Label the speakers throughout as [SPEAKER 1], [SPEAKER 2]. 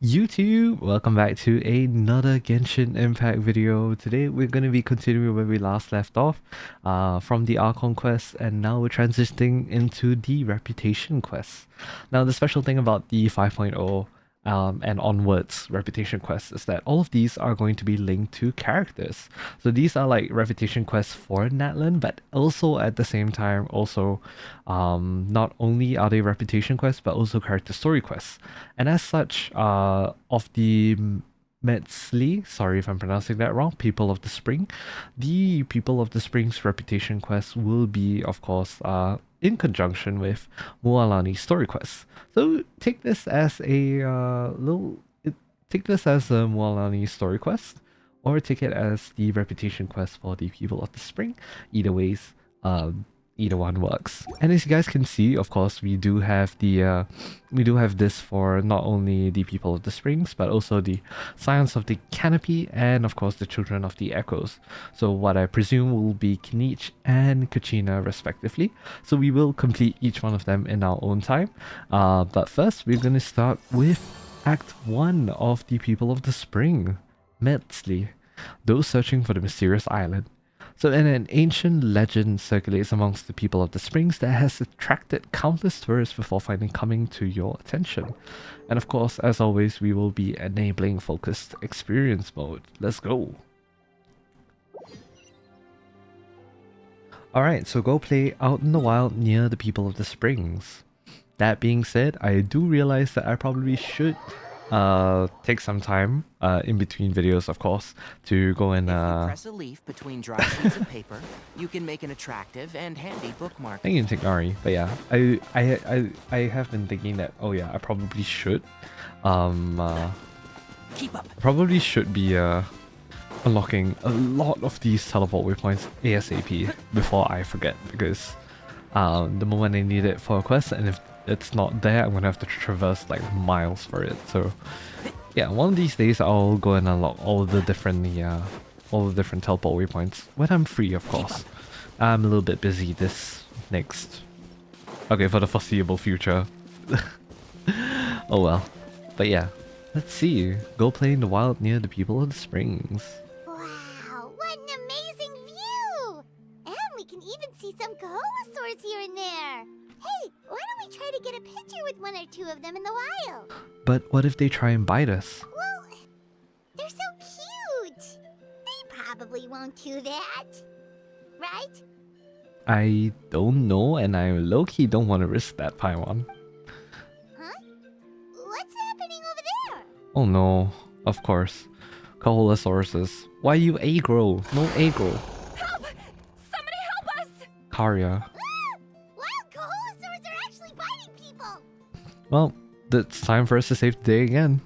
[SPEAKER 1] YouTube, welcome back to another Genshin Impact video. Today we're going to be continuing where we last left off from the Archon quest, and now we're transitioning into the Reputation quest. Now the special thing about the 5.0 and onwards Reputation quests is that all of these are going to be linked to characters. So these are like Reputation quests for Natlan, but also at the same time also not only are they Reputation quests but also character story quests. And as such, of the Metzli, sorry if I'm pronouncing that wrong, People of the Spring, the People of the Spring's Reputation quest will be, of course, in conjunction with Mualani's story quest. So take this as a take this as a Mualani story quest, or take it as the Reputation quest for the People of the Spring. Either ways, either one works. And as you guys can see, of course, we do have this for not only the People of the Springs, but also the Scions of the Canopy, and of course the Children of the Echoes. So what I presume will be Kinich and Kachina respectively. So we will complete each one of them in our own time. But first, we're going to start with Act 1 of the People of the Spring, Metzli, those searching for the mysterious island. So an ancient legend circulates amongst the People of the Springs that has attracted countless tourists before finally coming to your attention. And of course, as always, we will be enabling focused experience mode. Let's go! Alright, so go play out in the wild near the People of the Springs. That being said, I do realize that I probably should take some time in between videos, of course, to go and
[SPEAKER 2] If you press a leaf between dry sheets of paper, you can make an attractive and handy bookmark.
[SPEAKER 1] I think you can take Nari, but yeah, I have been thinking that, oh yeah, I probably should
[SPEAKER 2] Keep up.
[SPEAKER 1] probably should be unlocking a lot of these teleport waypoints ASAP before I forget, because the moment I need it for a quest, and if it's not there, I'm gonna have to traverse like miles for it. So yeah, one of these days I'll go and unlock all the different teleport waypoints when I'm free, of course. I'm a little bit busy this next, okay, for the foreseeable future. Oh well. But yeah, let's see. Go play in the wild near the People of the Springs.
[SPEAKER 3] Wow, what an amazing view! And we can even see some Kaholasaurs here and there. Hey, why don't we try to get a picture with one or two of them in the wild?
[SPEAKER 1] But what if they try and bite us?
[SPEAKER 3] Well, they're so cute. They probably won't do that. Right?
[SPEAKER 1] I don't know, and I low-key don't want to risk that, Paimon.
[SPEAKER 3] Huh? What's happening over there?
[SPEAKER 1] Oh no, of course. Caholosauruses. Why you aggro? No aggro.
[SPEAKER 3] Help! Somebody help us!
[SPEAKER 1] Karya.
[SPEAKER 3] Wild Kaholasaurs are actually biting people!
[SPEAKER 1] Well, it's time for us to save the day again.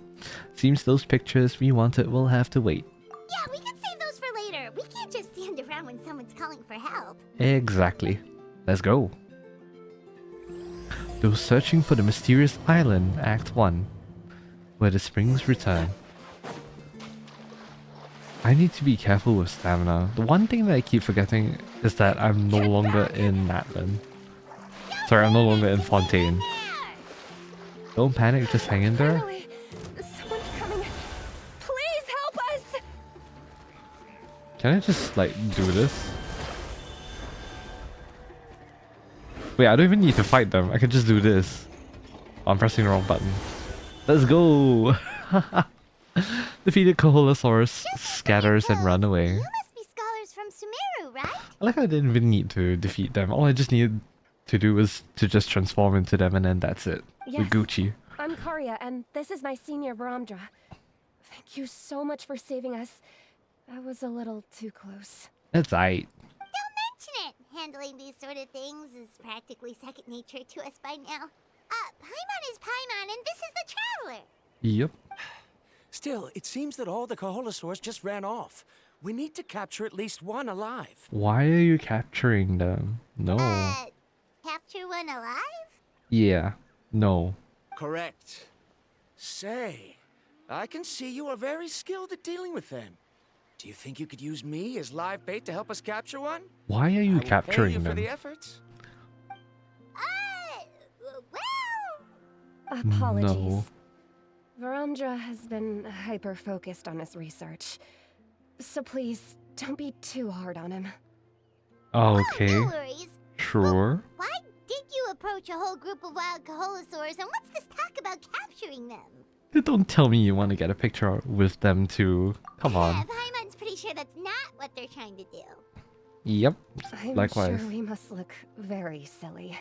[SPEAKER 1] Seems those pictures we wanted will have to wait.
[SPEAKER 3] Yeah, we can save those for later. We can't just stand around when someone's calling for help.
[SPEAKER 1] Exactly. Let's go. Those searching for the mysterious island, Act 1, where the springs return. I need to be careful with stamina. The one thing that I keep forgetting is that I'm no longer in Natlan. Sorry, I'm no longer in Fontaine. Don't panic, just hang in there.
[SPEAKER 3] Finally, someone's coming. Please help us!
[SPEAKER 1] Can I just, like, do this? Wait, I don't even need to fight them. I can just do this. Oh, I'm pressing the wrong button. Let's go! Defeated Kaholosaurus scatters and run away.
[SPEAKER 3] You must be scholars from Sumeru, right?
[SPEAKER 1] I like how I didn't even need to defeat them. All I just needed to do was to just transform into them, and then that's it. We're
[SPEAKER 4] Yes.
[SPEAKER 1] Gucci.
[SPEAKER 4] I'm Karya, and this is my senior Varamdra. Thank you so much for saving us. I was a little too close.
[SPEAKER 1] That's aight.
[SPEAKER 3] Don't mention it. Handling these sort of things is practically second nature to us by now. Paimon is Paimon, and this is the Traveler.
[SPEAKER 1] Yep.
[SPEAKER 2] Still, it seems that all the Kaholosaurs just ran off. We need to capture at least one alive.
[SPEAKER 1] Why are you capturing them? No.
[SPEAKER 3] Capture one alive?
[SPEAKER 1] Yeah. No.
[SPEAKER 2] Correct. Say, I can see you are very skilled at dealing with them. Do you think you could use me as live bait to help us capture one?
[SPEAKER 1] Why are
[SPEAKER 2] I
[SPEAKER 1] you
[SPEAKER 2] will pay
[SPEAKER 1] capturing
[SPEAKER 2] you for
[SPEAKER 1] them?
[SPEAKER 2] the efforts.
[SPEAKER 3] Well...
[SPEAKER 4] Apologies.
[SPEAKER 1] No.
[SPEAKER 4] Varamdra has been hyper-focused on his research. So please, don't be too hard on him.
[SPEAKER 1] Okay,
[SPEAKER 3] No worries.
[SPEAKER 1] sure.
[SPEAKER 3] Why did you approach a whole group of wild Kaholosaurs, and what's this talk about capturing them?
[SPEAKER 1] Don't tell me you want to get a picture with them too. Come on.
[SPEAKER 3] Paimon's pretty sure that's not what they're trying to do.
[SPEAKER 1] Yep,
[SPEAKER 4] I'm
[SPEAKER 1] likewise.
[SPEAKER 4] sure we must look very silly.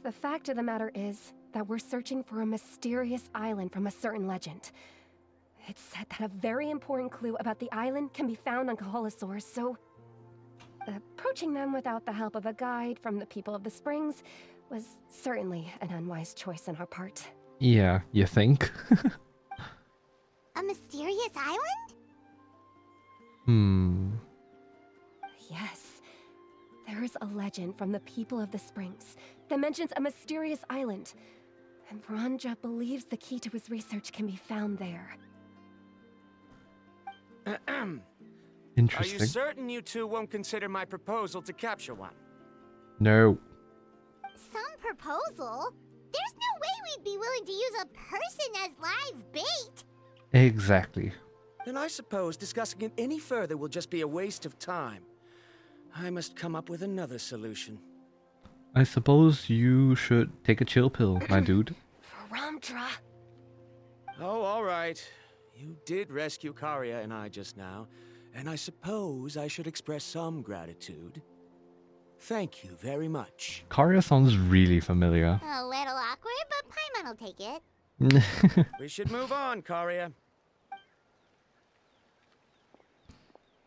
[SPEAKER 4] The fact of the matter is that we're searching for a mysterious island from a certain legend. It's said that a very important clue about the island can be found on Kaholosaurs, so approaching them without the help of a guide from the people of the springs was certainly an unwise choice on our part.
[SPEAKER 1] Yeah, you think?
[SPEAKER 3] A mysterious island?
[SPEAKER 4] Yes. There is a legend from the people of the springs that mentions a mysterious island, and Varamdra believes the key to his research can be found there.
[SPEAKER 2] Are
[SPEAKER 1] Interesting.
[SPEAKER 2] you certain you two won't consider my proposal to capture one?
[SPEAKER 1] No.
[SPEAKER 3] Some proposal? There's no way we'd be willing to use a person as live bait.
[SPEAKER 1] Exactly.
[SPEAKER 2] Then I suppose discussing it any further will just be a waste of time. I must come up with another solution.
[SPEAKER 1] I suppose you should take a chill pill, my dude.
[SPEAKER 4] Varamdra!
[SPEAKER 2] Oh, all right. You did rescue Karia and I just now, and I suppose I should express some gratitude. Thank you very much.
[SPEAKER 1] Karya sounds really familiar.
[SPEAKER 3] A little awkward, but Paimon will take it.
[SPEAKER 2] We should move on, Karia.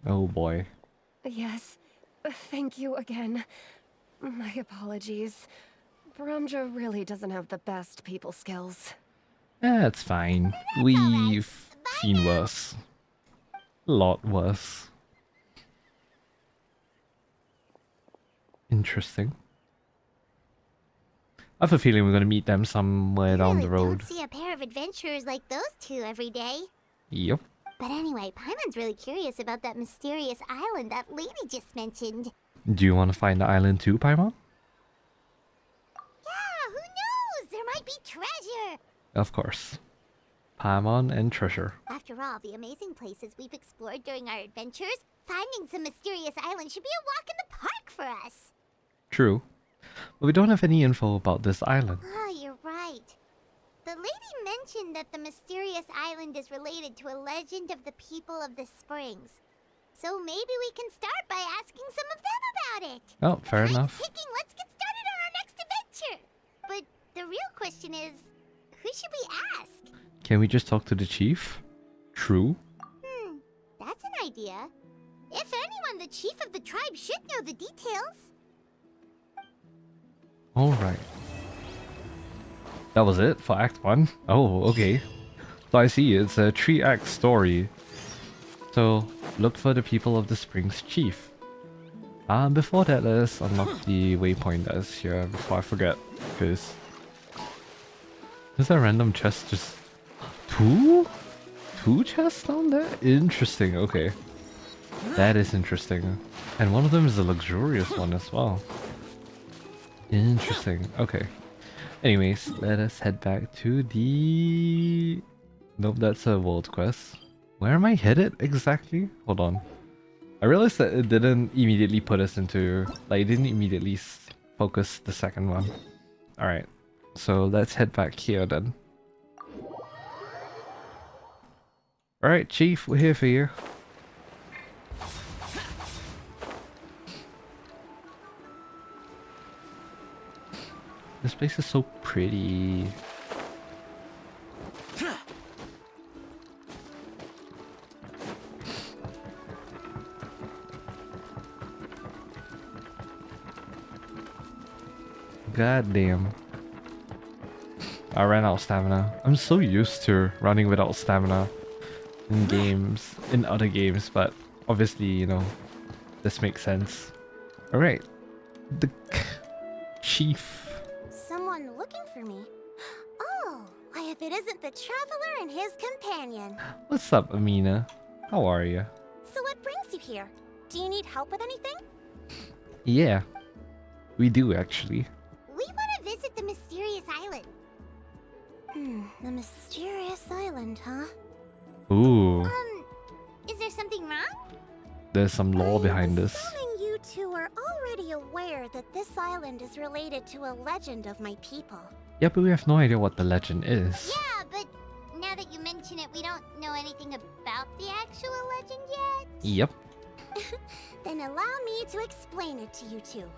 [SPEAKER 1] Oh boy.
[SPEAKER 4] Yes, thank you again. My apologies. Varamdra really doesn't have the best people skills.
[SPEAKER 1] That's fine. We've seen worse. A lot worse. Interesting. I have a feeling we're gonna meet them somewhere down the road.
[SPEAKER 3] Don't see a pair of adventurers like those two every day.
[SPEAKER 1] Yep.
[SPEAKER 3] But anyway, Paimon's really curious about that mysterious island that lady just mentioned.
[SPEAKER 1] Do you want to find the island too, Paimon?
[SPEAKER 3] Yeah, who knows? There might be treasure.
[SPEAKER 1] Of course. Paimon and treasure.
[SPEAKER 3] After all the amazing places we've explored during our adventures, finding some mysterious island should be a walk in the park for us.
[SPEAKER 1] True. But we don't have any info about this island.
[SPEAKER 3] Oh, you're right. The lady mentioned that the mysterious island is related to a legend of the people of the springs. So maybe we can start by asking some of them about it.
[SPEAKER 1] Oh, fair
[SPEAKER 3] I'm
[SPEAKER 1] enough.
[SPEAKER 3] thinking let's get started on our next adventure. But the real question is, who should we ask?
[SPEAKER 1] Can we just talk to the chief? True.
[SPEAKER 3] That's an idea. If anyone, the chief of the tribe should know the details.
[SPEAKER 1] Alright. That was it for Act 1? Oh, okay. So I see, it's a 3-act story. So, look for the people of the Springs Chief. Before that, let's unlock the waypoint that's here before I forget. Because... Is there a random chest just... Two chests down there? Interesting, okay. That is interesting. And one of them is a luxurious one as well. Interesting, okay. Anyways, let us head back to the... Nope, that's a world quest. Where am I headed exactly? Hold on. I realized that it didn't immediately put us into... Like, it didn't immediately focus the second one. Alright, so let's head back here then. Alright, Chief, we're here for you. This place is so pretty. God damn. I ran out of stamina. I'm so used to running without stamina in games, in other games, but obviously, you know, this makes sense. Alright. The chief.
[SPEAKER 3] Someone looking for me. Oh, why if it isn't the traveler and his companion.
[SPEAKER 1] What's up, Amina? How are you?
[SPEAKER 3] So what brings you here? Do you need help with anything?
[SPEAKER 1] Yeah, we do actually.
[SPEAKER 3] We want to visit the mysterious island. The mysterious island, huh?
[SPEAKER 1] Ooh,
[SPEAKER 3] Is there something wrong?
[SPEAKER 1] there's some lore behind this.
[SPEAKER 3] Assuming you two are already aware that this island is related to a legend of my people.
[SPEAKER 1] Yeah, but we have no idea what the legend is.
[SPEAKER 3] Yeah, but now that you mention it, we don't know anything about the actual legend yet.
[SPEAKER 1] Yep.
[SPEAKER 3] Then allow me to explain it to you two.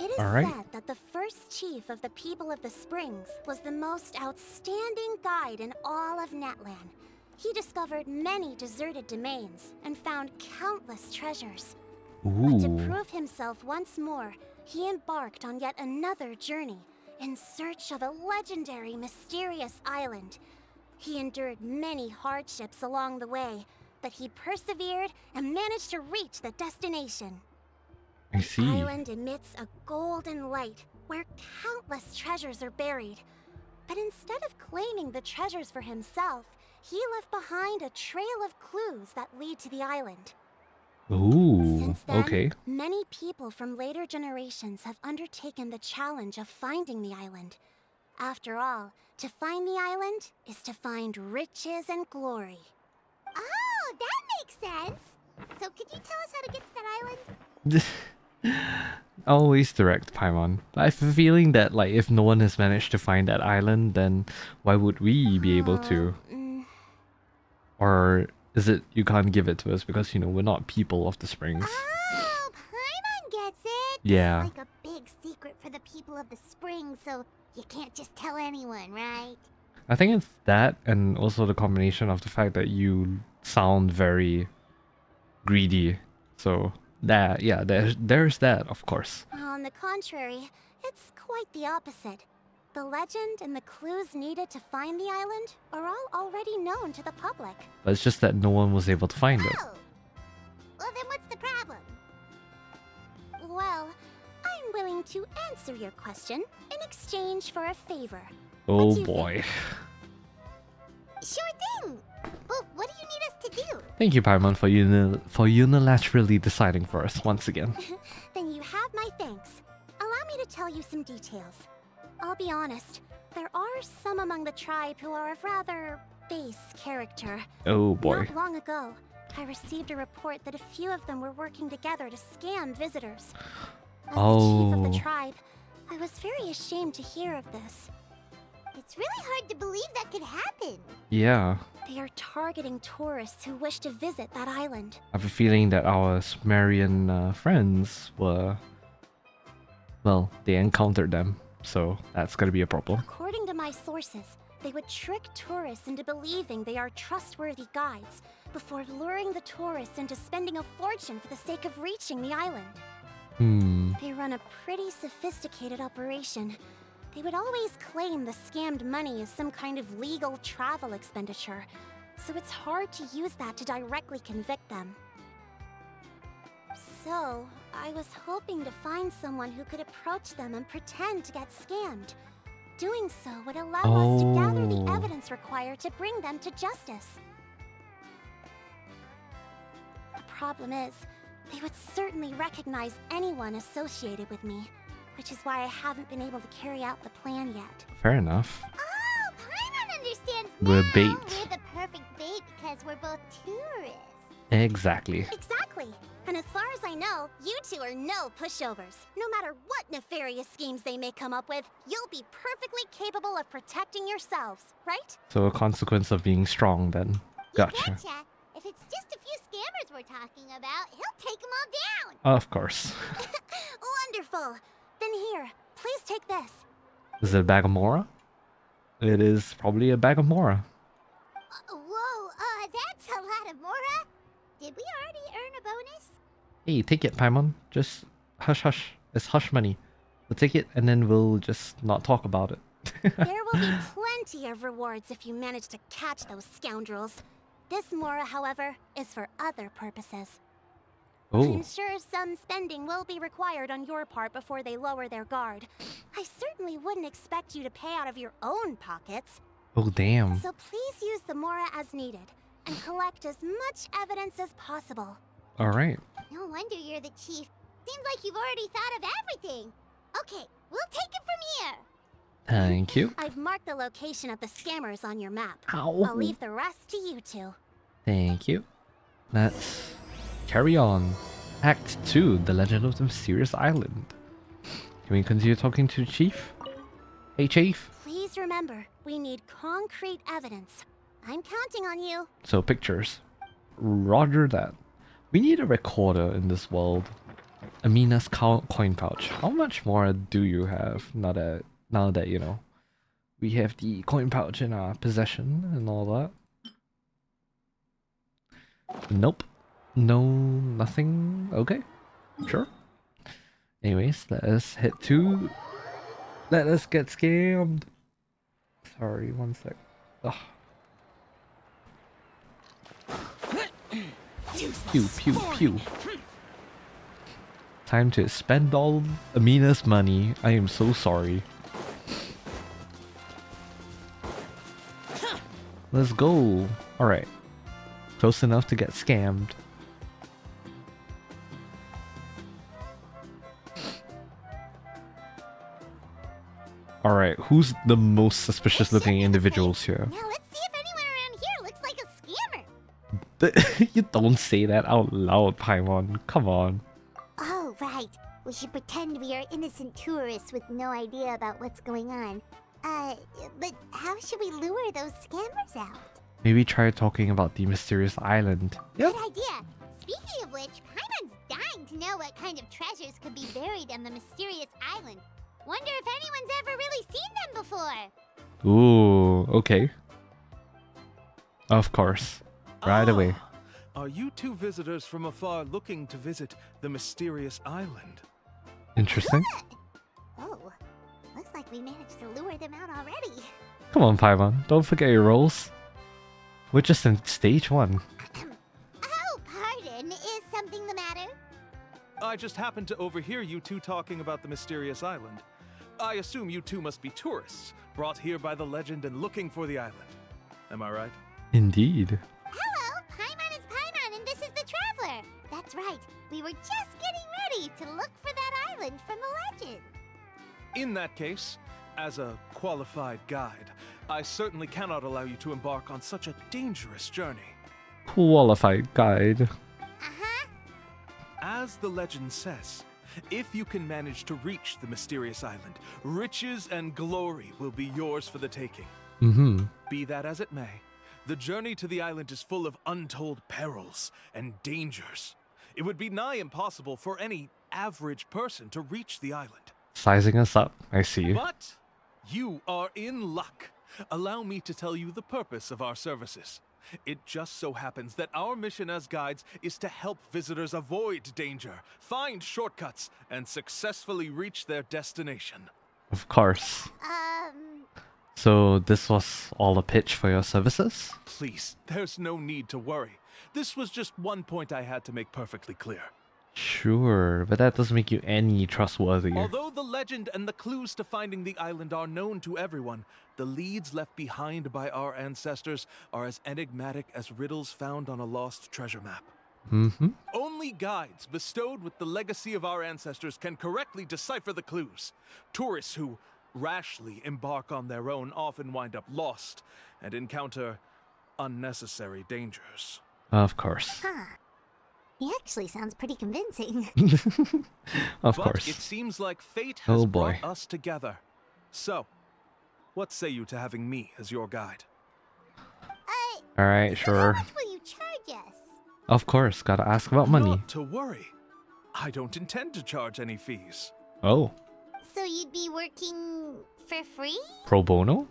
[SPEAKER 3] It is
[SPEAKER 1] Alright.
[SPEAKER 3] said that the first chief of the people of the Springs was the most outstanding guide in all of Natlan. He discovered many deserted domains and found countless treasures. But to
[SPEAKER 1] Ooh.
[SPEAKER 3] prove himself once more, he embarked on yet another journey in search of a legendary, mysterious island. He endured many hardships along the way, but he persevered and managed to reach the destination.
[SPEAKER 1] I
[SPEAKER 3] The
[SPEAKER 1] see.
[SPEAKER 3] island emits a golden light where countless treasures are buried. But instead of claiming the treasures for himself, he left behind a trail of clues that lead to the island.
[SPEAKER 1] Ooh.
[SPEAKER 3] Since then,
[SPEAKER 1] Okay.
[SPEAKER 3] many people from later generations have undertaken the challenge of finding the island. After all, to find the island is to find riches and glory. Oh, that makes sense. So could you tell us how to get to that island?
[SPEAKER 1] Always direct Paimon. I have a feeling that like if no one has managed to find that island, then why would we be able to? Or is it you can't give it to us because we're not people of the Springs?
[SPEAKER 3] Oh, Paimon gets it.
[SPEAKER 1] Yeah.
[SPEAKER 3] It's like a big secret for the people of the spring, so you can't just tell anyone, right?
[SPEAKER 1] I think it's that, and also the combination of the fact that you sound very greedy. So that, yeah, there's that, of course.
[SPEAKER 3] On the contrary, it's quite the opposite. The legend and the clues needed to find the island are all already known to the public.
[SPEAKER 1] But it's just that no one was able to find it.
[SPEAKER 3] Oh! Well, then what's the problem? Well, I'm willing to answer your question in exchange for a favor.
[SPEAKER 1] Oh
[SPEAKER 3] What do you
[SPEAKER 1] boy.
[SPEAKER 3] Sure thing! But what do you need us to do?
[SPEAKER 1] Thank you, Paimon, for unilaterally deciding for us once again.
[SPEAKER 3] Then you have my thanks. Allow me to tell you some details. I'll be honest, there are some among the tribe who are of rather base character.
[SPEAKER 1] Oh boy.
[SPEAKER 3] Not long ago, I received a report that a few of them were working together to scam visitors. As the chief of the tribe, I was very ashamed to hear of this. It's really hard to believe that could happen.
[SPEAKER 1] Yeah.
[SPEAKER 3] They are targeting tourists who wish to visit that island.
[SPEAKER 1] I have a feeling that our Sumerian friends were... Well, they encountered them, so that's gonna be a problem.
[SPEAKER 3] According to my sources, they would trick tourists into believing they are trustworthy guides before luring the tourists into spending a fortune for the sake of reaching the island. They run a pretty sophisticated operation. They would always claim the scammed money is some kind of legal travel expenditure, so it's hard to use that to directly convict them. So, I was hoping to find someone who could approach them and pretend to get scammed. Doing so would allow us to gather the evidence required to bring them to justice. The problem is, they would certainly recognize anyone associated with me, which is why I haven't been able to carry out the plan yet.
[SPEAKER 1] Fair enough.
[SPEAKER 3] Oh, Paimon understands
[SPEAKER 1] We're
[SPEAKER 3] now.
[SPEAKER 1] bait.
[SPEAKER 3] We're the perfect bait because we're both tourists.
[SPEAKER 1] Exactly.
[SPEAKER 3] Exactly. And as far as I know, you two are no pushovers. No matter what nefarious schemes they may come up with, you'll be perfectly capable of protecting yourselves, right?
[SPEAKER 1] So a consequence of being strong then. Gotcha.
[SPEAKER 3] You betcha. If it's just a few scammers we're talking about, he'll take them all down.
[SPEAKER 1] Of course.
[SPEAKER 3] Wonderful. Then here, please take this.
[SPEAKER 1] Is it a bag of Mora? It is probably a bag of Mora.
[SPEAKER 3] Whoa, that's a lot of Mora. Did we already earn a bonus?
[SPEAKER 1] Hey, take it, Paimon. Just hush hush. It's hush money. We'll take it and then we'll just not talk about it.
[SPEAKER 3] There will be plenty of rewards if you manage to catch those scoundrels. This Mora, however, is for other purposes.
[SPEAKER 1] Oh.
[SPEAKER 3] I'm sure some spending will be required on your part before they lower their guard. I certainly wouldn't expect you to pay out of your own pockets.
[SPEAKER 1] Oh, damn.
[SPEAKER 3] So please use the Mora as needed, and collect as much evidence as possible.
[SPEAKER 1] Alright.
[SPEAKER 3] No wonder you're the chief. Seems like you've already thought of everything. Okay, we'll take it from here.
[SPEAKER 1] Thank you.
[SPEAKER 3] I've marked the location of the scammers on your map.
[SPEAKER 1] Ow.
[SPEAKER 3] I'll leave the rest to you two.
[SPEAKER 1] Thank you. Let's carry on. Act 2, The Legend of the Mysterious Island. Can we continue talking to the Chief? Hey, Chief.
[SPEAKER 3] Please remember, we need concrete evidence. I'm counting on you.
[SPEAKER 1] So, pictures. Roger that. We need a recorder in this world. Amina's coin pouch. How much more do you have now that you know we have the coin pouch in our possession and all that? Nope. No, nothing. Okay, sure. Anyways, let us head to. Let us get scammed. Sorry, one sec. Ugh. Pew pew pew. Time to spend all Amina's money. I am so sorry. Let's go. Alright. Close enough to get scammed. Alright, who's the most suspicious looking individuals here?
[SPEAKER 3] Now let's see if anyone around here looks like a scammer.
[SPEAKER 1] You don't say that out loud, Paimon. Come on.
[SPEAKER 3] Oh, right. We should pretend we are innocent tourists with no idea about what's going on. But how should we lure those scammers out?
[SPEAKER 1] Maybe try talking about the mysterious island. Yep.
[SPEAKER 3] Good idea. Speaking of which, Paimon's dying to know what kind of treasures could be buried on the mysterious island. Wonder if anyone's ever really seen them before.
[SPEAKER 1] Ooh, okay. Of course. Right away.
[SPEAKER 5] Are you two visitors from afar looking to visit the mysterious island?
[SPEAKER 1] Interesting.
[SPEAKER 3] Oh, looks like we managed to lure them out already.
[SPEAKER 1] Come on, Paimon. Don't forget your roles. We're just in stage 1.
[SPEAKER 3] Oh, pardon. Is something the matter?
[SPEAKER 5] I just happened to overhear you two talking about the mysterious island. I assume you two must be tourists, brought here by the legend and looking for the island. Am I right?
[SPEAKER 1] Indeed.
[SPEAKER 3] Hello, Paimon is Paimon, and this is the Traveler. That's right. We were just getting ready to look for that island from the legend.
[SPEAKER 5] In that case, as a qualified guide, I certainly cannot allow you to embark on such a dangerous journey.
[SPEAKER 1] Qualified guide.
[SPEAKER 3] Uh-huh.
[SPEAKER 5] As the legend says, if you can manage to reach the mysterious island, riches and glory will be yours for the taking.
[SPEAKER 1] Mm-hmm.
[SPEAKER 5] Be that as it may, the journey to the island is full of untold perils and dangers. It would be nigh impossible for any average person to reach the island.
[SPEAKER 1] Sizing us up. I see.
[SPEAKER 5] But you are in luck. Allow me to tell you the purpose of our services. It just so happens that our mission as guides is to help visitors avoid danger, find shortcuts, and successfully reach their destination.
[SPEAKER 1] Of course.
[SPEAKER 3] Um,
[SPEAKER 1] So this was all a pitch for your services?
[SPEAKER 5] Please, there's no need to worry. This was just one point I had to make perfectly clear.
[SPEAKER 1] Sure, but that doesn't make you any trustworthy.
[SPEAKER 5] Although the legend and the clues to finding the island are known to everyone, the leads left behind by our ancestors are as enigmatic as riddles found on a lost treasure map.
[SPEAKER 1] Mm-hmm.
[SPEAKER 5] Only guides bestowed with the legacy of our ancestors can correctly decipher the clues. Tourists who rashly embark on their own often wind up lost and encounter unnecessary dangers.
[SPEAKER 1] Of course.
[SPEAKER 3] huh. He actually sounds pretty convincing.
[SPEAKER 1] Of
[SPEAKER 5] But
[SPEAKER 1] course.
[SPEAKER 5] it seems like fate has
[SPEAKER 1] Oh boy.
[SPEAKER 5] brought us together. So, what say you to having me as your guide?
[SPEAKER 1] Alright,
[SPEAKER 3] So
[SPEAKER 1] sure.
[SPEAKER 3] how much will you charge us?
[SPEAKER 1] Of course, gotta ask about money.
[SPEAKER 5] Not to worry. I don't intend to charge any fees.
[SPEAKER 1] Oh,
[SPEAKER 3] So you'd be working for free?
[SPEAKER 1] pro bono?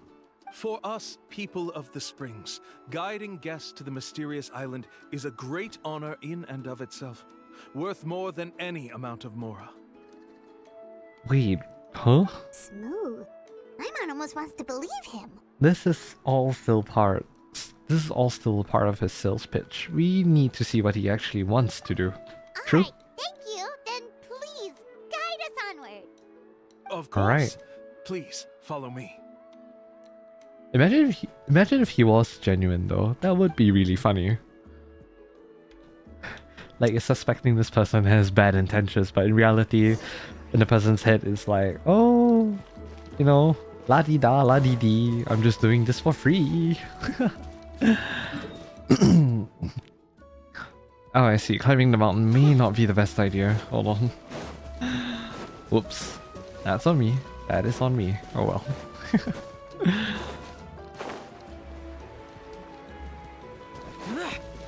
[SPEAKER 5] For us, people of the Springs, guiding guests to the mysterious island is a great honor in and of itself, worth more than any amount of mora.
[SPEAKER 1] Wait, huh?
[SPEAKER 3] Smooth. Paimon almost wants to believe him.
[SPEAKER 1] This is all still part a part of his sales pitch. We need to see what he actually wants to do. True.
[SPEAKER 3] Alright, thank you. Then please, guide us onward.
[SPEAKER 5] Of course.
[SPEAKER 1] All right.
[SPEAKER 5] Please, follow me.
[SPEAKER 1] Imagine if he was genuine though. That would be really funny. Like, suspecting this person has bad intentions, but in reality, in the person's head, it's like, oh, you know, La-di-da, la-di-di. I'm just doing this for free. Oh, I see. Climbing the mountain may not be the best idea. Hold on. Whoops. That's on me. That is on me. Oh well.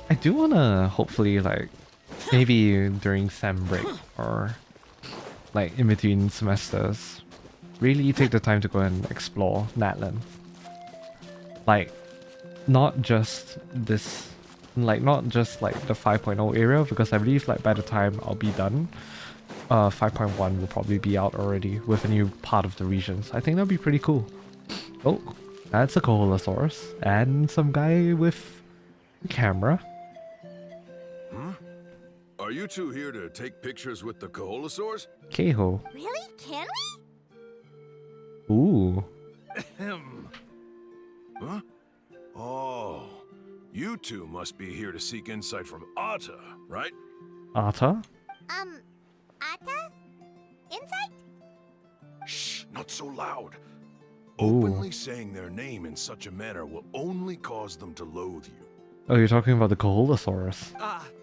[SPEAKER 1] I do wanna hopefully like maybe during sem break or like in between semesters really take the time to go and explore Natlan. Like not just this not just like the 5.0 area, because I believe like by the time I'll be done 5.1 will probably be out already with a new part of the regions. I think that'd be pretty cool. Oh, that's a Koholosaurus and some guy with a camera.
[SPEAKER 6] Are you two here to take pictures with the Koholosaurs?
[SPEAKER 1] Keho.
[SPEAKER 3] Really? Can we?
[SPEAKER 1] Ooh.
[SPEAKER 5] Ahem.
[SPEAKER 6] Huh? Oh, you two must be here to seek insight from Atta, right?
[SPEAKER 1] Atta?
[SPEAKER 3] Atta? Insight?
[SPEAKER 6] Shh, not so loud.
[SPEAKER 1] Ooh.
[SPEAKER 6] Openly saying their name in such a manner will only cause them to loathe you.
[SPEAKER 1] Oh, you're talking about the Koholosaurus.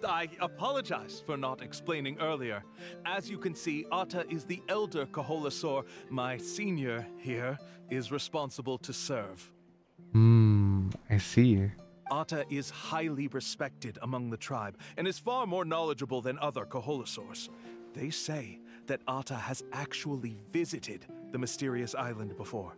[SPEAKER 5] I apologize for not explaining earlier. As you can see, Atta is the elder Koholosaur. My senior here is responsible to serve.
[SPEAKER 1] I see.
[SPEAKER 5] Atta is highly respected among the tribe and is far more knowledgeable than other Koholosaurs. They say that Atta has actually visited the mysterious island before.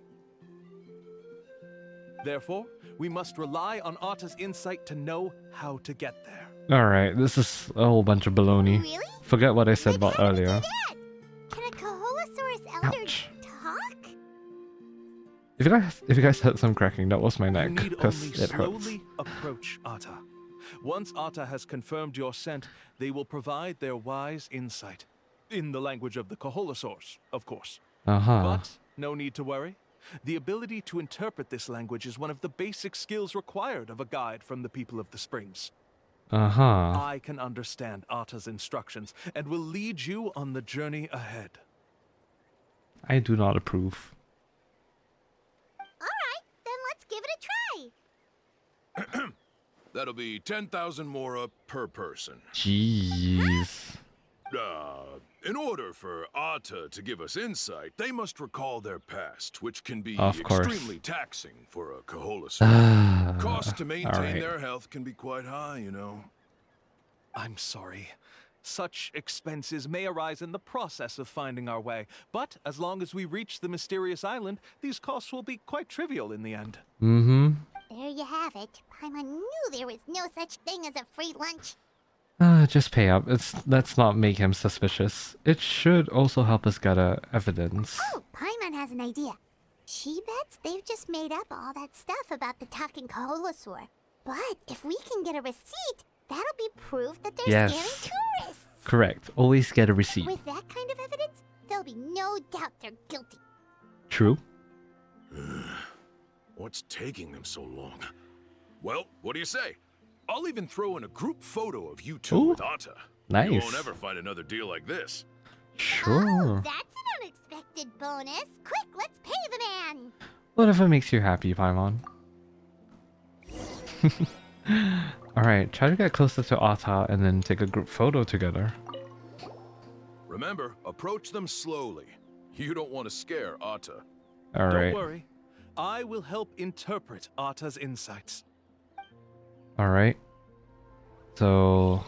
[SPEAKER 5] Therefore, we must rely on Atta's insight to know how to get there.
[SPEAKER 1] Alright, this is a whole bunch of baloney.
[SPEAKER 3] Really?
[SPEAKER 1] Forget what I said
[SPEAKER 3] Like,
[SPEAKER 1] about
[SPEAKER 3] how do we do
[SPEAKER 1] earlier.
[SPEAKER 3] that? Can a Koholosaurus elder
[SPEAKER 1] Ouch.
[SPEAKER 3] talk?
[SPEAKER 1] If you guys heard some cracking, that was my neck,
[SPEAKER 5] You need
[SPEAKER 1] because
[SPEAKER 5] only
[SPEAKER 1] it hurts.
[SPEAKER 5] slowly approach Atta. Once Atta has confirmed your scent, they will provide their wise insight. In the language of the Koholosaurs, of course.
[SPEAKER 1] Uh-huh.
[SPEAKER 5] But no need to worry. The ability to interpret this language is one of the basic skills required of a guide from the people of the Springs.
[SPEAKER 1] Uh-huh.
[SPEAKER 5] I can understand Atta's instructions and will lead you on the journey ahead.
[SPEAKER 1] I do not approve.
[SPEAKER 3] Alright, then let's give it a try.
[SPEAKER 6] That'll be 10,000 mora per person.
[SPEAKER 1] Jeez.
[SPEAKER 6] In order for Atta to give us insight, they must recall their past, which can be
[SPEAKER 1] Of course.
[SPEAKER 6] extremely taxing for a Koholosaur. Costs to maintain
[SPEAKER 1] alright.
[SPEAKER 6] their health can be quite high, you know.
[SPEAKER 5] I'm sorry. Such expenses may arise in the process of finding our way, but as long as we reach the mysterious island, these costs will be quite trivial in the end.
[SPEAKER 1] Mm-hmm.
[SPEAKER 3] There you have it. Paimon knew there was no such thing as a free lunch.
[SPEAKER 1] Just pay up. Let's not make him suspicious. It should also help us gather evidence.
[SPEAKER 3] Oh, Paimon has an idea. She bets they've just made up all that stuff about the talking Koholosaur. But if we can get a receipt, that'll be proof that they're
[SPEAKER 1] Yes.
[SPEAKER 3] scaring tourists.
[SPEAKER 1] Correct. Always get a receipt.
[SPEAKER 3] With that kind of evidence, there'll be no doubt they're guilty.
[SPEAKER 1] True.
[SPEAKER 6] What's taking them so long? Well, what do you say? I'll even throw in a group photo of you two
[SPEAKER 1] Ooh,
[SPEAKER 6] with Atta.
[SPEAKER 1] nice.
[SPEAKER 6] You won't ever find another deal like this.
[SPEAKER 3] Oh,
[SPEAKER 1] Sure.
[SPEAKER 3] that's an unexpected bonus. Quick, let's pay the man.
[SPEAKER 1] Whatever makes you happy, Paimon. Alright, try to get closer to Atta and then take a group photo together.
[SPEAKER 6] Remember, approach them slowly. You don't want to scare Atta.
[SPEAKER 1] Alright.
[SPEAKER 5] Don't worry. I will help interpret Atta's insights.
[SPEAKER 1] Alright. So...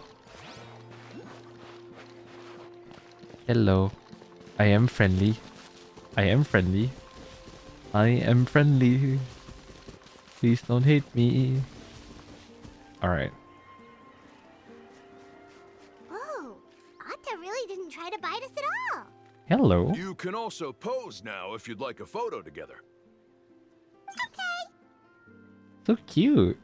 [SPEAKER 1] Hello. I am friendly. I am friendly. I am friendly. Please don't hate me. Alright.
[SPEAKER 3] Whoa, Atta really didn't try to bite us at all.
[SPEAKER 1] Hello.
[SPEAKER 6] You can also pose now if you'd like a photo together.
[SPEAKER 1] So cute.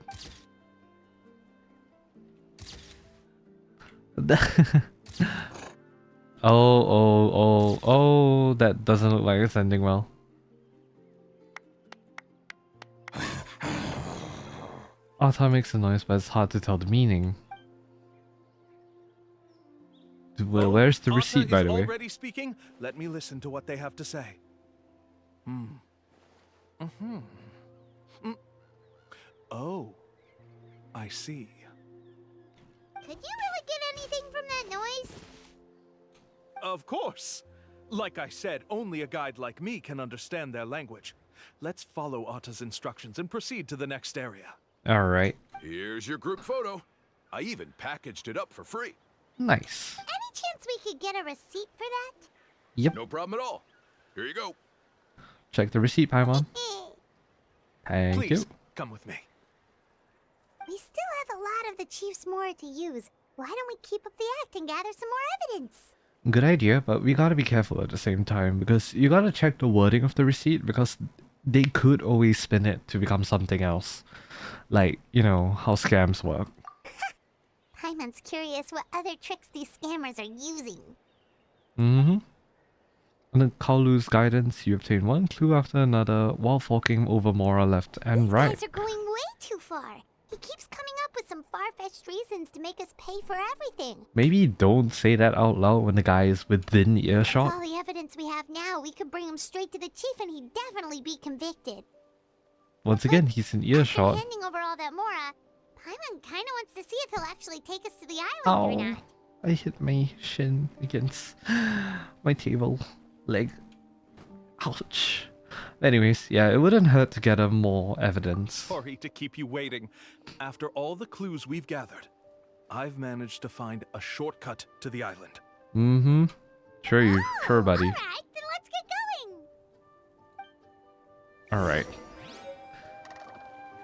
[SPEAKER 1] Oh, that doesn't look like it's ending well. Atta makes a noise, but it's hard to tell the meaning. Well, where's the
[SPEAKER 5] Atta
[SPEAKER 1] receipt, by
[SPEAKER 5] is
[SPEAKER 1] the way?
[SPEAKER 5] already speaking? Let me listen to what they have to say. Mm-hmm. Oh, I see.
[SPEAKER 3] Could you really get anything from that noise?
[SPEAKER 5] Of course! Like I said, only a guide like me can understand their language. Let's follow Atta's instructions and proceed to the next area.
[SPEAKER 1] All right.
[SPEAKER 6] Here's your group photo. I even packaged it up for free.
[SPEAKER 1] Nice.
[SPEAKER 3] Any chance we could get a receipt for that?
[SPEAKER 1] Yep.
[SPEAKER 6] No problem at all. Here you go.
[SPEAKER 1] Check the receipt, Paimon. Thank
[SPEAKER 5] Please,
[SPEAKER 1] you.
[SPEAKER 5] come with me.
[SPEAKER 3] We still have a lot of the Chief's Mora to use. Why don't we keep up the act and gather some more evidence?
[SPEAKER 1] Good idea, but we gotta be careful at the same time because you gotta check the wording of the receipt because they could always spin it to become something else. Like, you know, how scams work.
[SPEAKER 3] Paimon's curious what other tricks these scammers are using.
[SPEAKER 1] Mm-hmm. Under Kaolu's guidance, you obtain one clue after another while forking over Mora left and
[SPEAKER 3] These
[SPEAKER 1] right.
[SPEAKER 3] guys are going way too far. He keeps coming up with some far-fetched reasons to make us pay for everything.
[SPEAKER 1] Maybe don't say that out loud when the guy is within
[SPEAKER 3] With
[SPEAKER 1] earshot.
[SPEAKER 3] all the evidence we have now, we could bring him straight to the chief and he'd definitely be convicted.
[SPEAKER 1] Once again, he's in
[SPEAKER 3] After
[SPEAKER 1] earshot.
[SPEAKER 3] handing over all that Mora, Paimon kinda wants to see if he'll actually take us to the island
[SPEAKER 1] Oh,
[SPEAKER 3] or not.
[SPEAKER 1] I hit my shin against my table leg. Ouch. Anyways, yeah, it wouldn't hurt to gather more evidence.
[SPEAKER 5] Sorry to keep you waiting. After all the clues we've gathered, I've managed to find a shortcut to the island.
[SPEAKER 1] Mm-hmm. Sure, buddy.
[SPEAKER 3] Alright, then let's get going!
[SPEAKER 1] Alright.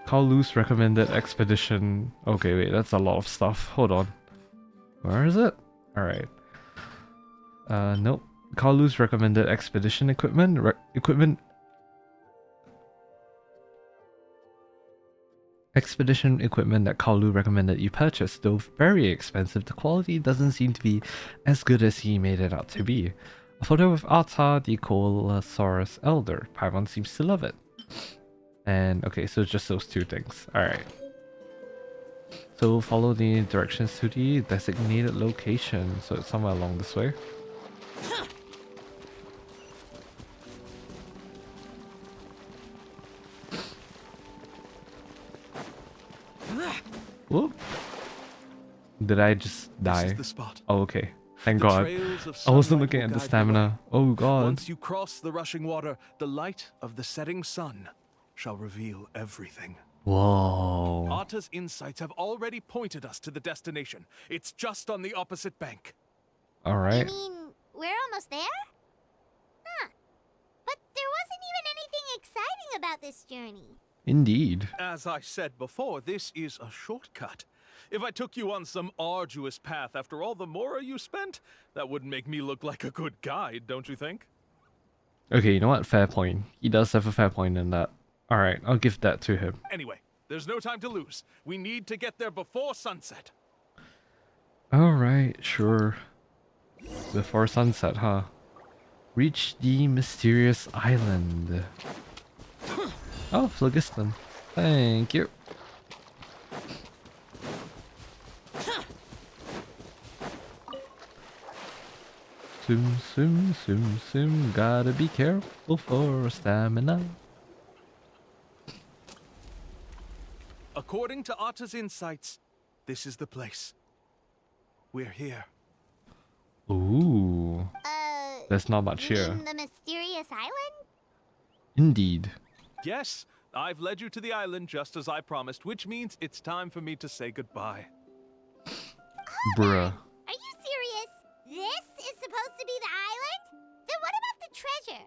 [SPEAKER 1] Kaolu's recommended expedition. Okay, wait, that's a lot of stuff. Hold on. Where is it? Alright. Nope. Kaolu's recommended expedition equipment. Expedition equipment that Kaolu recommended you purchase. Though very expensive, the quality doesn't seem to be as good as he made it out to be. A photo of Ata, the Colosaurus Elder. Paimon seems to love it. And okay, so just those two things. Alright. So follow the directions to the designated location. So it's somewhere along this way. Whoop. Did I just die?
[SPEAKER 5] This is the spot.
[SPEAKER 1] Oh, okay. Thank
[SPEAKER 5] The
[SPEAKER 1] God.
[SPEAKER 5] trails of
[SPEAKER 1] I wasn't
[SPEAKER 5] sunlight
[SPEAKER 1] looking
[SPEAKER 5] will
[SPEAKER 1] at the
[SPEAKER 5] guide the
[SPEAKER 1] stamina.
[SPEAKER 5] way.
[SPEAKER 1] Oh God.
[SPEAKER 5] Once you cross the rushing water, the light of the setting sun shall reveal everything.
[SPEAKER 1] Whoa.
[SPEAKER 5] Atta's insights have already pointed us to the destination. It's just on the opposite bank.
[SPEAKER 3] You
[SPEAKER 1] Alright.
[SPEAKER 3] mean, we're almost there? Huh. But there wasn't even anything exciting about this journey.
[SPEAKER 1] Indeed.
[SPEAKER 5] As I said before, this is a shortcut. If I took you on some arduous path after all the Mora you spent, that wouldn't make me look like a good guide, don't you think?
[SPEAKER 1] Okay, you know what? Fair point. He does have a fair point in that. Alright, I'll give that to him.
[SPEAKER 5] Anyway, there's no time to lose. We need to get there before sunset.
[SPEAKER 1] Alright, sure. Before sunset, huh? Reach the mysterious island. Oh, phlogiston. Thank you. Zoom. Gotta be careful for stamina.
[SPEAKER 5] According to Atta's insights, this is the place. We're here.
[SPEAKER 1] Ooh. There's not much
[SPEAKER 3] You
[SPEAKER 1] here.
[SPEAKER 3] mean the mysterious island?
[SPEAKER 1] Indeed.
[SPEAKER 5] Yes, I've led you to the island just as I promised, which means it's time for me to say goodbye.
[SPEAKER 1] Bruh.
[SPEAKER 3] Are you serious? This is supposed to be the island? Then what about the treasure?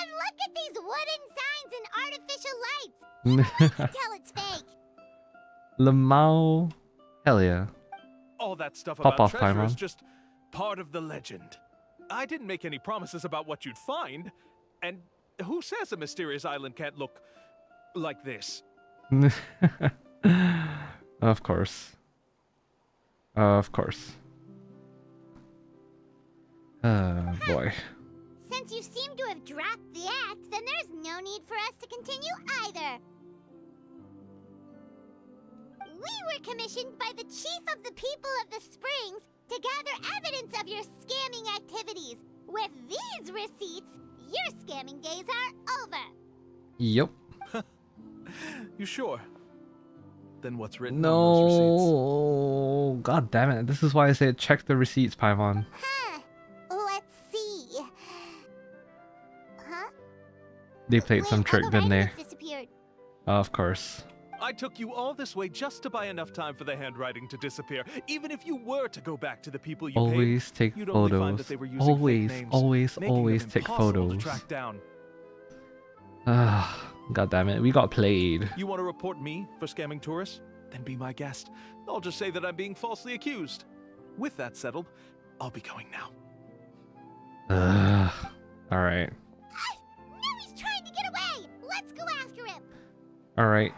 [SPEAKER 3] And look at these wooden signs and artificial lights! You can tell it's fake.
[SPEAKER 1] Lamau. Hell yeah.
[SPEAKER 5] All that stuff
[SPEAKER 1] Pop
[SPEAKER 5] about
[SPEAKER 1] off,
[SPEAKER 5] treasure is
[SPEAKER 1] Paimon.
[SPEAKER 5] just part of the legend. I didn't make any promises about what you'd find, and who says a mysterious island can't look like this?
[SPEAKER 1] Of course. Of course. Boy.
[SPEAKER 3] Since you seem to have dropped the act, then there's no need for us to continue either. We were commissioned by the chief of the people of the Springs to gather evidence of your scamming activities. With these receipts, your scamming days are over.
[SPEAKER 1] Yep.
[SPEAKER 5] You sure? Then what's written on those receipts?
[SPEAKER 1] No, god damn it. This is why I said check the receipts, Paimon.
[SPEAKER 3] Huh. Let's see. Huh?
[SPEAKER 1] They played
[SPEAKER 3] Wait,
[SPEAKER 1] some
[SPEAKER 3] all
[SPEAKER 1] trick,
[SPEAKER 3] the
[SPEAKER 1] didn't
[SPEAKER 3] writing
[SPEAKER 1] they?
[SPEAKER 3] has disappeared.
[SPEAKER 1] Of course.
[SPEAKER 5] I took you all this way just to buy enough time for the handwriting to disappear. Even if you were to go back to the people you
[SPEAKER 1] Always
[SPEAKER 5] paid,
[SPEAKER 1] take
[SPEAKER 5] you'd only find that
[SPEAKER 1] photos.
[SPEAKER 5] they were using fake names, making them
[SPEAKER 1] Always take
[SPEAKER 5] impossible to
[SPEAKER 1] photos.
[SPEAKER 5] track down.
[SPEAKER 1] Ah, god damn it. We got played.
[SPEAKER 5] You want to report me for scamming tourists? Then be my guest. I'll just say that I'm being falsely accused. With that settled, I'll be going now.
[SPEAKER 1] Alright.
[SPEAKER 3] Now he's trying to get away! Let's go after him!
[SPEAKER 1] Alright.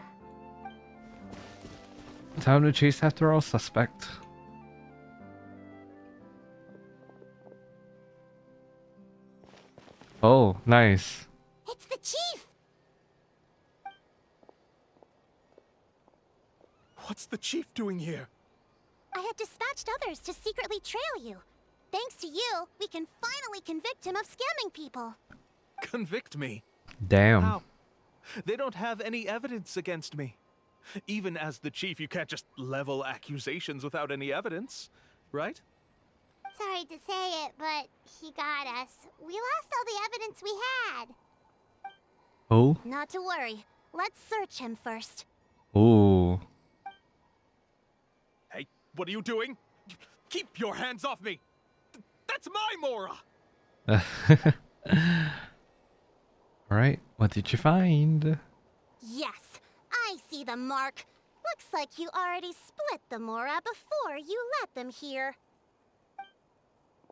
[SPEAKER 1] Time to chase after our suspect. Oh, nice.
[SPEAKER 3] It's the chief!
[SPEAKER 5] What's the chief doing here?
[SPEAKER 3] I have dispatched others to secretly trail you. Thanks to you, we can finally convict him of scamming people.
[SPEAKER 5] Convict me?
[SPEAKER 1] Damn.
[SPEAKER 5] How? They don't have any evidence against me. Even as the chief, you can't just level accusations without any evidence, right?
[SPEAKER 3] Sorry to say it, but he got us. We lost all the evidence we had.
[SPEAKER 1] Oh?
[SPEAKER 3] Not to worry. Let's search him first.
[SPEAKER 1] Ooh.
[SPEAKER 5] Hey, what are you doing? Keep your hands off me! That's my Mora!
[SPEAKER 1] Alright, what did you find?
[SPEAKER 3] Yes, I see the mark. Looks like you already split the Mora before you let them here.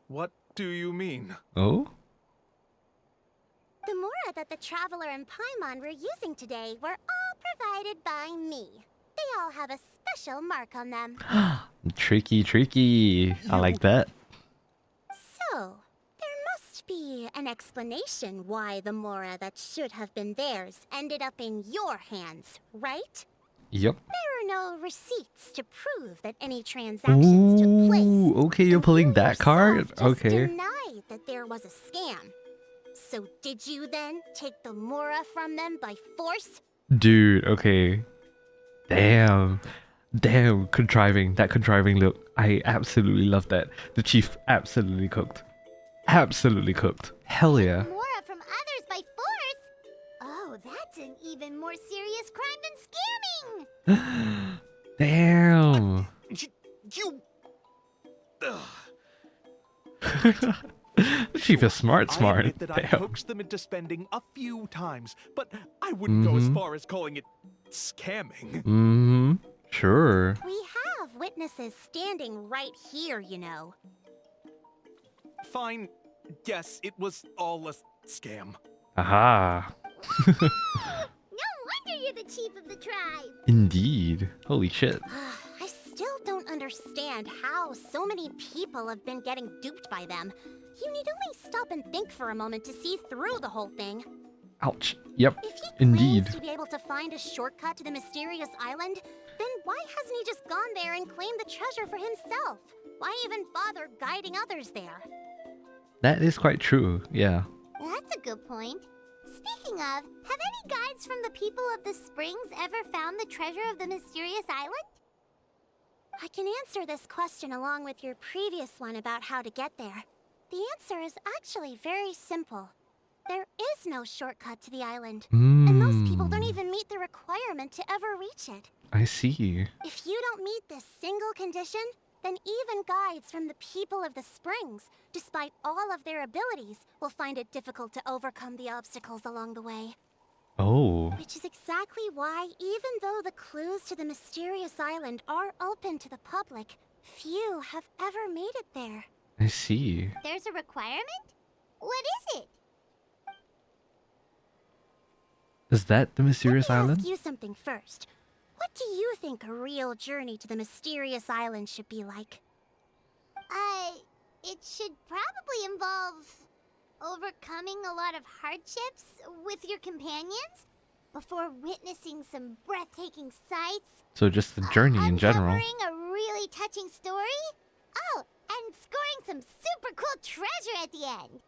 [SPEAKER 5] What do you mean?
[SPEAKER 1] Oh?
[SPEAKER 3] The Mora that the Traveler and Paimon were using today were all provided by me. They all have a special mark on them.
[SPEAKER 1] Tricky, tricky. I like that.
[SPEAKER 3] So, there must be an explanation why the Mora that should have been theirs ended up in your hands, right?
[SPEAKER 1] Yep.
[SPEAKER 3] There are no receipts to prove that any transactions took place.
[SPEAKER 1] Ooh, okay, you're
[SPEAKER 3] and
[SPEAKER 1] pulling
[SPEAKER 3] you
[SPEAKER 1] that card?
[SPEAKER 3] yourself just
[SPEAKER 1] Okay.
[SPEAKER 3] denied that there was a scam. So did you then take the Mora from them by force?
[SPEAKER 1] Dude, okay. Damn. Damn, contriving. That contriving look. I absolutely love that. The chief absolutely cooked. Absolutely cooked. Hell yeah.
[SPEAKER 3] Mora from others by force? Oh, that's an even more serious crime than scamming!
[SPEAKER 1] Damn.
[SPEAKER 5] You... Ugh.
[SPEAKER 1] The chief is smart.
[SPEAKER 5] I admit that I
[SPEAKER 1] Damn.
[SPEAKER 5] coaxed them into spending a few times, but I wouldn't go as
[SPEAKER 1] Mhm.
[SPEAKER 5] far as calling it scamming.
[SPEAKER 1] Mm-hmm. Sure.
[SPEAKER 3] We have witnesses standing right here, you know.
[SPEAKER 5] Fine. Yes, it was all a scam.
[SPEAKER 1] Aha.
[SPEAKER 3] No wonder you're the chief of the tribe!
[SPEAKER 1] Indeed. Holy shit.
[SPEAKER 3] I still don't understand how so many people have been getting duped by them. You need only stop and think for a moment to see through the whole thing.
[SPEAKER 1] Ouch. Yep.
[SPEAKER 3] If he claims
[SPEAKER 1] Indeed.
[SPEAKER 3] to be able to find a shortcut to the mysterious island, then why hasn't he just gone there and claimed the treasure for himself? Why even bother guiding others there?
[SPEAKER 1] That is quite true. Yeah.
[SPEAKER 3] That's a good point. Speaking of, have any guides from the people of the springs ever found the treasure of the mysterious island? I can answer this question along with your previous one about how to get there. The answer is actually very simple. There is no shortcut to the island, and most people don't even meet the requirement to ever reach it.
[SPEAKER 1] I see.
[SPEAKER 3] If you don't meet this single condition, then even guides from the people of the springs, despite all of their abilities, will find it difficult to overcome the obstacles along the way.
[SPEAKER 1] Oh.
[SPEAKER 3] Which is exactly why, even though the clues to the mysterious island are open to the public, few have ever made it there.
[SPEAKER 1] I see.
[SPEAKER 3] There's a requirement? What is it?
[SPEAKER 1] Is that the mysterious
[SPEAKER 3] Let me
[SPEAKER 1] island?
[SPEAKER 3] ask you something first. What do you think a real journey to the mysterious island should be like? It should probably involve overcoming a lot of hardships with your companions before witnessing some breathtaking sights.
[SPEAKER 1] So just the journey in general.
[SPEAKER 3] Uncovering a really touching story. Oh, and scoring some super cool treasure at the end.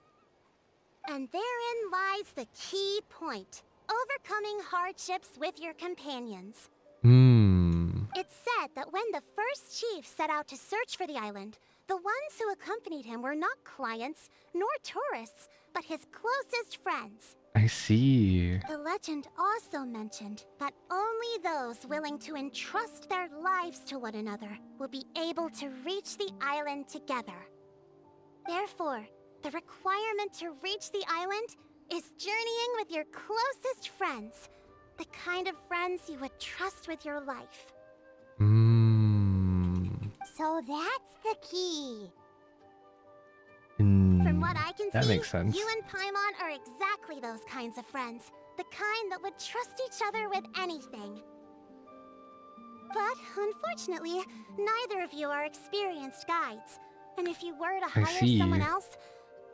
[SPEAKER 3] And therein lies the key point. overcoming hardships with your companions.
[SPEAKER 1] Hmm.
[SPEAKER 3] It's said that when the first chief set out to search for the island, the ones who accompanied him were not clients nor tourists, but his closest friends.
[SPEAKER 1] I see.
[SPEAKER 3] The legend also mentioned that only those willing to entrust their lives to one another will be able to reach the island together. Therefore, the requirement to reach the island is journeying with your closest friends, the kind of friends you would trust with your life.
[SPEAKER 1] Hmm.
[SPEAKER 3] So that's the key.
[SPEAKER 1] Hmm.
[SPEAKER 3] From what I can
[SPEAKER 1] That
[SPEAKER 3] see,
[SPEAKER 1] makes sense.
[SPEAKER 3] you and Paimon are exactly those kinds of friends. The kind that would trust each other with anything. But, unfortunately, neither of you are experienced guides. And if you were to
[SPEAKER 1] I
[SPEAKER 3] hire someone
[SPEAKER 1] see.
[SPEAKER 3] else,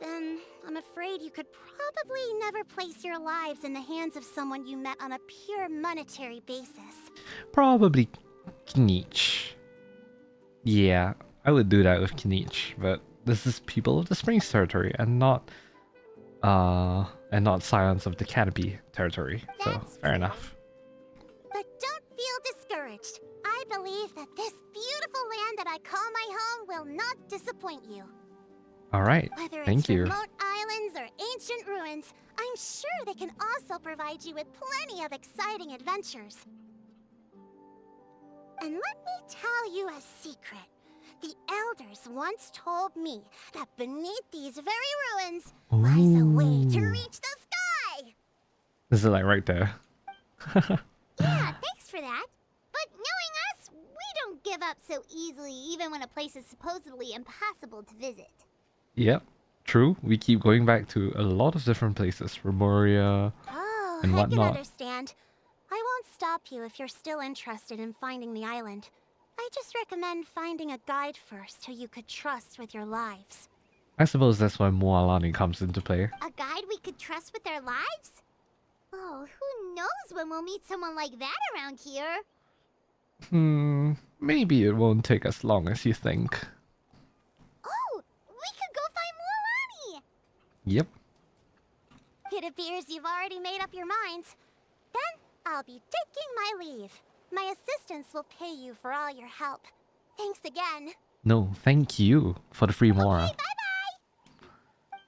[SPEAKER 3] then I'm afraid you could probably never place your lives in the hands of someone you met on a pure monetary basis.
[SPEAKER 1] Probably Kinich. Yeah, I would do that with Kinich, but this is People of the Springs territory and not Silence of the Canopy territory. So
[SPEAKER 3] That's
[SPEAKER 1] fair
[SPEAKER 3] true.
[SPEAKER 1] enough.
[SPEAKER 3] But don't feel discouraged. I believe that this beautiful land that I call my home will not disappoint you.
[SPEAKER 1] Alright,
[SPEAKER 3] Whether it's
[SPEAKER 1] thank you.
[SPEAKER 3] remote islands or ancient ruins, I'm sure they can also provide you with plenty of exciting adventures. And let me tell you a secret. The elders once told me that beneath these very ruins lies a way to
[SPEAKER 1] Ooh.
[SPEAKER 3] reach the sky!
[SPEAKER 1] This is like right there.
[SPEAKER 3] Yeah, thanks for that. But knowing us, we don't give up so easily even when a place is supposedly impossible to visit.
[SPEAKER 1] Yep, true. We keep going back to a lot of different places, Remoria
[SPEAKER 3] Oh,
[SPEAKER 1] and
[SPEAKER 3] I can
[SPEAKER 1] whatnot.
[SPEAKER 3] understand. I won't stop you if you're still interested in finding the island. I just recommend finding a guide first who you could trust with your lives.
[SPEAKER 1] I suppose that's why Mualani comes into play.
[SPEAKER 3] A guide we could trust with our lives? Oh, who knows when we'll meet someone like that around here?
[SPEAKER 1] Maybe it won't take as long as you think.
[SPEAKER 3] Oh, we could go find Mualani!
[SPEAKER 1] Yep.
[SPEAKER 3] It appears you've already made up your minds. Then I'll be taking my leave. My assistants will pay you for all your help. Thanks again.
[SPEAKER 1] No, thank you for the free Mora.
[SPEAKER 3] Okay, bye-bye!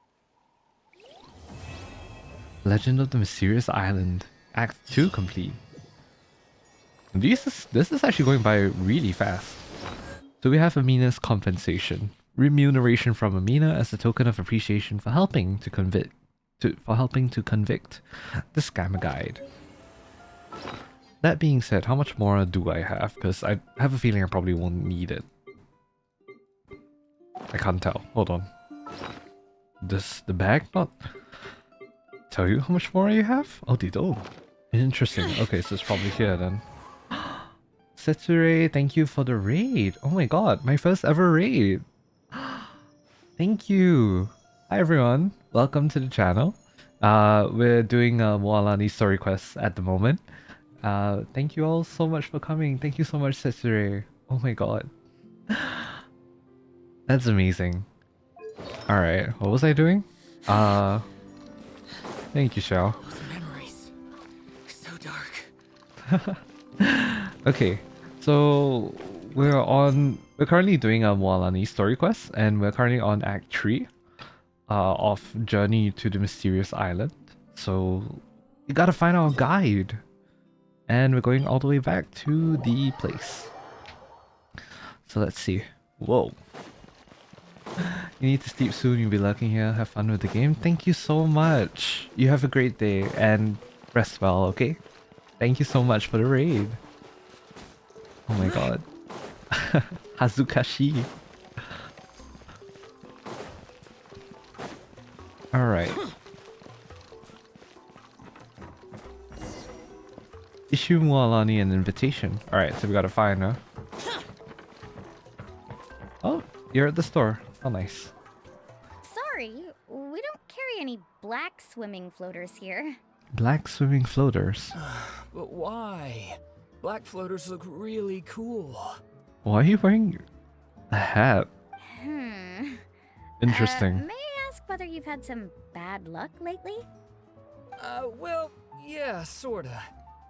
[SPEAKER 1] Legend of the Mysterious Island. Act 2 complete. This is actually going by really fast. So we have Amina's compensation. Remuneration from Amina as a token of appreciation for helping to convict the scammer guide. That being said, how much more do I have? Because I have a feeling I probably won't need it. I can't tell. Hold on. Does the bag not tell you how much more you have? Oh, they don't. Interesting. Okay, so it's probably here then. Setsure, thank you for the raid. Oh my god, my first ever raid. Thank you. Hi everyone, welcome to the channel. We're doing Mualani story quests at the moment. Thank you all so much for coming. Thank you so much, Setsure. Oh my god. That's amazing. Alright, what was I doing? Thank you, Xiao.
[SPEAKER 2] Memories. So dark.
[SPEAKER 1] Okay, so we're currently doing a Mualani story quest, and we're currently on Act 3 of Journey to the Mysterious Island. So we gotta find our guide. And we're going all the way back to the place. So let's see. Whoa. You need to sleep soon, you'll be lurking here. Have fun with the game. Thank you so much. You have a great day and rest well, okay? Thank you so much for the raid. Oh my god. Hazukashi. Alright. Issue Mualani an invitation. Alright, so we gotta find her. Oh, you're at the store. Oh, nice.
[SPEAKER 7] Sorry, we don't carry any black swimming floaters here.
[SPEAKER 1] Black swimming floaters.
[SPEAKER 2] But why? Black floaters look really cool.
[SPEAKER 1] Why are you wearing a hat? Interesting.
[SPEAKER 7] May I ask whether you've had some bad luck lately?
[SPEAKER 2] Well,
[SPEAKER 8] Yeah, sorta.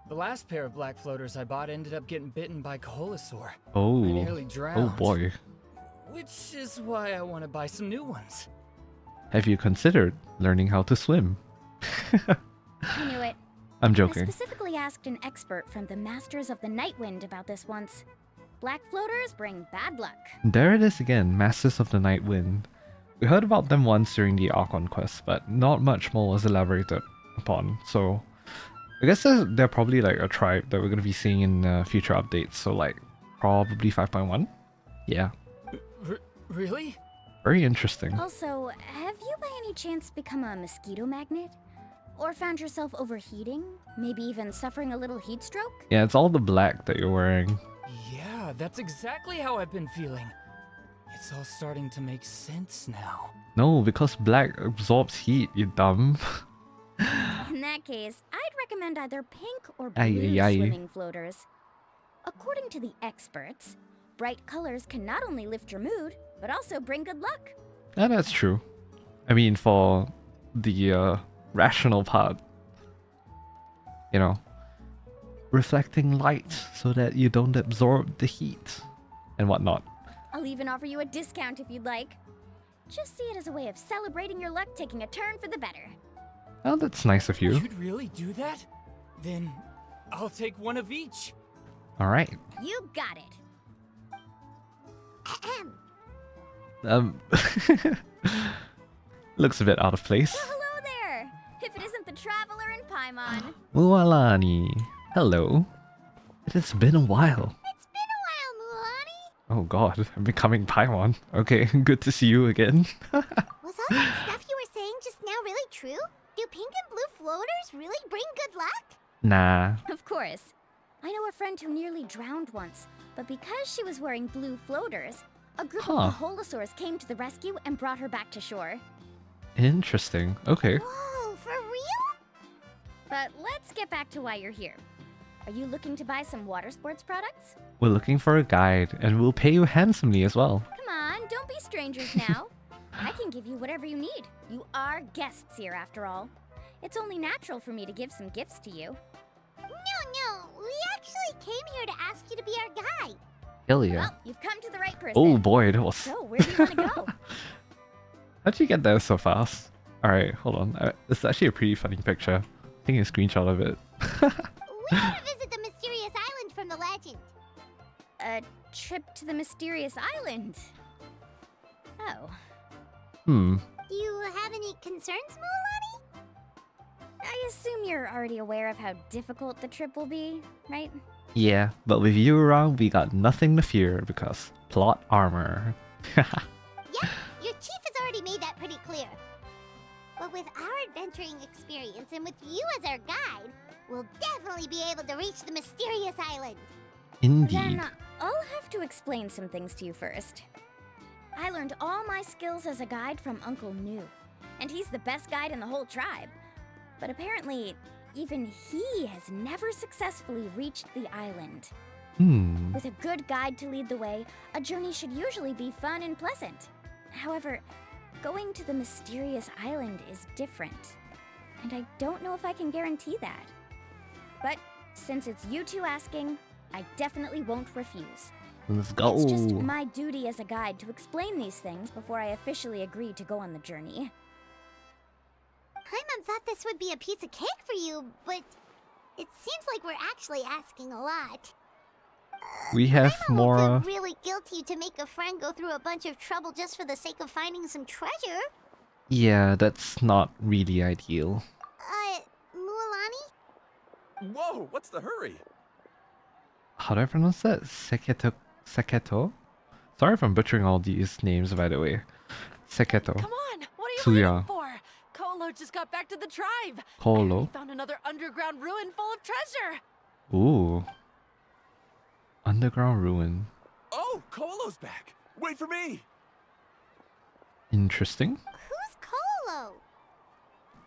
[SPEAKER 8] The last pair of black floaters I bought ended up getting bitten by Koholosaur. I
[SPEAKER 1] Oh.
[SPEAKER 8] nearly
[SPEAKER 1] Oh
[SPEAKER 8] drowned.
[SPEAKER 1] boy.
[SPEAKER 8] Which is why I want to buy some new ones.
[SPEAKER 1] Have you considered learning how to swim?
[SPEAKER 7] I knew it.
[SPEAKER 1] I'm
[SPEAKER 7] I
[SPEAKER 1] joking.
[SPEAKER 7] specifically asked an expert from the Masters of the Night Wind about this once. Black floaters bring bad luck.
[SPEAKER 1] There it is again, Masters of the Night Wind. We heard about them once during the Archon quest, but not much more was elaborated upon, so I guess they're probably like a tribe that we're going to be seeing in future updates, so like probably 5.1? Yeah,
[SPEAKER 8] Really?
[SPEAKER 1] very interesting.
[SPEAKER 7] Also, have you by any chance become a mosquito magnet? Or found yourself overheating? Maybe even suffering a little heat stroke?
[SPEAKER 1] Yeah, it's all the black that you're wearing.
[SPEAKER 8] Yeah, that's exactly how I've been feeling. It's all starting to make sense now.
[SPEAKER 1] No, because black absorbs heat, you dumb.
[SPEAKER 7] In that case, I'd recommend either pink or
[SPEAKER 1] Aye,
[SPEAKER 7] blue
[SPEAKER 1] aye, aye.
[SPEAKER 7] swimming floaters. According to the experts, bright colors can not only lift your mood, but also bring good luck.
[SPEAKER 1] Yeah, that's true. I mean, for the rational part, you know, reflecting light so that you don't absorb the heat and whatnot.
[SPEAKER 7] I'll even offer you a discount if you'd like. Just see it as a way of celebrating your luck taking a turn for the better.
[SPEAKER 1] Oh, that's nice of you.
[SPEAKER 8] You'd really do that? Then I'll take one of each.
[SPEAKER 1] Alright.
[SPEAKER 7] You got it.
[SPEAKER 1] Um, looks a bit out of place.
[SPEAKER 7] Well, hello there! If it isn't the traveler in Paimon.
[SPEAKER 1] Mualani. Hello. It has been a while.
[SPEAKER 3] It's been a while, Mualani.
[SPEAKER 1] Oh god, I'm becoming Paimon. Okay, good to see you again.
[SPEAKER 3] Was all that stuff you were saying just now really true? Do pink and blue floaters really bring good luck?
[SPEAKER 1] Nah.
[SPEAKER 7] Of course. I know a friend who nearly drowned once, but because she was wearing blue floaters, a group of Koholosaurs came to the rescue and brought her back to shore.
[SPEAKER 1] Interesting. Okay.
[SPEAKER 3] Whoa, for real?
[SPEAKER 7] But let's get back to why you're here. Are you looking to buy some water sports products?
[SPEAKER 1] We're looking for a guide, and we'll pay you handsomely as well.
[SPEAKER 7] Come on, don't be strangers now. I can give you whatever you need. You are guests here, after all. It's only natural for me to give some gifts to you.
[SPEAKER 3] No, we actually came here to ask you to be our guide.
[SPEAKER 1] Hell yeah.
[SPEAKER 7] Well, you've come to the right person.
[SPEAKER 1] Oh boy, that was...
[SPEAKER 7] So, where do you want to go?
[SPEAKER 1] How'd you get there so fast? Alright, hold on. It's actually a pretty funny picture. Taking a screenshot of it.
[SPEAKER 3] We want to visit the mysterious island from the legend.
[SPEAKER 7] A trip to the mysterious island. Oh.
[SPEAKER 3] Do you have any concerns, Mualani?
[SPEAKER 7] I assume you're already aware of how difficult the trip will be, right?
[SPEAKER 1] Yeah, but with you around, we got nothing to fear because plot armor.
[SPEAKER 3] Yep, your chief has already made that pretty clear. But with our adventuring experience and with you as our guide, we'll definitely be able to reach the mysterious island.
[SPEAKER 1] Indeed.
[SPEAKER 7] Then I'll have to explain some things to you first. I learned all my skills as a guide from Uncle New, and he's the best guide in the whole tribe. But apparently, even he has never successfully reached the island. With a good guide to lead the way, a journey should usually be fun and pleasant. However, going to the mysterious island is different, and I don't know if I can guarantee that. But since it's you two asking, I definitely won't refuse.
[SPEAKER 1] Let's go.
[SPEAKER 7] It's just my duty as a guide to explain these things before I officially agree to go on the journey.
[SPEAKER 3] Paimon thought this would be a piece of cake for you, but it seems like we're actually asking a lot.
[SPEAKER 1] We have
[SPEAKER 3] Paimon will
[SPEAKER 1] more...
[SPEAKER 3] feel really guilty to make a friend go through a bunch of trouble just for the sake of finding some treasure.
[SPEAKER 1] Yeah, that's not really ideal.
[SPEAKER 3] Mualani?
[SPEAKER 9] Whoa, what's the hurry?
[SPEAKER 1] How do I pronounce that? Seketo? Seketo? Sorry if I'm butchering all these names, by the way. Seketo.
[SPEAKER 10] Come on, what are you
[SPEAKER 1] Tsuya.
[SPEAKER 10] waiting for? Kolo just got back to the tribe.
[SPEAKER 1] Kolo?
[SPEAKER 10] And he found another underground ruin full of treasure.
[SPEAKER 1] Ooh. Underground ruin.
[SPEAKER 9] Oh, Kolo's back. Wait for me.
[SPEAKER 1] Interesting.
[SPEAKER 3] Who's Kolo?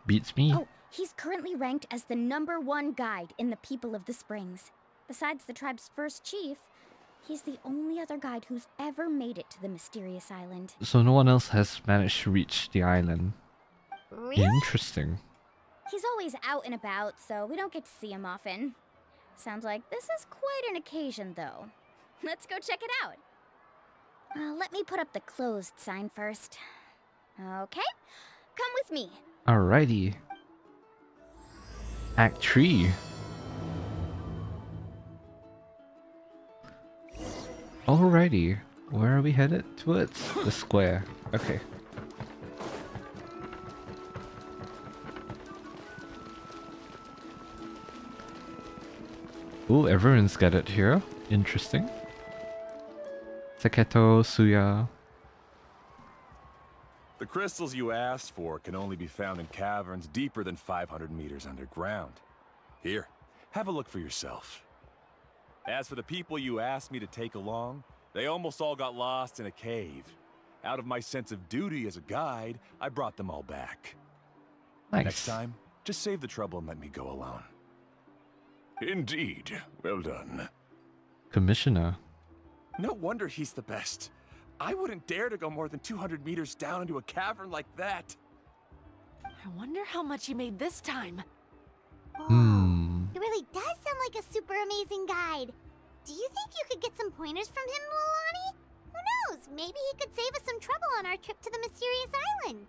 [SPEAKER 1] Beats me.
[SPEAKER 7] Oh, he's currently ranked as the #1 guide in the People of the Springs. Besides the tribe's first chief, he's the only other guide who's ever made it to the mysterious island.
[SPEAKER 1] So no one else has managed to reach the island.
[SPEAKER 3] Really?
[SPEAKER 1] Interesting.
[SPEAKER 7] He's always out and about, so we don't get to see him often. Sounds like this is quite an occasion, though. Let's go check it out. Let me put up the closed sign first. Okay, come with me.
[SPEAKER 1] Alrighty. Act 3. Alrighty. Where are we headed? Towards the square. Okay. Ooh, everyone's gathered here. Interesting. Seketo, Suya.
[SPEAKER 9] The crystals you asked for can only be found in caverns deeper than 500 meters underground. Here, have a look for yourself. As for the people you asked me to take along, they almost all got lost in a cave. Out of my sense of duty as a guide, I brought them all back.
[SPEAKER 1] Nice.
[SPEAKER 9] Next time, just save the trouble and let me go alone.
[SPEAKER 6] Indeed. Well done.
[SPEAKER 1] Commissioner.
[SPEAKER 9] No wonder he's the best. I wouldn't dare to go more than 200 meters down into a cavern like that.
[SPEAKER 10] I wonder how much he made this time.
[SPEAKER 1] Hmm.
[SPEAKER 3] He really does sound like a super amazing guide. Do you think you could get some pointers from him, Mualani? Who knows? Maybe he could save us some trouble on our trip to the mysterious island.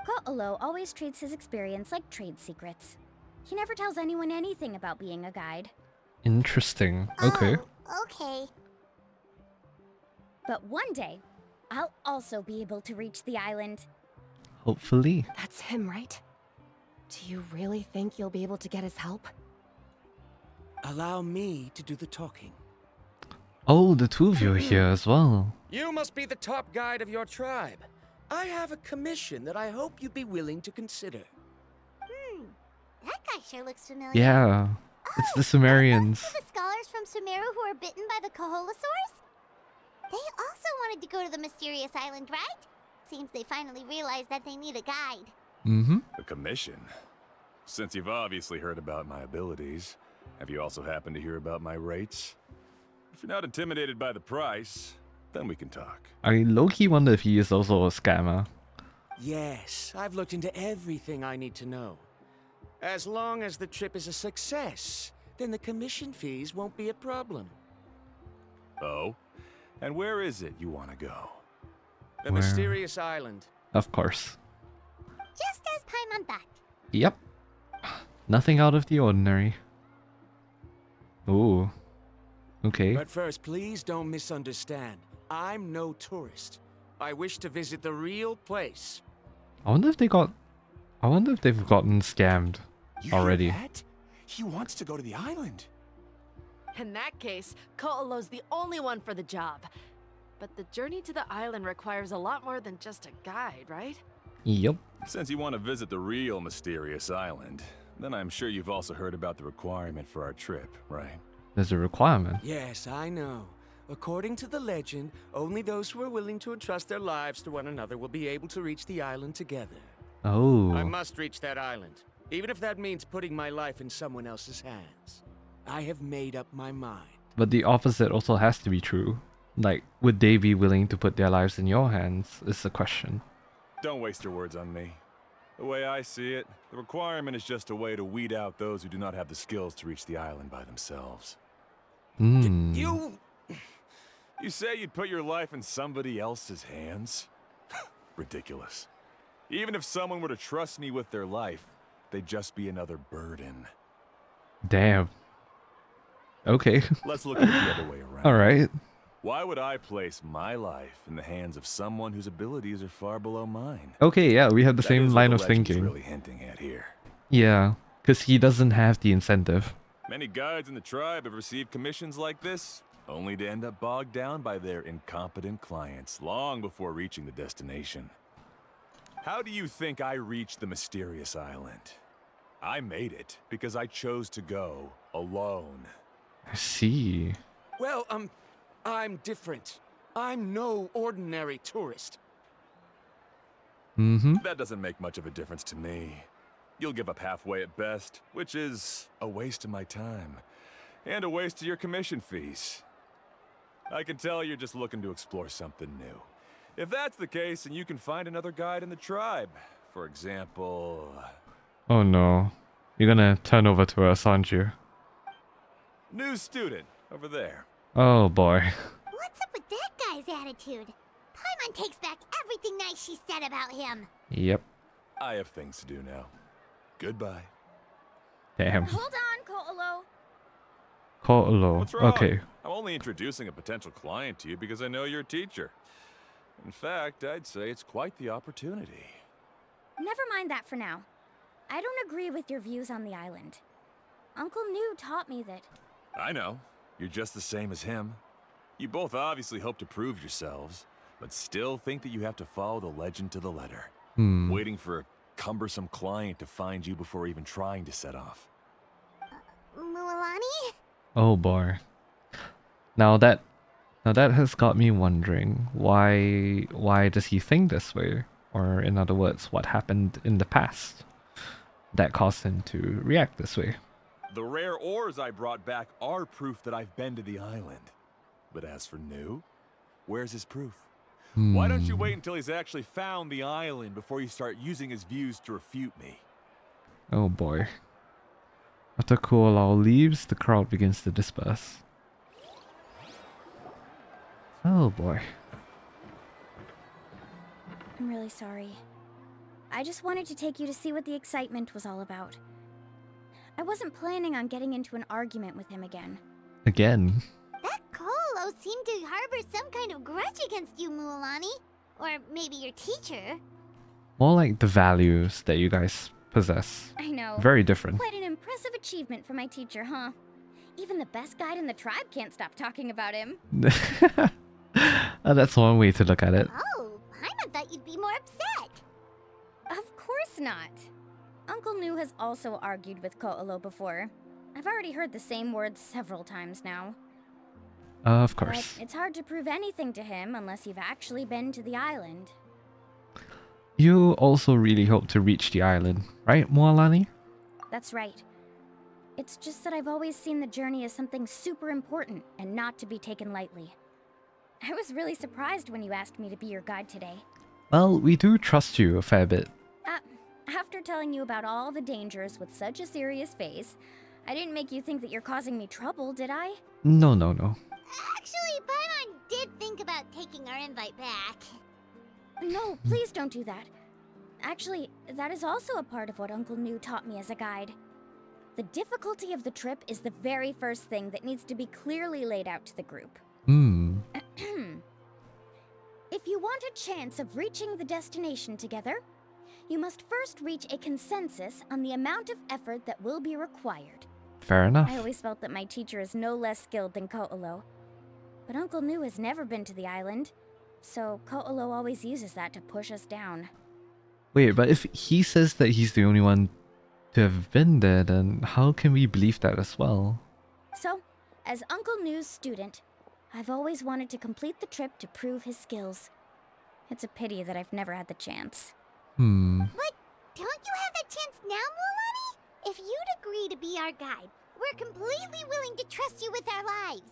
[SPEAKER 7] Ko'olo always treats his experience like trade secrets. He never tells anyone anything about being a guide.
[SPEAKER 1] Interesting. Okay.
[SPEAKER 3] Oh, okay.
[SPEAKER 7] But one day, I'll also be able to reach the island.
[SPEAKER 1] Hopefully.
[SPEAKER 4] That's him, right? Do you really think you'll be able to get his help?
[SPEAKER 2] Allow me to do the talking.
[SPEAKER 1] Oh, the two of you are here as well.
[SPEAKER 2] You must be the top guide of your tribe. I have a commission that I hope you'd be willing to consider.
[SPEAKER 3] That guy sure looks familiar.
[SPEAKER 1] Yeah. It's the Sumerians.
[SPEAKER 3] The scholars from Sumeru who were bitten by the Koholosaurs? They also wanted to go to the mysterious island, right? Seems they finally realized that they need a guide.
[SPEAKER 1] Mm-hmm.
[SPEAKER 9] A commission? Since you've obviously heard about my abilities, have you also happened to hear about my rates? If you're not intimidated by the price, then we can talk.
[SPEAKER 1] I low-key wonder if he is also a scammer.
[SPEAKER 2] Yes, I've looked into everything I need to know. As long as the trip is a success, then the commission fees won't be a problem.
[SPEAKER 9] Oh? And where is it you want to go?
[SPEAKER 2] The mysterious island.
[SPEAKER 1] Of course.
[SPEAKER 3] Just as Paimon thought.
[SPEAKER 1] Yep. Nothing out of the ordinary. Ooh. Okay.
[SPEAKER 2] But first, please don't misunderstand. I'm no tourist. I wish to visit the real place.
[SPEAKER 1] I wonder if they've gotten scammed already.
[SPEAKER 9] Hear that? He wants to go to the island.
[SPEAKER 10] In that case, Ko'olo's the only one for the job. But the journey to the island requires a lot more than just a guide, right?
[SPEAKER 1] Yep.
[SPEAKER 9] Since you want to visit the real mysterious island, then I'm sure you've also heard about the requirement for our trip, right?
[SPEAKER 1] There's a requirement.
[SPEAKER 2] Yes, I know. According to the legend, only those who are willing to entrust their lives to one another will be able to reach the island together.
[SPEAKER 1] Oh.
[SPEAKER 2] I must reach that island, even if that means putting my life in someone else's hands. I have made up my mind.
[SPEAKER 1] But the opposite also has to be true. Like, would they be willing to put their lives in your hands is the question.
[SPEAKER 9] Don't waste your words on me. The way I see it, the requirement is just a way to weed out those who do not have the skills to reach the island by themselves.
[SPEAKER 1] Hmm.
[SPEAKER 9] You say you'd put your life in somebody else's hands? Ridiculous. Even if someone were to trust me with their life, they'd just be another burden.
[SPEAKER 1] Damn. Okay.
[SPEAKER 9] Let's look at it the other way around.
[SPEAKER 1] Alright.
[SPEAKER 9] Why would I place my life in the hands of someone whose abilities are far below mine?
[SPEAKER 1] Okay, yeah, we have the
[SPEAKER 9] That
[SPEAKER 1] same
[SPEAKER 9] is what
[SPEAKER 1] line
[SPEAKER 9] the
[SPEAKER 1] of
[SPEAKER 9] legend's
[SPEAKER 1] thinking.
[SPEAKER 9] really hinting at here.
[SPEAKER 1] Yeah, because he doesn't have the incentive.
[SPEAKER 9] Many guides in the tribe have received commissions like this, only to end up bogged down by their incompetent clients long before reaching the destination. How do you think I reached the mysterious island? I made it because I chose to go alone.
[SPEAKER 1] I see.
[SPEAKER 2] Well, I'm different. I'm no ordinary tourist.
[SPEAKER 1] Mm-hmm.
[SPEAKER 9] That doesn't make much of a difference to me. You'll give up halfway at best, which is a waste of my time. And a waste of your commission fees. I can tell you're just looking to explore something new. If that's the case, then you can find another guide in the tribe. For example,
[SPEAKER 1] Oh no. You're gonna turn over to us, aren't you?
[SPEAKER 9] New student, over there.
[SPEAKER 1] Oh boy.
[SPEAKER 3] What's up with that guy's attitude? Paimon takes back everything nice she said about him.
[SPEAKER 1] Yep.
[SPEAKER 9] I have things to do now. Goodbye.
[SPEAKER 1] Damn.
[SPEAKER 7] Hold on, Ko'olo.
[SPEAKER 1] Ko'olo.
[SPEAKER 9] What's wrong?
[SPEAKER 1] Okay.
[SPEAKER 9] I'm only introducing a potential client to you because I know you're a teacher. In fact, I'd say it's quite the opportunity.
[SPEAKER 7] Never mind that for now. I don't agree with your views on the island. Uncle New taught me that.
[SPEAKER 9] I know. You're just the same as him. You both obviously hope to prove yourselves, but still think that you have to follow the legend to the letter. Waiting for a cumbersome client to find you before even trying to set off.
[SPEAKER 3] Mualani?
[SPEAKER 1] Oh boy. Now that has got me wondering why does he think this way? Or in other words, what happened in the past that caused him to react this way?
[SPEAKER 9] The rare ores I brought back are proof that I've been to the island. But as for New, where's his proof? Why don't you wait until he's actually found the island before you start using his views to refute me?
[SPEAKER 1] Oh boy. After Kualao leaves, the crowd begins to disperse. Oh boy.
[SPEAKER 7] I'm really sorry. I just wanted to take you to see what the excitement was all about. I wasn't planning on getting into an argument with him again.
[SPEAKER 1] Again?
[SPEAKER 3] That Kolo seemed to harbor some kind of grudge against you, Mualani. Or maybe your teacher.
[SPEAKER 1] More like the values that you guys possess.
[SPEAKER 7] I know.
[SPEAKER 1] Very different.
[SPEAKER 7] Quite an impressive achievement for my teacher, huh? Even the best guide in the tribe can't stop talking about him.
[SPEAKER 1] That's one way to look at it.
[SPEAKER 3] Oh, Paimon thought you'd be more upset.
[SPEAKER 7] Of course not. Uncle New has also argued with Ko'olo before. I've already heard the same words several times now.
[SPEAKER 1] Of course.
[SPEAKER 7] But it's hard to prove anything to him unless you've actually been to the island.
[SPEAKER 1] You also really hope to reach the island, right, Mualani?
[SPEAKER 7] That's right. It's just that I've always seen the journey as something super important and not to be taken lightly. I was really surprised when you asked me to be your guide today.
[SPEAKER 1] Well, we do trust you a fair bit.
[SPEAKER 7] After telling you about all the dangers with such a serious face, I didn't make you think that you're causing me trouble, did I?
[SPEAKER 1] No.
[SPEAKER 3] Actually, Paimon did think about taking our invite back.
[SPEAKER 7] No, please don't do that. Actually, that is also a part of what Uncle New taught me as a guide. The difficulty of the trip is the very first thing that needs to be clearly laid out to the group. If you want a chance of reaching the destination together, you must first reach a consensus on the amount of effort that will be required.
[SPEAKER 1] Fair enough.
[SPEAKER 7] I always felt that my teacher is no less skilled than Ko'olo. But Uncle New has never been to the island, so Ko'olo always uses that to push us down.
[SPEAKER 1] Wait, but if he says that he's the only one to have been there, then how can we believe that as well?
[SPEAKER 7] So, as Uncle New's student, I've always wanted to complete the trip to prove his skills. It's a pity that I've never had the chance.
[SPEAKER 3] But don't you have that chance now, Mualani? If you'd agree to be our guide, we're completely willing to trust you with our lives.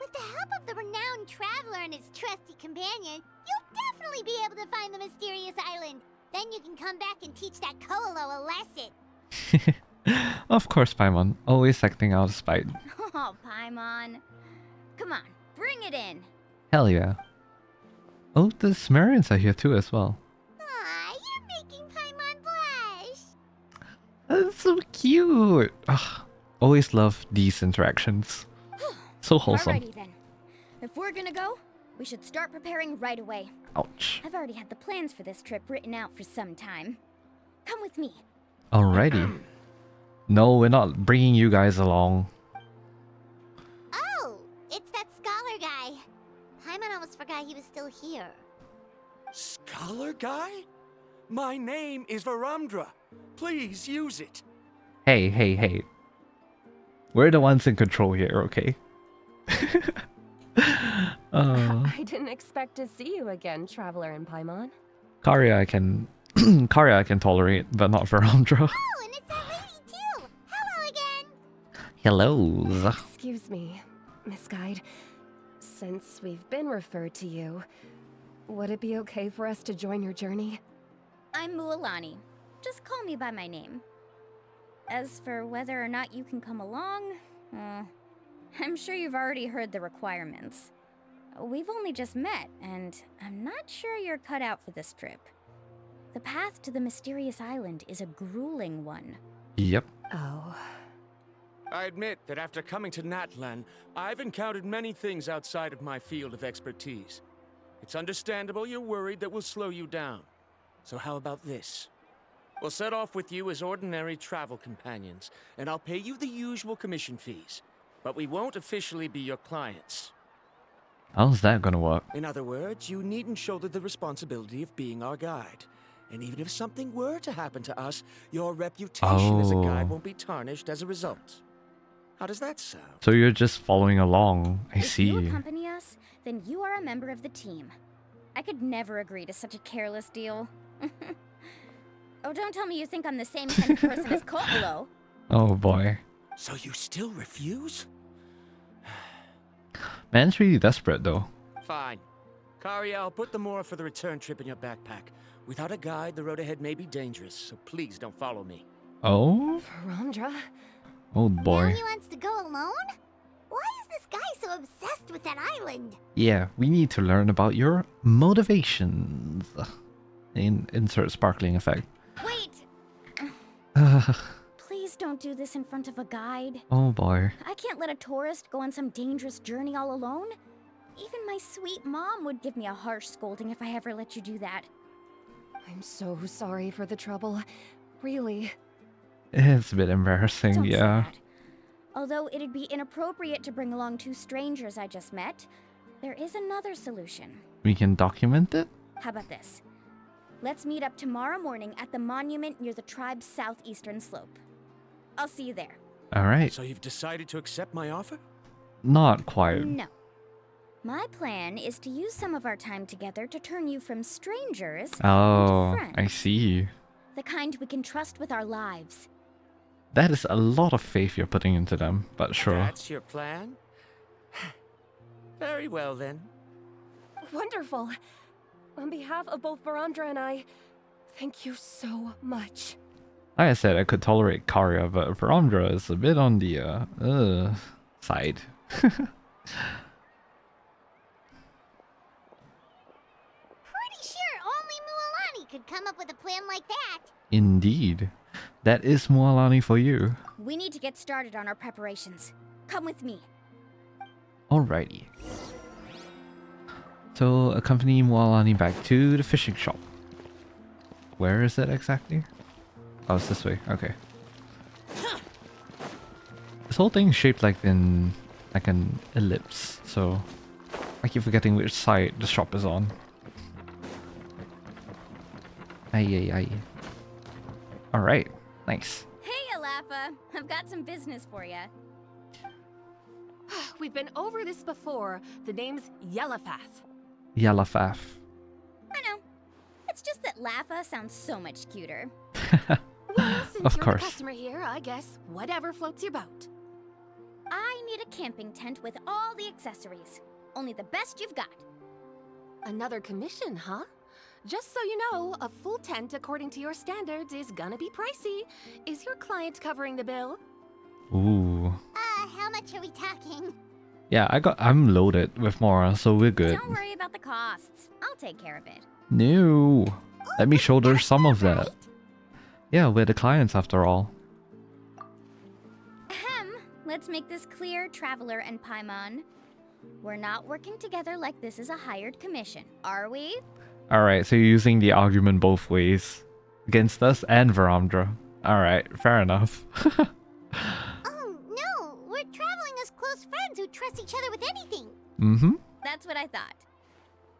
[SPEAKER 3] With the help of the renowned traveler and his trusty companion, you'll definitely be able to find the mysterious island. Then you can come back and teach that Ko'olo a lesson.
[SPEAKER 1] Of course, Paimon. Always acting out of spite.
[SPEAKER 7] Oh, Paimon. Come on, bring it in.
[SPEAKER 1] Hell yeah. Oh, the Sumerians are here too as well.
[SPEAKER 3] Aw, you're making Paimon blush.
[SPEAKER 1] That's so cute. Ugh, always love these interactions. So wholesome.
[SPEAKER 7] Alrighty then. If we're gonna go, we should start preparing right away.
[SPEAKER 1] Ouch.
[SPEAKER 7] I've already had the plans for this trip written out for some time. Come with me.
[SPEAKER 1] Alrighty. No, we're not bringing you guys along.
[SPEAKER 3] Oh, it's that scholar guy. Paimon almost forgot he was still here.
[SPEAKER 2] Scholar guy? My name is Varamdra. Please use it.
[SPEAKER 1] Hey. We're the ones in control here, okay?
[SPEAKER 4] I didn't expect to see you again, Traveler and Paimon.
[SPEAKER 1] Karya I can Karya I can tolerate, but not Varamdra.
[SPEAKER 3] Oh, and it's that lady too. Hello again.
[SPEAKER 1] Hello.
[SPEAKER 4] Excuse me, Miss Guide. Since we've been referred to you, would it be okay for us to join your journey?
[SPEAKER 7] I'm Mualani, just call me by my name. As for whether or not you can come along, I'm sure you've already heard the requirements. We've only just met, and I'm not sure you're cut out for this trip. The path to the mysterious island is a grueling one.
[SPEAKER 1] Yep.
[SPEAKER 4] Oh.
[SPEAKER 2] I admit that after coming to Natlan, I've encountered many things outside of my field of expertise. It's understandable you're worried that we'll slow you down. So how about this? We'll set off with you as ordinary travel companions, and I'll pay you the usual commission fees. But we won't officially be your clients.
[SPEAKER 1] How's that gonna work?
[SPEAKER 2] In other words, you needn't shoulder the responsibility of being our guide. And even if something were to happen to us, your reputation as a guide won't be tarnished as a result. How does that sound?
[SPEAKER 1] So you're just following along. I see.
[SPEAKER 7] If you accompany us, then you are a member of the team. I could never agree to such a careless deal. Oh, don't tell me you think I'm the same kind of person as Kotolo.
[SPEAKER 1] Oh boy.
[SPEAKER 2] So you still refuse?
[SPEAKER 1] Man's really desperate though.
[SPEAKER 2] Fine. Karia, I'll put the more for the return trip in your backpack. Without a guide, the road ahead may be dangerous, so please don't follow me.
[SPEAKER 1] Oh?
[SPEAKER 4] Verandra?
[SPEAKER 1] Oh
[SPEAKER 3] Now
[SPEAKER 1] boy.
[SPEAKER 3] he wants to go alone? Why is this guy so obsessed with that island?
[SPEAKER 1] Yeah, we need to learn about your motivations. Insert sparkling effect.
[SPEAKER 7] Wait!
[SPEAKER 1] Uh,
[SPEAKER 7] Please don't do this in front of a guide.
[SPEAKER 1] oh boy.
[SPEAKER 7] I can't let a tourist go on some dangerous journey all alone. Even my sweet mom would give me a harsh scolding if I ever let you do that.
[SPEAKER 4] I'm so sorry for the trouble. Really.
[SPEAKER 1] It's a bit embarrassing,
[SPEAKER 7] Don't say
[SPEAKER 1] yeah.
[SPEAKER 7] that. Although it'd be inappropriate to bring along two strangers I just met, there is another solution.
[SPEAKER 1] We can document it?
[SPEAKER 7] How about this? Let's meet up tomorrow morning at the monument near the tribe's southeastern slope. I'll see you there.
[SPEAKER 1] Alright.
[SPEAKER 2] So you've decided to accept my offer?
[SPEAKER 1] Not quite.
[SPEAKER 7] No. My plan is to use some of our time together to turn you from strangers
[SPEAKER 1] Oh,
[SPEAKER 7] into friends.
[SPEAKER 1] I see.
[SPEAKER 7] The kind we can trust with our lives.
[SPEAKER 1] That is a lot of faith you're putting into them, but sure.
[SPEAKER 2] That's your plan? Very well then.
[SPEAKER 4] Wonderful. On behalf of both Verandra and I, thank you so much.
[SPEAKER 1] Like I said, I could tolerate Karia, but Verandra is a bit on the side.
[SPEAKER 3] Pretty sure only Mualani could come up with a plan like that.
[SPEAKER 1] Indeed. That is Mualani for you.
[SPEAKER 7] We need to get started on our preparations. Come with me.
[SPEAKER 1] Alrighty. So, accompany Mualani back to the fishing shop. Where is it exactly? Oh, it's this way. Okay. This whole thing is shaped like an ellipse, so I keep forgetting which side the shop is on. Aye, aye, aye. Alright, nice.
[SPEAKER 7] Hey, Alafa. I've got some business for you.
[SPEAKER 10] We've been over this before. The name's Yellowfath.
[SPEAKER 1] Yalafaf.
[SPEAKER 7] I know. It's just that Lafa sounds so much cuter.
[SPEAKER 10] Well, since
[SPEAKER 1] Of
[SPEAKER 10] you're
[SPEAKER 1] course.
[SPEAKER 10] the customer here, I guess whatever floats your boat.
[SPEAKER 7] I need a camping tent with all the accessories. Only the best you've got.
[SPEAKER 10] Another commission, huh? Just so you know, a full tent according to your standards is gonna be pricey. Is your client covering the bill?
[SPEAKER 1] Ooh.
[SPEAKER 3] How much are we talking?
[SPEAKER 1] Yeah, I'm loaded with Mora, so we're good.
[SPEAKER 7] Don't worry about the costs. I'll take care of it.
[SPEAKER 1] No. Let me shoulder
[SPEAKER 3] That's
[SPEAKER 1] some
[SPEAKER 3] not
[SPEAKER 1] of that.
[SPEAKER 3] right.
[SPEAKER 1] Yeah, we're the clients after all.
[SPEAKER 7] Ahem. Let's make this clear, Traveler and Paimon. We're not working together like this is a hired commission, are we?
[SPEAKER 1] Alright, so you're using the argument both ways. Against us and Verandra. Alright, fair enough.
[SPEAKER 3] Oh, no! We're traveling as close friends who trust each other with anything.
[SPEAKER 1] Mm-hmm.
[SPEAKER 7] That's what I thought.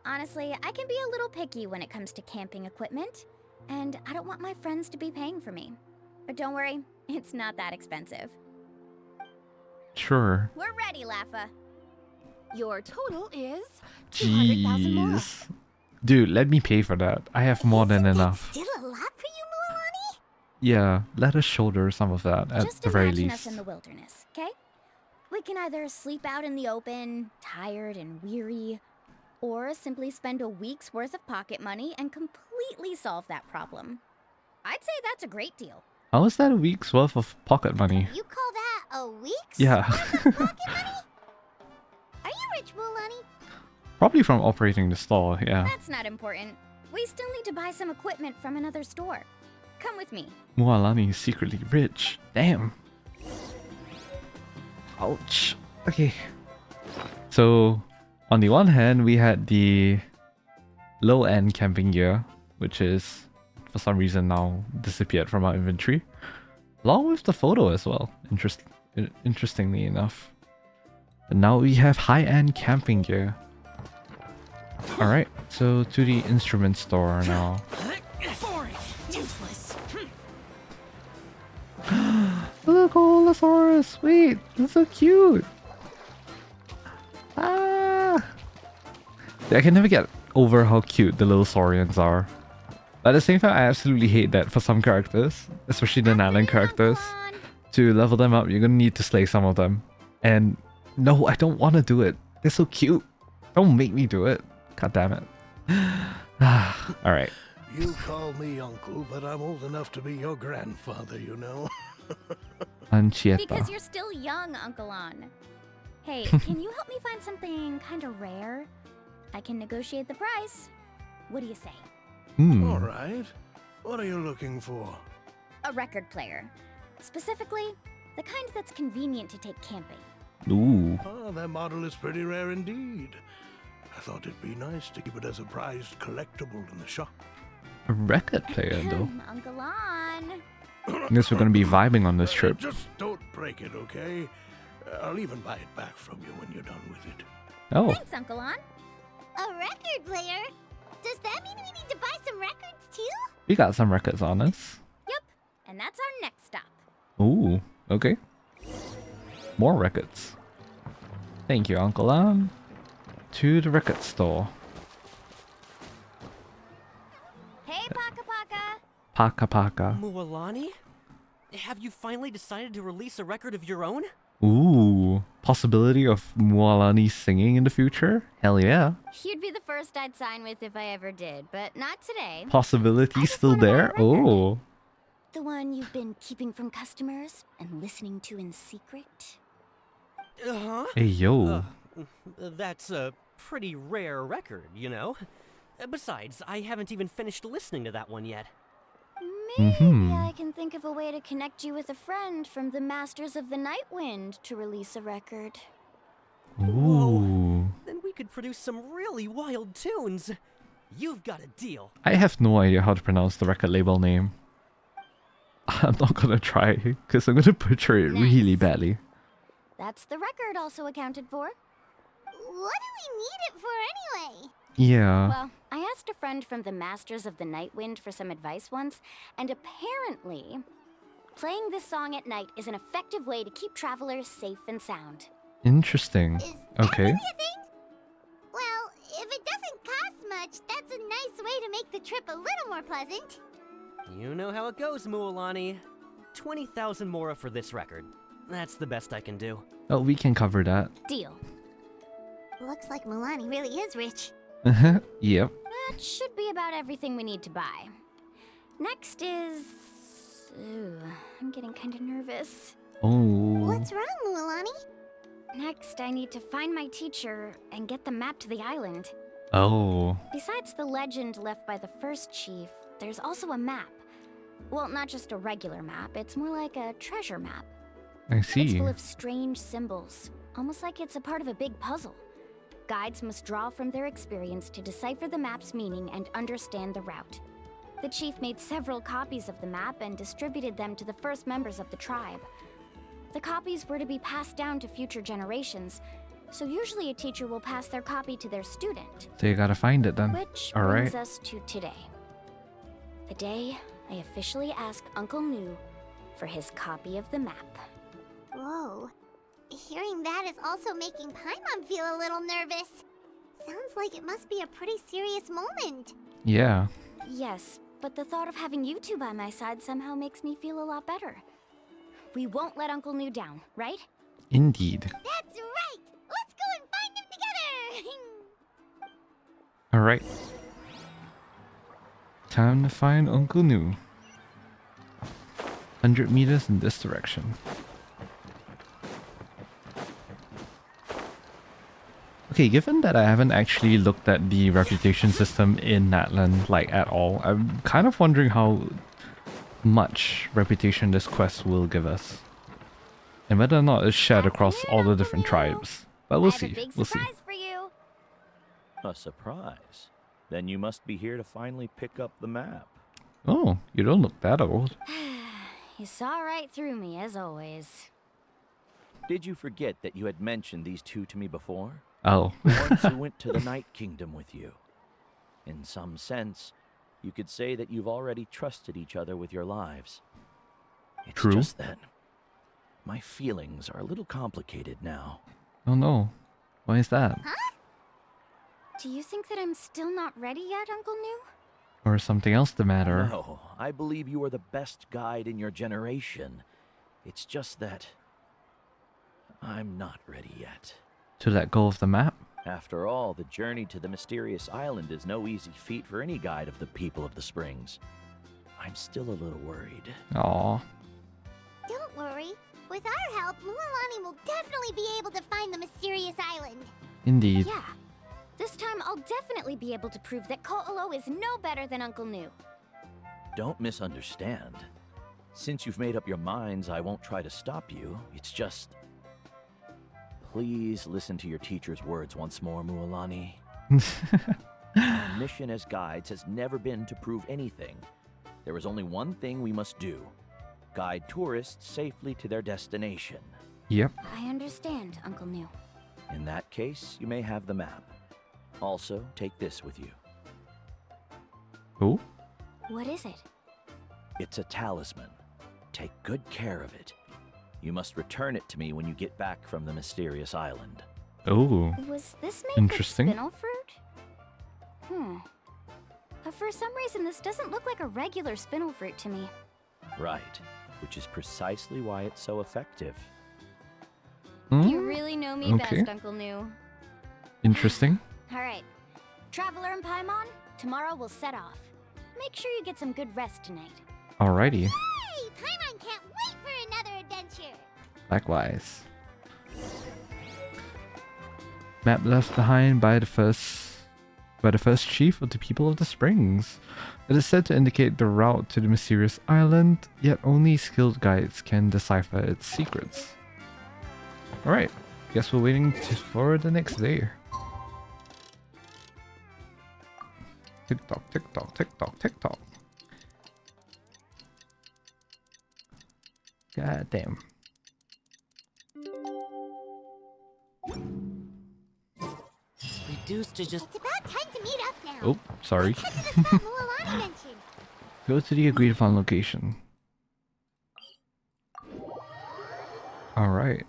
[SPEAKER 7] Honestly, I can be a little picky when it comes to camping equipment, and I don't want my friends to be paying for me. But don't worry, it's not that expensive.
[SPEAKER 1] Sure.
[SPEAKER 7] We're ready, Lafa.
[SPEAKER 10] Your total is 200,000 more.
[SPEAKER 1] Jeez. Dude, let me pay for that. I have more than
[SPEAKER 3] Isn't that
[SPEAKER 1] enough.
[SPEAKER 3] still a lot for you, Mualani?
[SPEAKER 1] Yeah, let us shoulder some of that at
[SPEAKER 7] Just
[SPEAKER 1] the very
[SPEAKER 7] imagine
[SPEAKER 1] least.
[SPEAKER 7] us in the wilderness, okay? We can either sleep out in the open, tired and weary, or simply spend a week's worth of pocket money and completely solve that problem. I'd say that's a great deal.
[SPEAKER 1] How is that a week's worth of pocket money?
[SPEAKER 3] You call that a week's
[SPEAKER 1] Yeah.
[SPEAKER 3] worth of pocket money? Are you rich, Mualani?
[SPEAKER 1] Probably from operating the store, yeah.
[SPEAKER 7] That's not important. We still need to buy some equipment from another store. Come with me.
[SPEAKER 1] Mualani is secretly rich. Damn. Ouch. Okay. So, on the one hand, we had the low-end camping gear, which is, for some reason now, disappeared from our inventory. Along with the photo as well, interestingly enough. And now we have high-end camping gear. Alright, so to the instrument store now.
[SPEAKER 10] Boring. Useless.
[SPEAKER 1] Look, Allosaurus! Wait, that's so cute! Ah! I can never get over how cute the little saurians are. But at the same time, I absolutely hate that for some characters, especially the Natlan characters. To level them up, you're gonna need to slay some of them. And no, I don't want to do it. They're so cute. Don't make me do it. God damn it. Alright.
[SPEAKER 11] You call me uncle, but I'm old enough to be your grandfather, you know.
[SPEAKER 1] Anchieta.
[SPEAKER 7] Because you're still young, Uncle On. Hey, can you help me find something kind of rare? I can negotiate the price. What do you say?
[SPEAKER 11] All right. What are you looking for?
[SPEAKER 7] A record player. Specifically, the kind that's convenient to take camping.
[SPEAKER 1] Ooh.
[SPEAKER 11] Oh, that model is pretty rare indeed. I thought it'd be nice to keep it as a prized collectible in the shop.
[SPEAKER 1] A record player, though.
[SPEAKER 7] Uncle On.
[SPEAKER 1] I guess we're gonna be vibing on this trip.
[SPEAKER 11] Just don't break it, okay? I'll even buy it back from you when you're done with it.
[SPEAKER 1] Oh.
[SPEAKER 7] Thanks, Uncle On.
[SPEAKER 3] A record player? Does that mean we need to buy some records too?
[SPEAKER 1] We got some records on us.
[SPEAKER 7] Yep, and that's our next stop.
[SPEAKER 1] Ooh, okay. More records. Thank you, Uncle An. To the record store.
[SPEAKER 7] Hey, Paka Paka.
[SPEAKER 1] Paka Paka.
[SPEAKER 12] Mualani? Have you finally decided to release a record of your own?
[SPEAKER 1] Ooh, possibility of Mualani singing in the future? Hell yeah.
[SPEAKER 7] You'd be the first I'd sign with if I ever did, but not today.
[SPEAKER 1] Possibility still there? Oh.
[SPEAKER 7] The one you've been keeping from customers and listening to in secret?
[SPEAKER 12] Uh-huh.
[SPEAKER 1] Hey, yo.
[SPEAKER 12] That's a pretty rare record, you know? Besides, I haven't even finished listening to that one yet.
[SPEAKER 7] Maybe I can think of a way to connect you with a friend from the Masters of the Night Wind to release a record.
[SPEAKER 1] Ooh.
[SPEAKER 12] Then we could produce some really wild tunes. You've got a deal.
[SPEAKER 1] I have no idea how to pronounce the record label name. I'm not gonna try, because I'm gonna butcher it really badly.
[SPEAKER 7] That's the record also accounted for.
[SPEAKER 3] What do we need it for anyway?
[SPEAKER 1] Yeah.
[SPEAKER 7] Well, I asked a friend from the Masters of the Night Wind for some advice once, and apparently, playing this song at night is an effective way to keep travelers safe and sound.
[SPEAKER 1] Interesting. Okay.
[SPEAKER 3] Really a thing? Well, if it doesn't cost much, that's a nice way to make the trip a little more pleasant.
[SPEAKER 12] You know how it goes, Mualani. 20,000 mora for this record. That's the best I can do.
[SPEAKER 1] Oh, we can cover that.
[SPEAKER 7] Deal.
[SPEAKER 3] Looks like Mualani really is rich.
[SPEAKER 1] Yep.
[SPEAKER 7] That should be about everything we need to buy. Next is... Ooh, I'm getting kind of nervous.
[SPEAKER 1] Oh.
[SPEAKER 3] What's wrong, Mualani?
[SPEAKER 7] Next, I need to find my teacher and get the map to the island.
[SPEAKER 1] Oh.
[SPEAKER 7] Besides the legend left by the first chief, there's also a map. Well, not just a regular map, it's more like a treasure map.
[SPEAKER 1] I
[SPEAKER 7] It's
[SPEAKER 1] see.
[SPEAKER 7] full of strange symbols, almost like it's a part of a big puzzle. Guides must draw from their experience to decipher the map's meaning and understand the route. The chief made several copies of the map and distributed them to the first members of the tribe. The copies were to be passed down to future generations, so usually a teacher will pass their copy to their student.
[SPEAKER 1] So you gotta find it then.
[SPEAKER 7] Which
[SPEAKER 1] All
[SPEAKER 7] brings
[SPEAKER 1] right.
[SPEAKER 7] us to today. The day I officially asked Uncle Nu for his copy of the map.
[SPEAKER 3] Whoa. Hearing that is also making Paimon feel a little nervous. Sounds like it must be a pretty serious moment.
[SPEAKER 1] Yeah.
[SPEAKER 7] Yes, but the thought of having you two by my side somehow makes me feel a lot better. We won't let Uncle Nu down, right?
[SPEAKER 1] Indeed.
[SPEAKER 3] That's right! Let's go and find him together!
[SPEAKER 1] Alright. Time to find Uncle Nu. 100 meters in this direction. Okay, given that I haven't actually looked at the reputation system in Natlan, like, at all, I'm kind of wondering how much reputation this quest will give us. And whether or not it's shared across all the different tribes. But we'll see, we'll see.
[SPEAKER 7] For you.
[SPEAKER 13] A surprise? Then you must be here to finally pick up the map.
[SPEAKER 1] Oh, you don't look that old.
[SPEAKER 7] You saw right through me, as always.
[SPEAKER 13] Did you forget that you had mentioned these two to me before?
[SPEAKER 1] Oh.
[SPEAKER 13] The ones who went to the Night Kingdom with you. In some sense, you could say that you've already trusted each other with your lives. It's
[SPEAKER 1] True.
[SPEAKER 13] just that my feelings are a little complicated now.
[SPEAKER 1] Oh no. Why is that?
[SPEAKER 7] Huh? Do you think that I'm still not ready yet, Uncle New?
[SPEAKER 1] Or is something else the matter?
[SPEAKER 13] No, I believe you are the best guide in your generation. It's just that I'm not ready yet.
[SPEAKER 1] To let go of the map?
[SPEAKER 13] After all, the journey to the mysterious island is no easy feat for any guide of the people of the Springs. I'm still a little worried.
[SPEAKER 1] Aww.
[SPEAKER 3] Don't worry. With our help, Mualani will definitely be able to find the mysterious island.
[SPEAKER 1] Indeed.
[SPEAKER 7] Yeah. This time I'll definitely be able to prove that Ko'olo is no better than Uncle New.
[SPEAKER 13] Don't misunderstand. Since you've made up your minds, I won't try to stop you. It's just... Please listen to your teacher's words once more, Mualani. Our mission as guides has never been to prove anything. There is only one thing we must do. Guide tourists safely to their destination.
[SPEAKER 1] Yep.
[SPEAKER 7] I understand, Uncle New.
[SPEAKER 13] In that case, you may have the map. Also, take this with you.
[SPEAKER 1] Oh?
[SPEAKER 7] What is it?
[SPEAKER 13] It's a talisman. Take good care of it. You must return it to me when you get back from the mysterious island.
[SPEAKER 1] Oh.
[SPEAKER 7] Was this made
[SPEAKER 1] interesting.
[SPEAKER 7] with spinel fruit? For some reason, this doesn't look like a regular spinel fruit to me.
[SPEAKER 13] Right, which is precisely why it's so effective.
[SPEAKER 7] You really know me
[SPEAKER 1] Okay.
[SPEAKER 7] best, Uncle New.
[SPEAKER 1] Interesting.
[SPEAKER 7] All right. Traveler and Paimon, tomorrow we'll set off. Make sure you get some good rest tonight.
[SPEAKER 1] Alrighty.
[SPEAKER 3] Hey, Paimon can't wait for another adventure.
[SPEAKER 1] Likewise. Map left behind by the first chief of the people of the Springs. It is said to indicate the route to the mysterious island, yet only skilled guides can decipher its secrets. Alright, guess we're waiting for the next day. Tick tock, tick tock, tick tock, tick tock. God damn.
[SPEAKER 10] Reduced to just...
[SPEAKER 3] It's about time to meet up now.
[SPEAKER 1] Oh, sorry.
[SPEAKER 3] Let's head to the spot Mualani mentioned.
[SPEAKER 1] Go to the agreed upon location. Alright.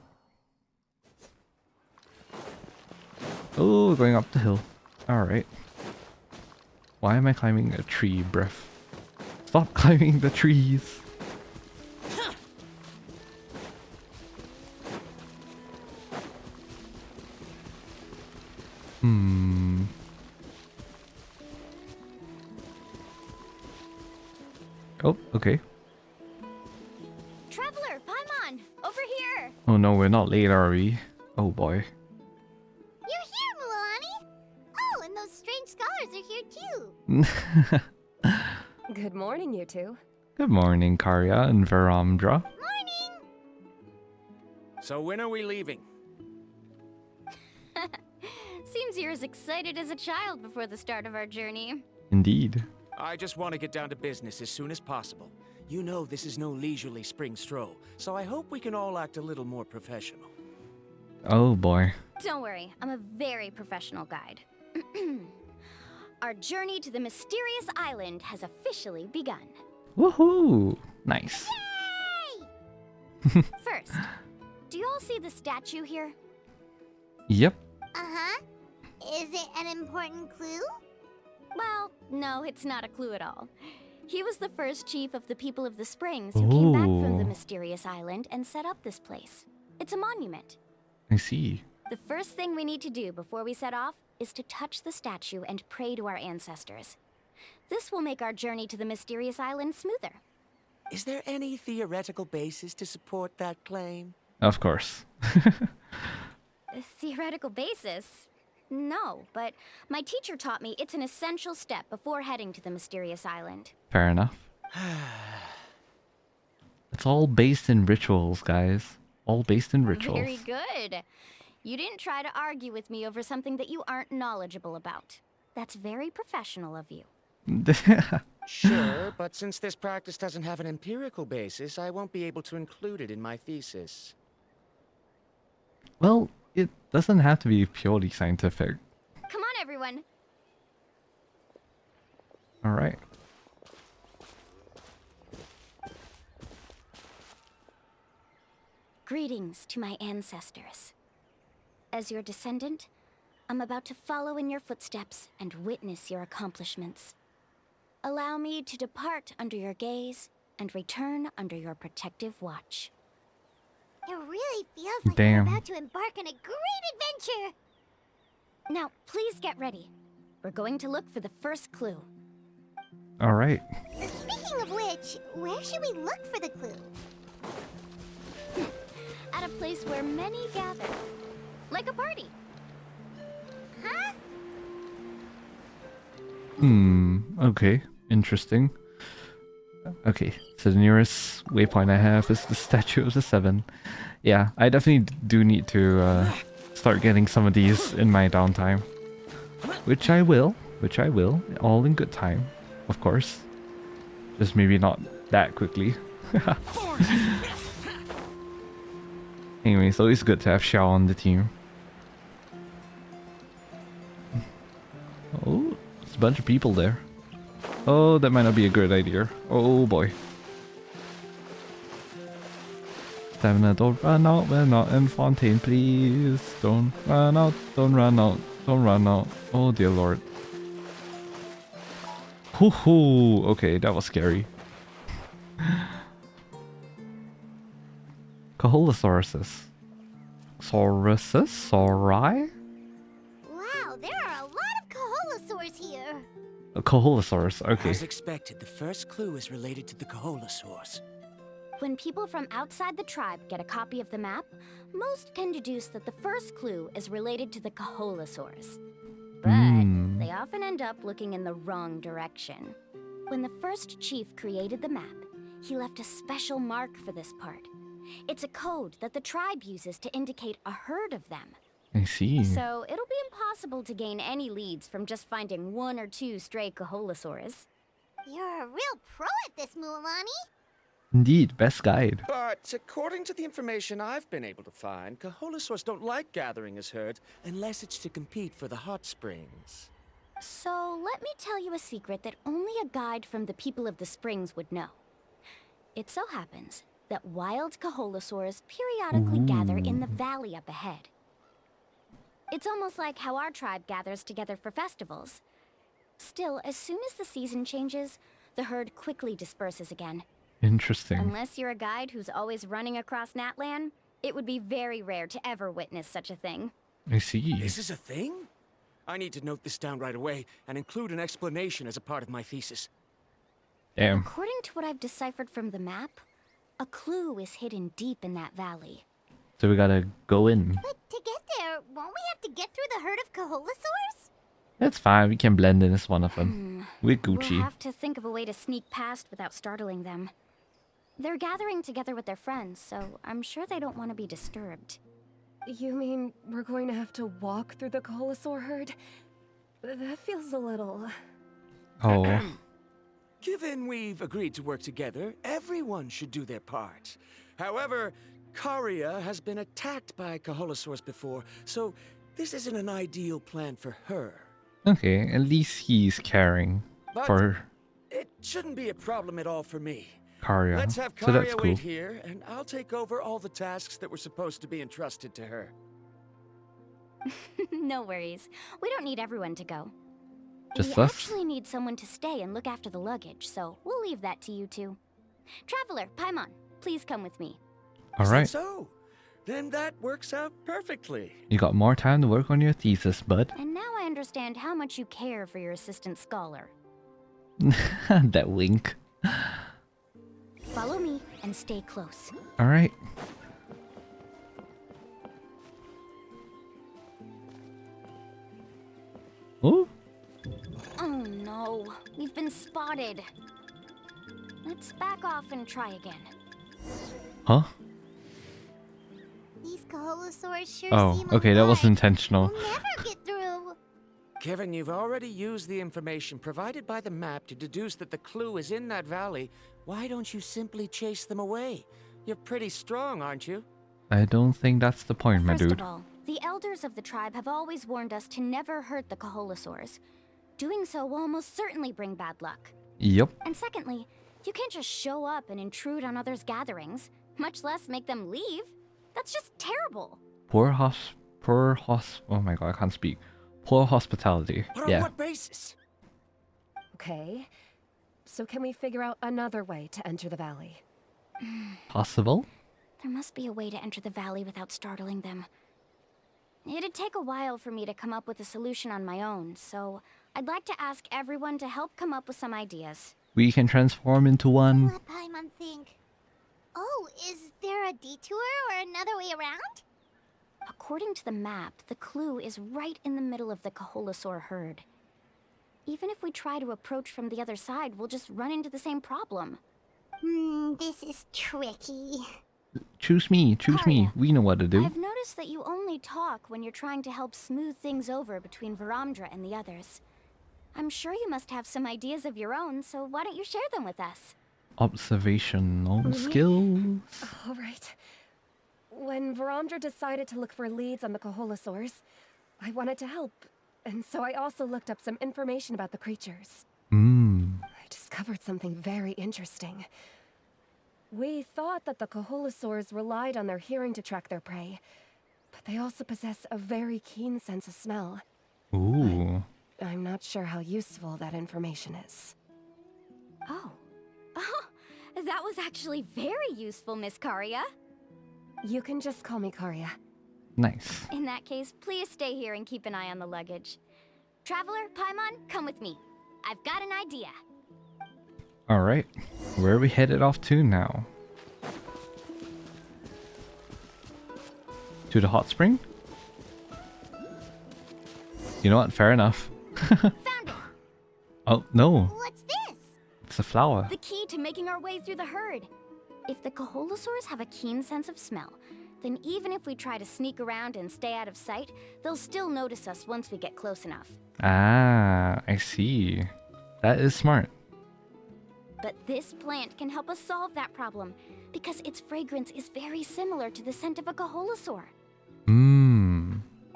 [SPEAKER 1] Oh, going up the hill. Alright. Why am I climbing a tree, bruh? Stop climbing the trees! Oh, okay.
[SPEAKER 7] Traveler, Paimon, over here.
[SPEAKER 1] Oh no, we're not late, are we? Oh boy.
[SPEAKER 3] You're here, Mualani. Oh, and those strange scholars are here too.
[SPEAKER 4] Good morning, you two.
[SPEAKER 1] Good morning, Karya and Veramdra.
[SPEAKER 3] Morning.
[SPEAKER 2] So when are we leaving?
[SPEAKER 7] Seems you're as excited as a child before the start of our journey.
[SPEAKER 1] Indeed.
[SPEAKER 2] I just want to get down to business as soon as possible. You know this is no leisurely spring stroll, so I hope we can all act a little more professional.
[SPEAKER 1] Oh boy.
[SPEAKER 7] Don't worry, I'm a very professional guide. Our journey to the mysterious island has officially begun.
[SPEAKER 1] Woohoo! Nice.
[SPEAKER 7] First, do you all see the statue here?
[SPEAKER 1] Yep.
[SPEAKER 3] Uh-huh. Is it an important clue?
[SPEAKER 7] Well, no, it's not a clue at all. He was the first chief of the people of the Springs who came back from the
[SPEAKER 1] Ooh.
[SPEAKER 7] mysterious island and set up this place. It's a monument.
[SPEAKER 1] I see.
[SPEAKER 7] The first thing we need to do before we set off is to touch the statue and pray to our ancestors. This will make our journey to the mysterious island smoother.
[SPEAKER 2] Is there any theoretical basis to support that claim?
[SPEAKER 1] Of course.
[SPEAKER 7] A theoretical basis? No, but my teacher taught me it's an essential step before heading to the mysterious island.
[SPEAKER 1] Fair enough. It's all based in rituals, guys. All based in rituals.
[SPEAKER 7] Very good. You didn't try to argue with me over something that you aren't knowledgeable about. That's very professional of you.
[SPEAKER 2] Sure, but since this practice doesn't have an empirical basis, I won't be able to include it in my thesis.
[SPEAKER 1] Well, it doesn't have to be purely scientific.
[SPEAKER 7] Come on, everyone.
[SPEAKER 1] Alright.
[SPEAKER 7] Greetings to my ancestors. As your descendant, I'm about to follow in your footsteps and witness your accomplishments. Allow me to depart under your gaze and return under your protective watch.
[SPEAKER 3] It really feels like
[SPEAKER 1] Damn.
[SPEAKER 3] we're about to embark on a great adventure!
[SPEAKER 7] Now, please get ready. We're going to look for the first clue.
[SPEAKER 1] Alright.
[SPEAKER 3] Speaking of which, where should we look for the clue?
[SPEAKER 7] At a place where many gather. Like a party.
[SPEAKER 3] Huh?
[SPEAKER 1] Okay. Interesting. Okay, so the nearest waypoint I have is the Statue of the Seven. Yeah, I definitely do need to start getting some of these in my downtime. Which I will, all in good time, of course. Just maybe not that quickly. Anyway, it's always good to have Xiao on the team. Oh, there's a bunch of people there. Oh, that might not be a good idea. Oh boy. Stamina, don't run out, we're not in Fontaine, please. Don't run out, don't run out, don't run out. Oh dear lord. Hoo hoo, okay, that was scary. Caholosauruses. Sauruses? Saurai?
[SPEAKER 3] Wow, there are a lot of Caholosaurs here!
[SPEAKER 1] A Caholosaurus, okay.
[SPEAKER 2] As expected, the first clue is related to the Caholosaurs.
[SPEAKER 7] When people from outside the tribe get a copy of the map, most can deduce that the first clue is related to the Caholosaurs. But they often end up looking in the wrong direction. When the first chief created the map, he left a special mark for this part. It's a code that the tribe uses to indicate a herd of them.
[SPEAKER 1] I see.
[SPEAKER 7] So it'll be impossible to gain any leads from just finding one or two stray Caholosaurs.
[SPEAKER 3] You're a real pro at this, Mualani!
[SPEAKER 1] Indeed, best guide.
[SPEAKER 2] But according to the information I've been able to find, Caholosaurs don't like gathering as herds unless it's to compete for the hot springs.
[SPEAKER 7] So let me tell you a secret that only a guide from the people of the springs would know. It so happens that wild Caholosaurs periodically gather in the valley up ahead. It's almost like how our tribe gathers together for festivals. Still, as soon as the season changes, the herd quickly disperses again.
[SPEAKER 1] Interesting.
[SPEAKER 7] Unless you're a guide who's always running across Natlan, it would be very rare to ever witness such a thing.
[SPEAKER 1] I see.
[SPEAKER 2] This is a thing? I need to note this down right away and include an explanation as a part of my thesis.
[SPEAKER 1] Damn.
[SPEAKER 7] According to what I've deciphered from the map, a clue is hidden deep in that valley.
[SPEAKER 1] So we gotta go in.
[SPEAKER 3] But to get there, won't we have to get through the herd of Caholosaurs?
[SPEAKER 1] That's fine, we can blend in as one of them. We're Gucci.
[SPEAKER 7] We'll have to think of a way to sneak past without startling them. They're gathering together with their friends, so I'm sure they don't want to be disturbed.
[SPEAKER 4] You mean we're going to have to walk through the Caholosaur herd? That feels a little...
[SPEAKER 1] Oh.
[SPEAKER 2] Given we've agreed to work together, everyone should do their part. However, Karia has been attacked by Caholosaurs before, so this isn't an ideal plan for her.
[SPEAKER 1] Okay, at least he's caring
[SPEAKER 2] But
[SPEAKER 1] for
[SPEAKER 2] it shouldn't be a problem at all for me.
[SPEAKER 1] Karia.
[SPEAKER 2] Let's have
[SPEAKER 1] So that's
[SPEAKER 2] Karia
[SPEAKER 1] cool.
[SPEAKER 2] wait here, and I'll take over all the tasks that were supposed to be entrusted to her.
[SPEAKER 7] No worries. We don't need everyone to go.
[SPEAKER 1] Just
[SPEAKER 7] we
[SPEAKER 1] us?
[SPEAKER 7] actually need someone to stay and look after the luggage, so we'll leave that to you two. Traveler, Paimon, please come with me.
[SPEAKER 1] Alright.
[SPEAKER 2] So, then that works out perfectly.
[SPEAKER 1] You got more time to work on your thesis, bud.
[SPEAKER 7] And now I understand how much you care for your assistant scholar.
[SPEAKER 1] That wink.
[SPEAKER 7] Follow me and stay close.
[SPEAKER 1] All right. Oh.
[SPEAKER 7] Oh no, we've been spotted. Let's back off and try again.
[SPEAKER 1] Huh?
[SPEAKER 3] These Kaholosaurs sure
[SPEAKER 1] Oh,
[SPEAKER 3] seem
[SPEAKER 1] okay, that was
[SPEAKER 3] alive.
[SPEAKER 1] intentional.
[SPEAKER 3] We'll never get through.
[SPEAKER 2] Given you've already used the information provided by the map to deduce that the clue is in that valley, why don't you simply chase them away? You're pretty strong, aren't you?
[SPEAKER 1] I don't think that's the point, my
[SPEAKER 7] First
[SPEAKER 1] dude.
[SPEAKER 7] of all, the elders of the tribe have always warned us to never hurt the Kaholosaurs. Doing so will almost certainly bring bad luck.
[SPEAKER 1] Yep.
[SPEAKER 7] And secondly, you can't just show up and intrude on others' gatherings, much less make them leave. That's just terrible.
[SPEAKER 1] Oh my god, I can't speak. Poor hospitality.
[SPEAKER 2] But
[SPEAKER 1] Yeah.
[SPEAKER 2] on what basis?
[SPEAKER 4] Okay. So can we figure out another way to enter the valley?
[SPEAKER 1] Possible?
[SPEAKER 7] There must be a way to enter the valley without startling them. It'd take a while for me to come up with a solution on my own, so I'd like to ask everyone to help come up with some ideas.
[SPEAKER 1] We can transform into one.
[SPEAKER 3] Let Paimon think. Oh, is there a detour or another way around?
[SPEAKER 7] According to the map, the clue is right in the middle of the Kaholosaur herd. Even if we try to approach from the other side, we'll just run into the same problem.
[SPEAKER 3] This is tricky.
[SPEAKER 1] Choose me. Choose me. We know what to do.
[SPEAKER 7] I've noticed that you only talk when you're trying to help smooth things over between Varamdra and the others. I'm sure you must have some ideas of your own, so why don't you share them with us?
[SPEAKER 1] Observational skills.
[SPEAKER 4] All right. When Varamdra decided to look for leads on the Kaholosaurs, I wanted to help, and so I also looked up some information about the creatures. I discovered something very interesting. We thought that the Kaholosaurs relied on their hearing to track their prey, but they also possess a very keen sense of smell.
[SPEAKER 1] Ooh.
[SPEAKER 4] I'm not sure how useful that information is.
[SPEAKER 7] Oh. That was actually very useful, Miss Karia.
[SPEAKER 4] You can just call me Karia.
[SPEAKER 1] Nice.
[SPEAKER 7] In that case, please stay here and keep an eye on the luggage. Traveler, Paimon, come with me. I've got an idea.
[SPEAKER 1] Alright. Where are we headed off to now? To the hot spring? You know what? Fair enough.
[SPEAKER 7] Found it!
[SPEAKER 1] Oh, no.
[SPEAKER 3] What's this?
[SPEAKER 1] It's a flower.
[SPEAKER 7] The key to making our way through the herd. If the Kaholosaurs have a keen sense of smell, then even if we try to sneak around and stay out of sight, they'll still notice us once we get close enough.
[SPEAKER 1] Ah, I see. That is smart.
[SPEAKER 7] But this plant can help us solve that problem, because its fragrance is very similar to the scent of a Kaholosaur.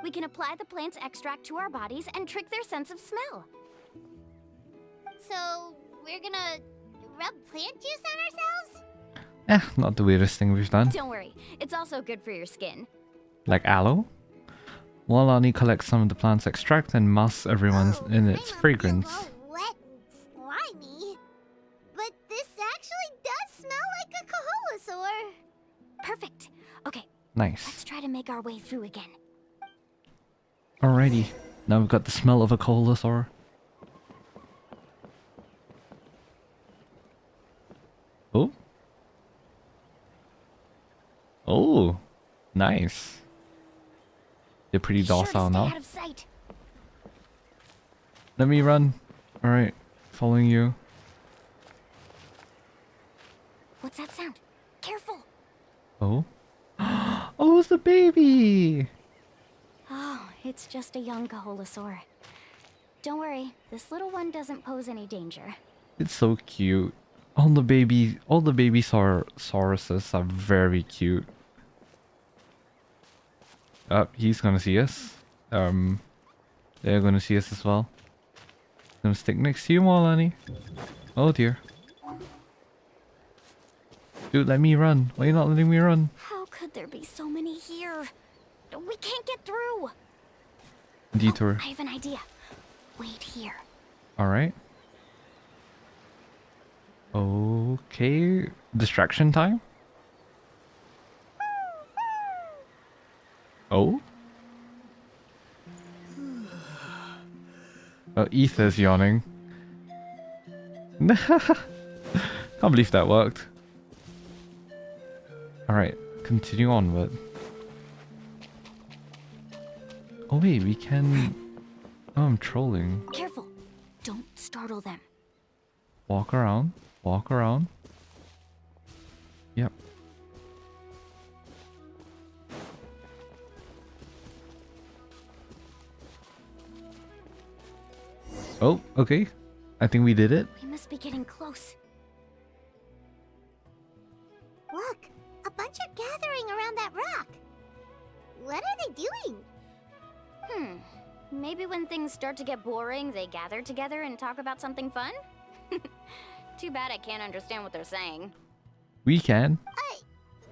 [SPEAKER 7] We can apply the plant's extract to our bodies and trick their sense of smell.
[SPEAKER 3] So, we're gonna rub plant juice on ourselves?
[SPEAKER 1] Not the weirdest thing we've done.
[SPEAKER 7] Don't worry, it's also good for your skin.
[SPEAKER 1] Like aloe? Mualani collects some of the plant's extract and masks everyone in its fragrance.
[SPEAKER 3] All wet and slimy. But this actually does smell like a Kaholosaur.
[SPEAKER 7] Perfect. Okay,
[SPEAKER 1] Nice.
[SPEAKER 7] let's try to make our way through again.
[SPEAKER 1] Alrighty. Now we've got the smell of a Kaholosaur. Oh. Oh. Nice. They're pretty docile now.
[SPEAKER 7] Out of sight.
[SPEAKER 1] Let me run. Alright. Following you.
[SPEAKER 7] What's that sound? Careful.
[SPEAKER 1] Oh. Oh, it's the baby!
[SPEAKER 7] Oh, it's just a young Kaholosaur. Don't worry, this little one doesn't pose any danger.
[SPEAKER 1] It's so cute. All the baby sauruses are very cute. He's gonna see us. They're gonna see us as well. Gonna stick next to you, Mualani. Oh dear. Dude, let me run. Why are you not letting me run?
[SPEAKER 7] How could there be so many here? We can't get through.
[SPEAKER 1] Detour.
[SPEAKER 7] I have an idea. Wait here.
[SPEAKER 1] Alright. Okay. Distraction time? Oh? Oh, Ether's yawning. Can't believe that worked. Alright, continue onward. Oh wait, we can... Oh, I'm trolling.
[SPEAKER 7] Careful! Don't startle them.
[SPEAKER 1] Walk around. Walk around. Yep. Oh, okay. I think we did it.
[SPEAKER 7] We must be getting close.
[SPEAKER 3] Look, a bunch are gathering around that rock. What are they doing?
[SPEAKER 7] Maybe when things start to get boring, they gather together and talk about something fun? Too bad I can't understand what they're saying.
[SPEAKER 1] We can.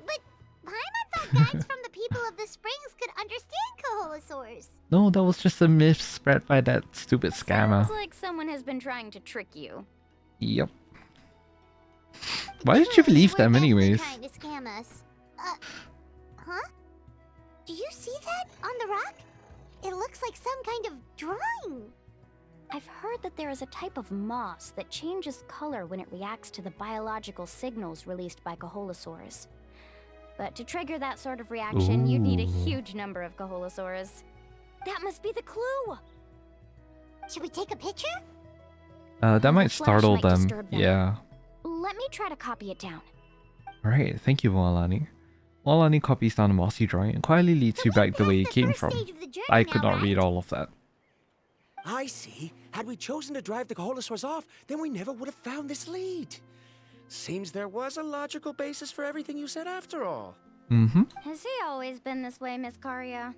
[SPEAKER 3] But Paimon thought guides from the people of the springs could understand Kaholosaurs.
[SPEAKER 1] No, that was just a myth spread by that stupid scammer.
[SPEAKER 7] Sounds like someone has been trying to trick you.
[SPEAKER 1] Yep. Why did you believe them anyways?
[SPEAKER 3] Trying to scam us. Huh? Do you see that on the rock? It looks like some kind of drawing.
[SPEAKER 7] I've heard that there is a type of moss that changes color when it reacts to the biological signals released by Kaholosaurs. But to trigger that sort of reaction, you'd need a huge number of Kaholosaurs. That must be the clue!
[SPEAKER 3] Should we take a picture?
[SPEAKER 1] That might
[SPEAKER 7] flash
[SPEAKER 1] startle
[SPEAKER 7] might
[SPEAKER 1] them.
[SPEAKER 7] disturb them.
[SPEAKER 1] Yeah.
[SPEAKER 7] Let me try to copy it down.
[SPEAKER 1] Alright, thank you, Mualani. Mualani copies down a mossy drawing and quietly leads you back the way you came from. I could not read all of that.
[SPEAKER 2] I see. Had we chosen to drive the Kaholosaurs off, then we never would have found this lead. Seems there was a logical basis for everything you said after all.
[SPEAKER 1] Mm-hmm.
[SPEAKER 7] Has he always been this way, Miss Karia?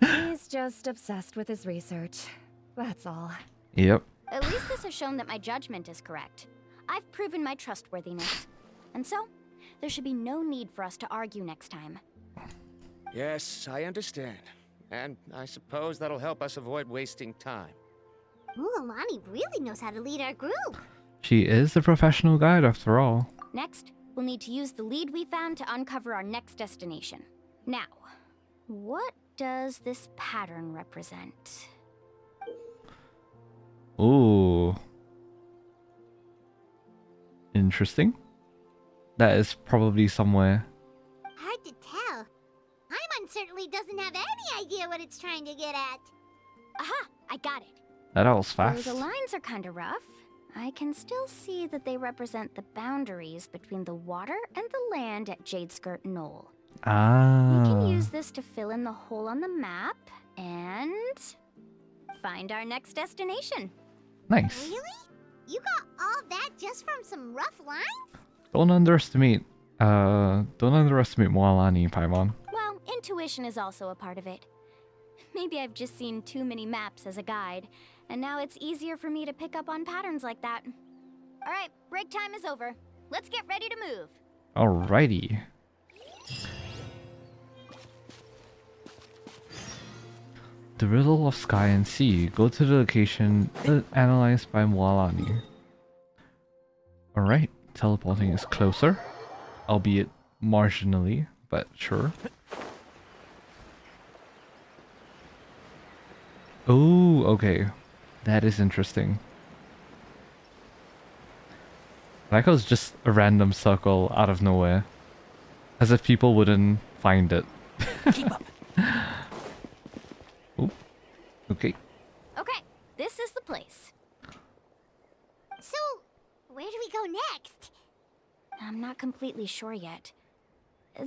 [SPEAKER 4] He's just obsessed with his research. That's all.
[SPEAKER 1] Yep.
[SPEAKER 7] At least this has shown that my judgment is correct. I've proven my trustworthiness. And so, there should be no need for us to argue next time.
[SPEAKER 2] Yes, I understand. And I suppose that'll help us avoid wasting time.
[SPEAKER 3] Mualani really knows how to lead our group.
[SPEAKER 1] She is a professional guide after all.
[SPEAKER 7] Next, we'll need to use the lead we found to uncover our next destination. Now, what does this pattern represent?
[SPEAKER 1] Ooh. Interesting. That is probably somewhere.
[SPEAKER 3] Hard to tell. Paimon certainly doesn't have any idea what it's trying to get at.
[SPEAKER 7] Aha! I got it.
[SPEAKER 1] That was
[SPEAKER 7] Though
[SPEAKER 1] fast.
[SPEAKER 7] the lines are kind of rough, I can still see that they represent the boundaries between the water and the land at Jadeskirt Knoll. We can
[SPEAKER 1] Ah.
[SPEAKER 7] use this to fill in the hole on the map and find our next destination.
[SPEAKER 1] Nice.
[SPEAKER 3] Really? You got all that just from some rough lines?
[SPEAKER 1] Don't underestimate Mualani, Paimon.
[SPEAKER 7] Well, intuition is also a part of it. Maybe I've just seen too many maps as a guide, and now it's easier for me to pick up on patterns like that. All right, break time is over. Let's get ready to move.
[SPEAKER 1] Alrighty. The riddle of sky and sea. Go to the location analyzed by Mualani. Alright, teleporting is closer, albeit marginally, but sure. Oh, okay. That is interesting. Like it was just a random circle out of nowhere. As if people wouldn't find it.
[SPEAKER 2] Keep up.
[SPEAKER 1] Oh, okay.
[SPEAKER 7] Okay, this is the place.
[SPEAKER 3] So, where do we go next?
[SPEAKER 7] I'm not completely sure yet.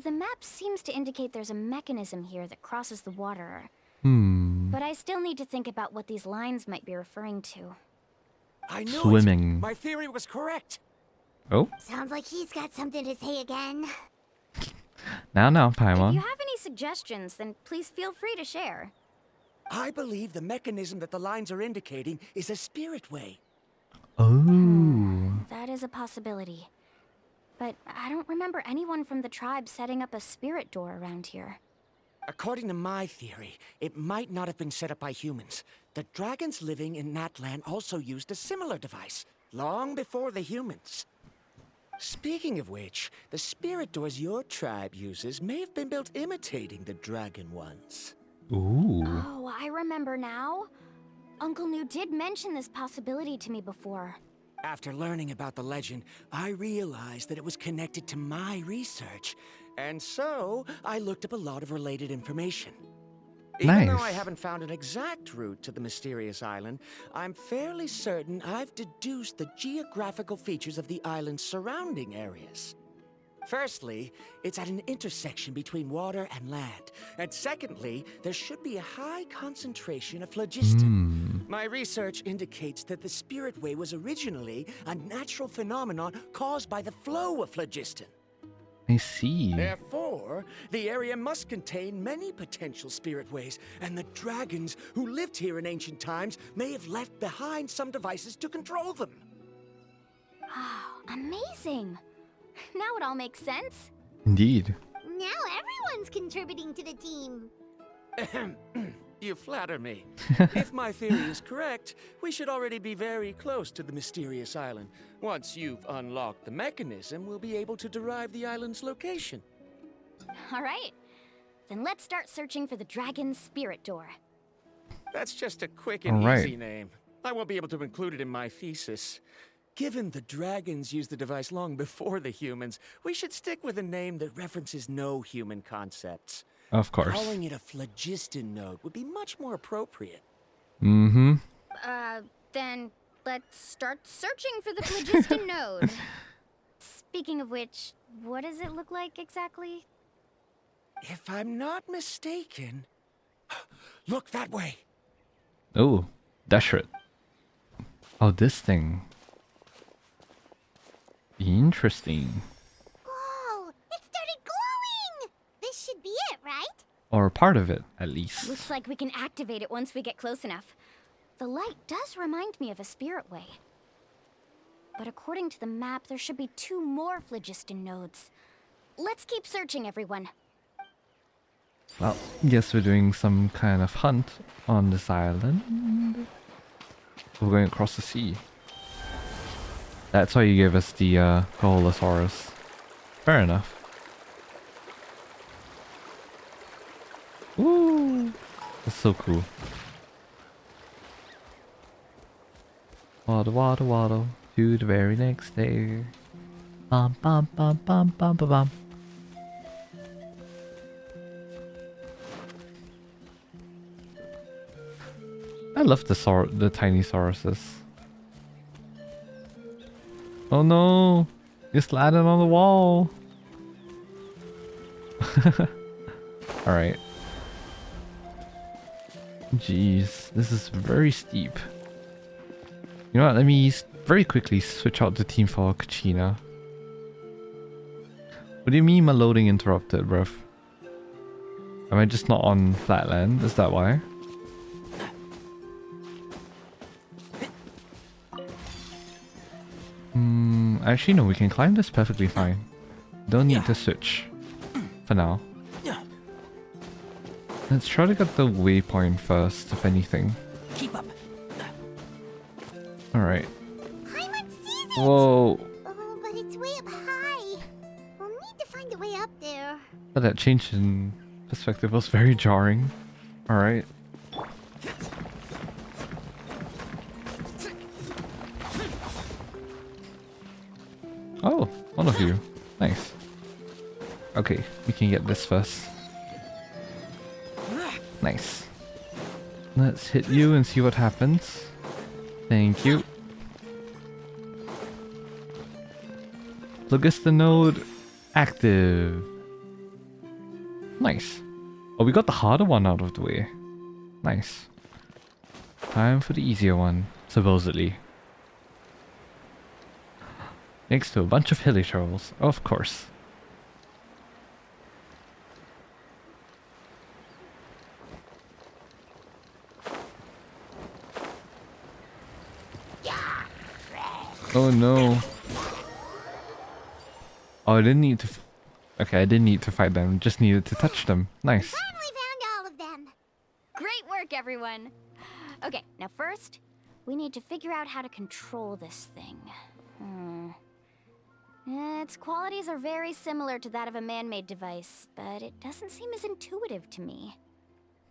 [SPEAKER 7] The map seems to indicate there's a mechanism here that crosses the water. But I still need to think about what these lines might be referring to.
[SPEAKER 2] I knew
[SPEAKER 1] Swimming.
[SPEAKER 2] it. My theory was correct.
[SPEAKER 1] Oh,
[SPEAKER 3] Sounds like he's got something to say again.
[SPEAKER 1] now,
[SPEAKER 7] If
[SPEAKER 1] Paimon.
[SPEAKER 7] you have any suggestions, then please feel free to share.
[SPEAKER 2] I believe the mechanism that the lines are indicating is a spirit way.
[SPEAKER 1] Oh.
[SPEAKER 7] That is a possibility. But I don't remember anyone from the tribe setting up a spirit door around here.
[SPEAKER 2] According to my theory, it might not have been set up by humans. The dragons living in that land also used a similar device, long before the humans. Speaking of which, the spirit doors your tribe uses may have been built imitating the dragon ones.
[SPEAKER 1] Ooh.
[SPEAKER 7] Oh, I remember now. Uncle New did mention this possibility to me before.
[SPEAKER 2] After learning about the legend, I realized that it was connected to my research, and so I looked up a lot of related information. Even though I
[SPEAKER 1] Nice.
[SPEAKER 2] haven't found an exact route to the mysterious island, I'm fairly certain I've deduced the geographical features of the island's surrounding areas. Firstly, it's at an intersection between water and land. And secondly, there should be a high concentration of phlogiston. My research indicates that the Spirit Way was originally a natural phenomenon caused by the flow of phlogiston.
[SPEAKER 1] I see.
[SPEAKER 2] Therefore, the area must contain many potential spirit ways, and the dragons who lived here in ancient times may have left behind some devices to control them.
[SPEAKER 7] Oh, amazing! Now it all makes sense.
[SPEAKER 1] Indeed.
[SPEAKER 3] Now everyone's contributing to the team.
[SPEAKER 2] You flatter me. If my theory is correct, we should already be very close to the mysterious island. Once you've unlocked the mechanism, we'll be able to derive the island's location.
[SPEAKER 7] All right. Then let's start searching for the dragon's spirit door.
[SPEAKER 2] That's just a quick and
[SPEAKER 1] All right.
[SPEAKER 2] easy name. I won't be able to include it in my thesis. Given the dragons used the device long before the humans, we should stick with a name that references no human concepts.
[SPEAKER 1] Of course.
[SPEAKER 2] Calling it a phlogiston node would be much more appropriate.
[SPEAKER 1] Mm-hmm.
[SPEAKER 7] Then let's start searching for the phlogiston node. Speaking of which, what does it look like exactly?
[SPEAKER 2] If I'm not mistaken... Look that way!
[SPEAKER 1] Oh, dash it. Oh, this thing. Interesting.
[SPEAKER 3] Whoa! It started glowing! This should be it, right?
[SPEAKER 1] Or part of it, at least.
[SPEAKER 7] Looks like we can activate it once we get close enough. The light does remind me of a spirit way. But according to the map, there should be 2 more phlogiston nodes. Let's keep searching, everyone.
[SPEAKER 1] Well, guess we're doing some kind of hunt on this island. We're going across the sea. That's why you gave us the Koholosaurus. Fair enough. Ooh, that's so cool. Waddle, waddle, waddle to the very next day. Bum, bum, bum, bum, bum, bum, bum. I love the tiny sauruses. Oh no! It's landing on the wall! Alright. Jeez, this is very steep. You know what, let me very quickly switch out the team for Kachina. What do you mean my loading interrupted, bruv? Am I just not on flatland? Is that why? Actually no, we can climb this perfectly fine. Don't need to switch. For now. Let's try to get the waypoint first, if anything.
[SPEAKER 12] Keep up.
[SPEAKER 1] Alright.
[SPEAKER 3] Paimon sees it!
[SPEAKER 1] Whoa!
[SPEAKER 3] Oh, but it's way up high. We'll need to find a way up there.
[SPEAKER 1] But that change in perspective was very jarring. Alright. Oh, one of you. Nice. Okay, we can get this first. Nice. Let's hit you and see what happens. Thank you. Phlogiston node active. Nice. Oh, we got the harder one out of the way. Nice. Time for the easier one, supposedly. Next to a bunch of hilly trolls, of course. Oh no. Oh, I didn't need to... Okay, I didn't need to fight them, just needed to touch them. Nice.
[SPEAKER 3] Finally found all of them.
[SPEAKER 7] Great work, everyone. Okay, now first, we need to figure out how to control this thing. Its qualities are very similar to that of a man-made device, but it doesn't seem as intuitive to me.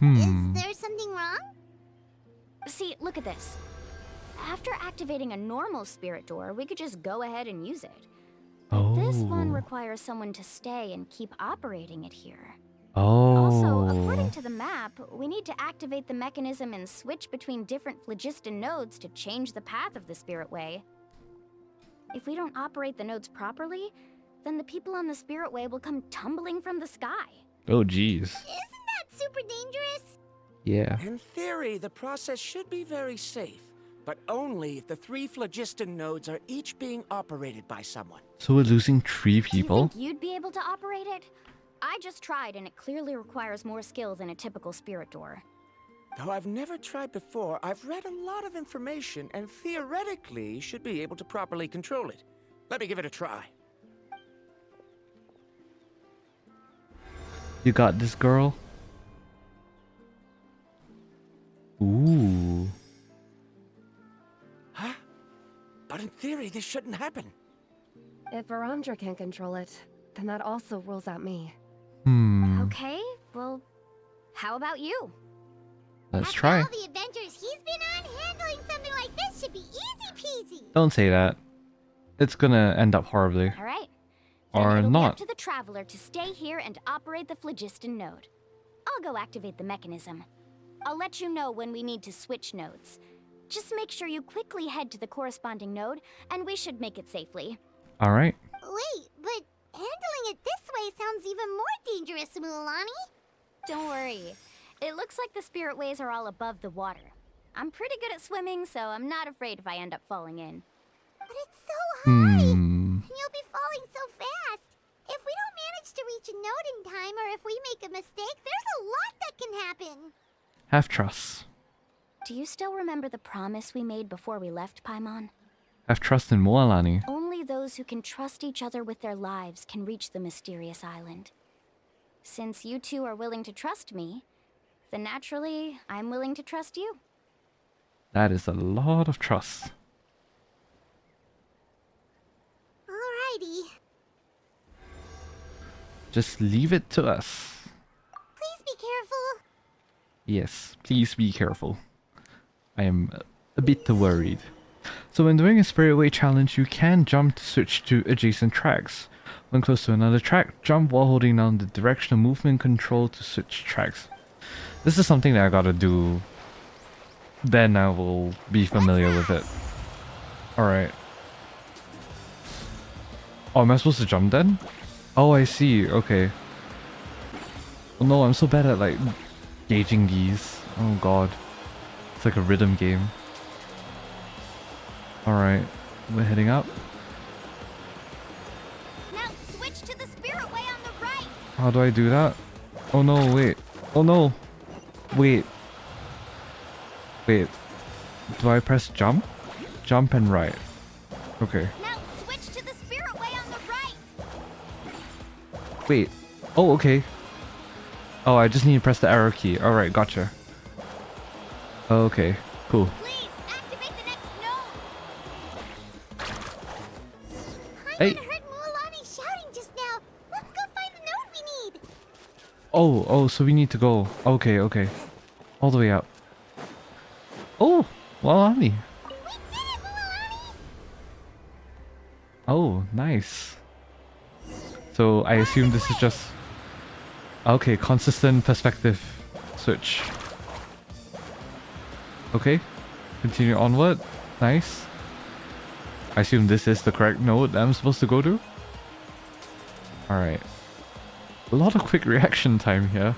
[SPEAKER 3] Is there something wrong?
[SPEAKER 7] See, look at this. After activating a normal spirit door, we could just go ahead and use it. But this one requires someone to stay and keep operating it here. Also, according to the map, we need to activate the mechanism and switch between different phlogiston nodes to change the path of the spirit way. If we don't operate the nodes properly, then the people on the spirit way will come tumbling from the sky.
[SPEAKER 1] Oh, jeez.
[SPEAKER 3] Isn't that super dangerous?
[SPEAKER 1] Yeah.
[SPEAKER 2] In theory, the process should be very safe, but only if the 3 phlogiston nodes are each being operated by someone.
[SPEAKER 1] So we're losing 3 people?
[SPEAKER 7] Do you think you'd be able to operate it? I just tried, and it clearly requires more skill than a typical spirit door.
[SPEAKER 2] Though I've never tried before, I've read a lot of information and theoretically should be able to properly control it. Let me give it a try.
[SPEAKER 1] You got this, girl. Ooh.
[SPEAKER 2] Huh? But in theory, this shouldn't happen.
[SPEAKER 4] If Varandra can control it, then that also rules out me.
[SPEAKER 7] Okay, well, how about you?
[SPEAKER 1] Let's try.
[SPEAKER 3] All the adventures he's been on, handling something like this should be easy peasy.
[SPEAKER 1] Don't say that. It's gonna end up horribly.
[SPEAKER 7] All right.
[SPEAKER 1] Or
[SPEAKER 7] Then it'll
[SPEAKER 1] not.
[SPEAKER 7] be up to the traveler to stay here and operate the phlogiston node. I'll go activate the mechanism. I'll let you know when we need to switch nodes. Just make sure you quickly head to the corresponding node, and we should make it safely.
[SPEAKER 1] Alright.
[SPEAKER 3] Wait, but handling it this way sounds even more dangerous, Mualani.
[SPEAKER 7] Don't worry. It looks like the spirit ways are all above the water. I'm pretty good at swimming, so I'm not afraid if I end up falling in.
[SPEAKER 3] But it's so high, and you'll be falling so fast. If we don't manage to reach a node in time, or if we make a mistake, there's a lot that can happen.
[SPEAKER 1] Have trust.
[SPEAKER 7] Do you still remember the promise we made before we left, Paimon?
[SPEAKER 1] Have trust in Mualani.
[SPEAKER 7] Only those who can trust each other with their lives can reach the mysterious island. Since you two are willing to trust me, then naturally, I'm willing to trust you.
[SPEAKER 1] That is a lot of trust.
[SPEAKER 3] Alrighty.
[SPEAKER 1] Just leave it to us.
[SPEAKER 3] Please be careful.
[SPEAKER 1] Yes, please be careful. I am a bit worried. So when doing a Spirit Way challenge, you can jump to switch to adjacent tracks. When close to another track, jump while holding down the directional movement control to switch tracks. This is something that I gotta do. Then I will be familiar with it. Alright. Oh, am I supposed to jump then? Oh, I see. Okay. Oh no, I'm so bad at like gauging these. Oh god. It's like a rhythm game. Alright. We're heading up.
[SPEAKER 7] Now switch to the spirit way on the right.
[SPEAKER 1] How do I do that? Oh no, wait. Oh no. Wait. Wait. Do I press jump? Jump and right. Okay.
[SPEAKER 7] Now switch to the spirit way on the right.
[SPEAKER 1] Wait. Oh, okay. Oh, I just need to press the arrow key. Alright, gotcha. Okay, cool.
[SPEAKER 7] Please activate the next node.
[SPEAKER 1] Hey.
[SPEAKER 3] I heard Mualani shouting just now. Let's go find the node we need.
[SPEAKER 1] Oh, so we need to go. Okay, okay. All the way up. Oh, Mualani.
[SPEAKER 3] We did it, Mualani!
[SPEAKER 1] Oh, nice. So I assume this is just... Okay, consistent perspective switch. Okay, continue onward. Nice. I assume this is the correct node that I'm supposed to go to. Alright. A lot of quick reaction time here.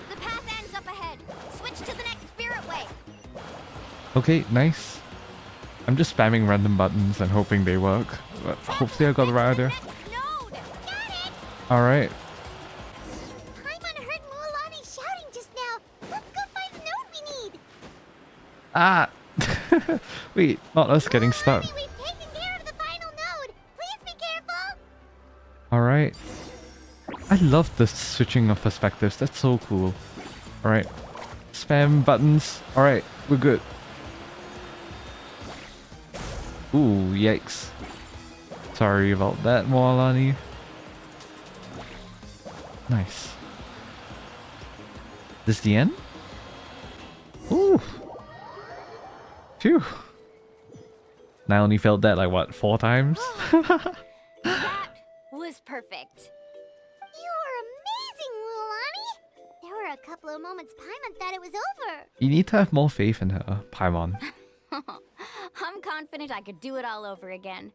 [SPEAKER 7] The path ends up ahead. Switch to the next spirit way.
[SPEAKER 1] Okay, nice. I'm just spamming random buttons and hoping they work. But hopefully I got the right idea. Alright.
[SPEAKER 3] Paimon heard Mualani shouting just now. Let's go find the node we need.
[SPEAKER 1] Ah! Wait, not us getting stuck.
[SPEAKER 3] We've taken care of the final node. Please be careful.
[SPEAKER 1] Alright. I love the switching of perspectives. That's so cool. Alright. Spam buttons. Alright, we're good. Ooh, yikes. Sorry about that, Mualani. Nice. This the end? Ooh. Phew. I only felt that like what, 4 times?
[SPEAKER 7] That was perfect.
[SPEAKER 3] You were amazing, Mualani! There were a couple of moments Paimon thought it was over.
[SPEAKER 1] You need to have more faith in her, Paimon.
[SPEAKER 7] I'm confident I could do it all over again.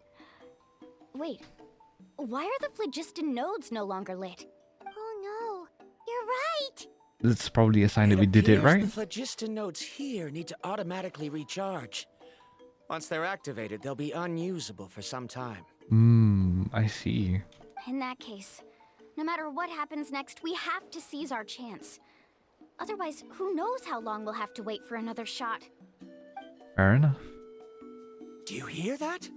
[SPEAKER 7] Wait, why are the phlogiston nodes no longer lit?
[SPEAKER 3] Oh no, you're right!
[SPEAKER 1] It's probably a sign that we did it right.
[SPEAKER 2] The phlogiston nodes here need to automatically recharge. Once they're activated, they'll be unusable for some time.
[SPEAKER 1] I see.
[SPEAKER 7] In that case, no matter what happens next, we have to seize our chance. Otherwise, who knows how long we'll have to wait for another shot.
[SPEAKER 1] Fair enough.
[SPEAKER 2] Do you hear that?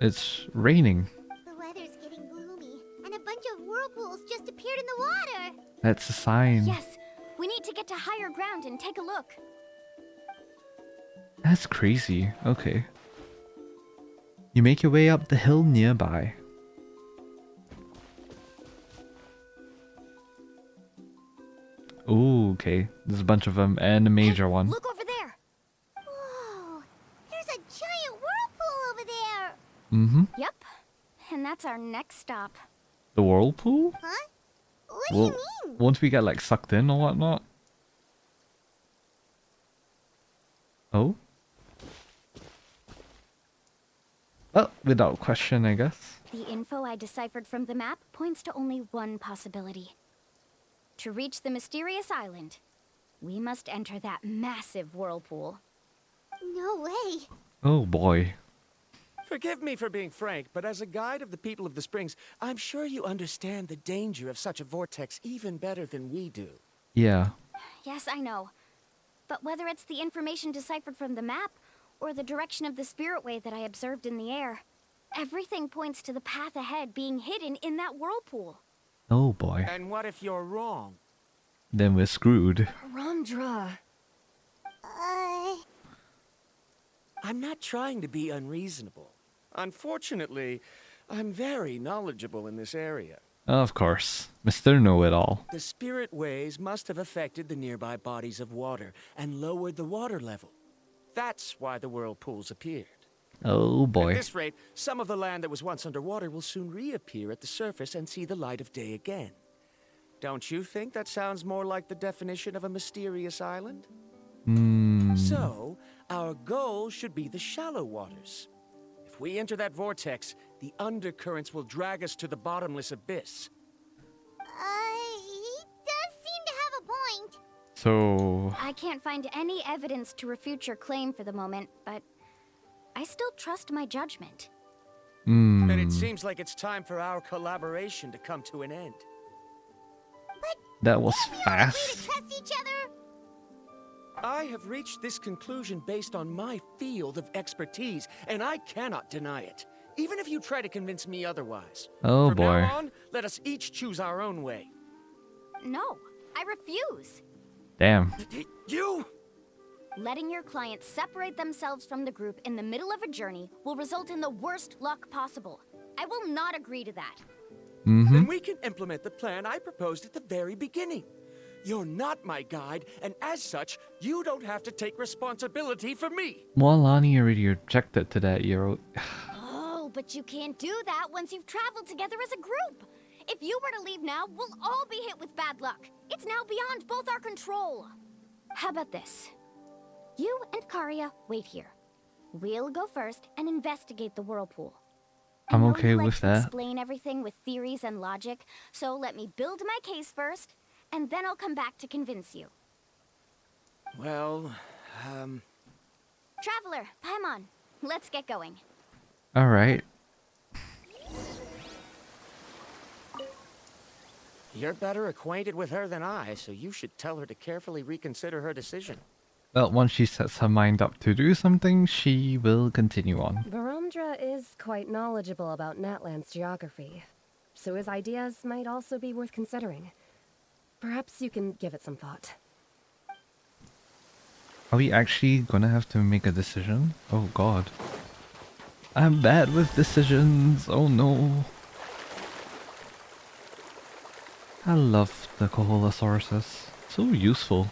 [SPEAKER 1] It's raining.
[SPEAKER 3] The weather's getting gloomy, and a bunch of whirlpools just appeared in the water.
[SPEAKER 1] That's a sign.
[SPEAKER 7] Yes, we need to get to higher ground and take a look.
[SPEAKER 1] That's crazy. Okay. You make your way up the hill nearby. Ooh, okay. There's a bunch of them and a major one.
[SPEAKER 7] Look over there.
[SPEAKER 3] Whoa, there's a giant whirlpool over there.
[SPEAKER 7] Yep, and that's our next stop.
[SPEAKER 1] The whirlpool?
[SPEAKER 3] Huh? What do
[SPEAKER 1] Well,
[SPEAKER 3] you mean?
[SPEAKER 1] won't we get like sucked in or whatnot? Oh? Well, without question, I guess.
[SPEAKER 7] The info I deciphered from the map points to only one possibility. To reach the mysterious island, we must enter that massive whirlpool.
[SPEAKER 3] No way.
[SPEAKER 1] Oh boy.
[SPEAKER 2] Forgive me for being frank, but as a guide of the people of the Springs, I'm sure you understand the danger of such a vortex even better than we do.
[SPEAKER 1] Yeah.
[SPEAKER 7] Yes, I know. But whether it's the information deciphered from the map, or the direction of the spirit wave that I observed in the air, everything points to the path ahead being hidden in that whirlpool.
[SPEAKER 1] Oh boy.
[SPEAKER 2] And what if you're wrong?
[SPEAKER 1] Then we're screwed.
[SPEAKER 4] Rondra.
[SPEAKER 2] I'm not trying to be unreasonable. Unfortunately, I'm very knowledgeable in this area.
[SPEAKER 1] Of course. Mr. Know-It-All.
[SPEAKER 2] The spirit waves must have affected the nearby bodies of water and lowered the water level. That's why the whirlpools appeared.
[SPEAKER 1] Oh boy.
[SPEAKER 2] At this rate, some of the land that was once underwater will soon reappear at the surface and see the light of day again. Don't you think that sounds more like the definition of a mysterious island? So, our goal should be the shallow waters. If we enter that vortex, the undercurrents will drag us to the bottomless abyss.
[SPEAKER 3] He does seem to have a point.
[SPEAKER 1] So...
[SPEAKER 7] I can't find any evidence to refute your claim for the moment, but I still trust my judgment.
[SPEAKER 2] And it seems like it's time for our collaboration to come to an end.
[SPEAKER 1] That was
[SPEAKER 3] We
[SPEAKER 1] fast.
[SPEAKER 3] trust each other.
[SPEAKER 2] I have reached this conclusion based on my field of expertise, and I cannot deny it, even if you try to convince me otherwise.
[SPEAKER 1] Oh
[SPEAKER 2] From
[SPEAKER 1] boy.
[SPEAKER 2] now on, let us each choose our own way.
[SPEAKER 7] No, I refuse.
[SPEAKER 1] Damn.
[SPEAKER 2] You?
[SPEAKER 7] Letting your clients separate themselves from the group in the middle of a journey will result in the worst luck possible. I will not agree to that.
[SPEAKER 2] Then we can implement the plan I proposed at the very beginning. You're not my guide, and as such, you don't have to take responsibility for me.
[SPEAKER 1] Mualani already objected to that,
[SPEAKER 7] Oh, but you can't do that once you've traveled together as a group. If you were to leave now, we'll all be hit with bad luck. It's now beyond both our control. How about this? You and Karia wait here. We'll go first and investigate the whirlpool.
[SPEAKER 1] I'm
[SPEAKER 7] I know
[SPEAKER 1] okay
[SPEAKER 7] you like
[SPEAKER 1] with
[SPEAKER 7] to
[SPEAKER 1] that.
[SPEAKER 7] Explain everything with theories and logic, so let me build my case first, and then I'll come back to convince you.
[SPEAKER 2] Well,
[SPEAKER 7] Traveler, Paimon, let's get going.
[SPEAKER 1] Alright.
[SPEAKER 2] You're better acquainted with her than I, so you should tell her to carefully reconsider her decision.
[SPEAKER 1] Well, once she sets her mind up to do something, she will continue on.
[SPEAKER 4] Barandra is quite knowledgeable about Natland's geography, so his ideas might also be worth considering. Perhaps you can give it some thought.
[SPEAKER 1] Are we actually gonna have to make a decision? Oh god. I'm bad with decisions. Oh no. I love the Coholosauruses. So useful.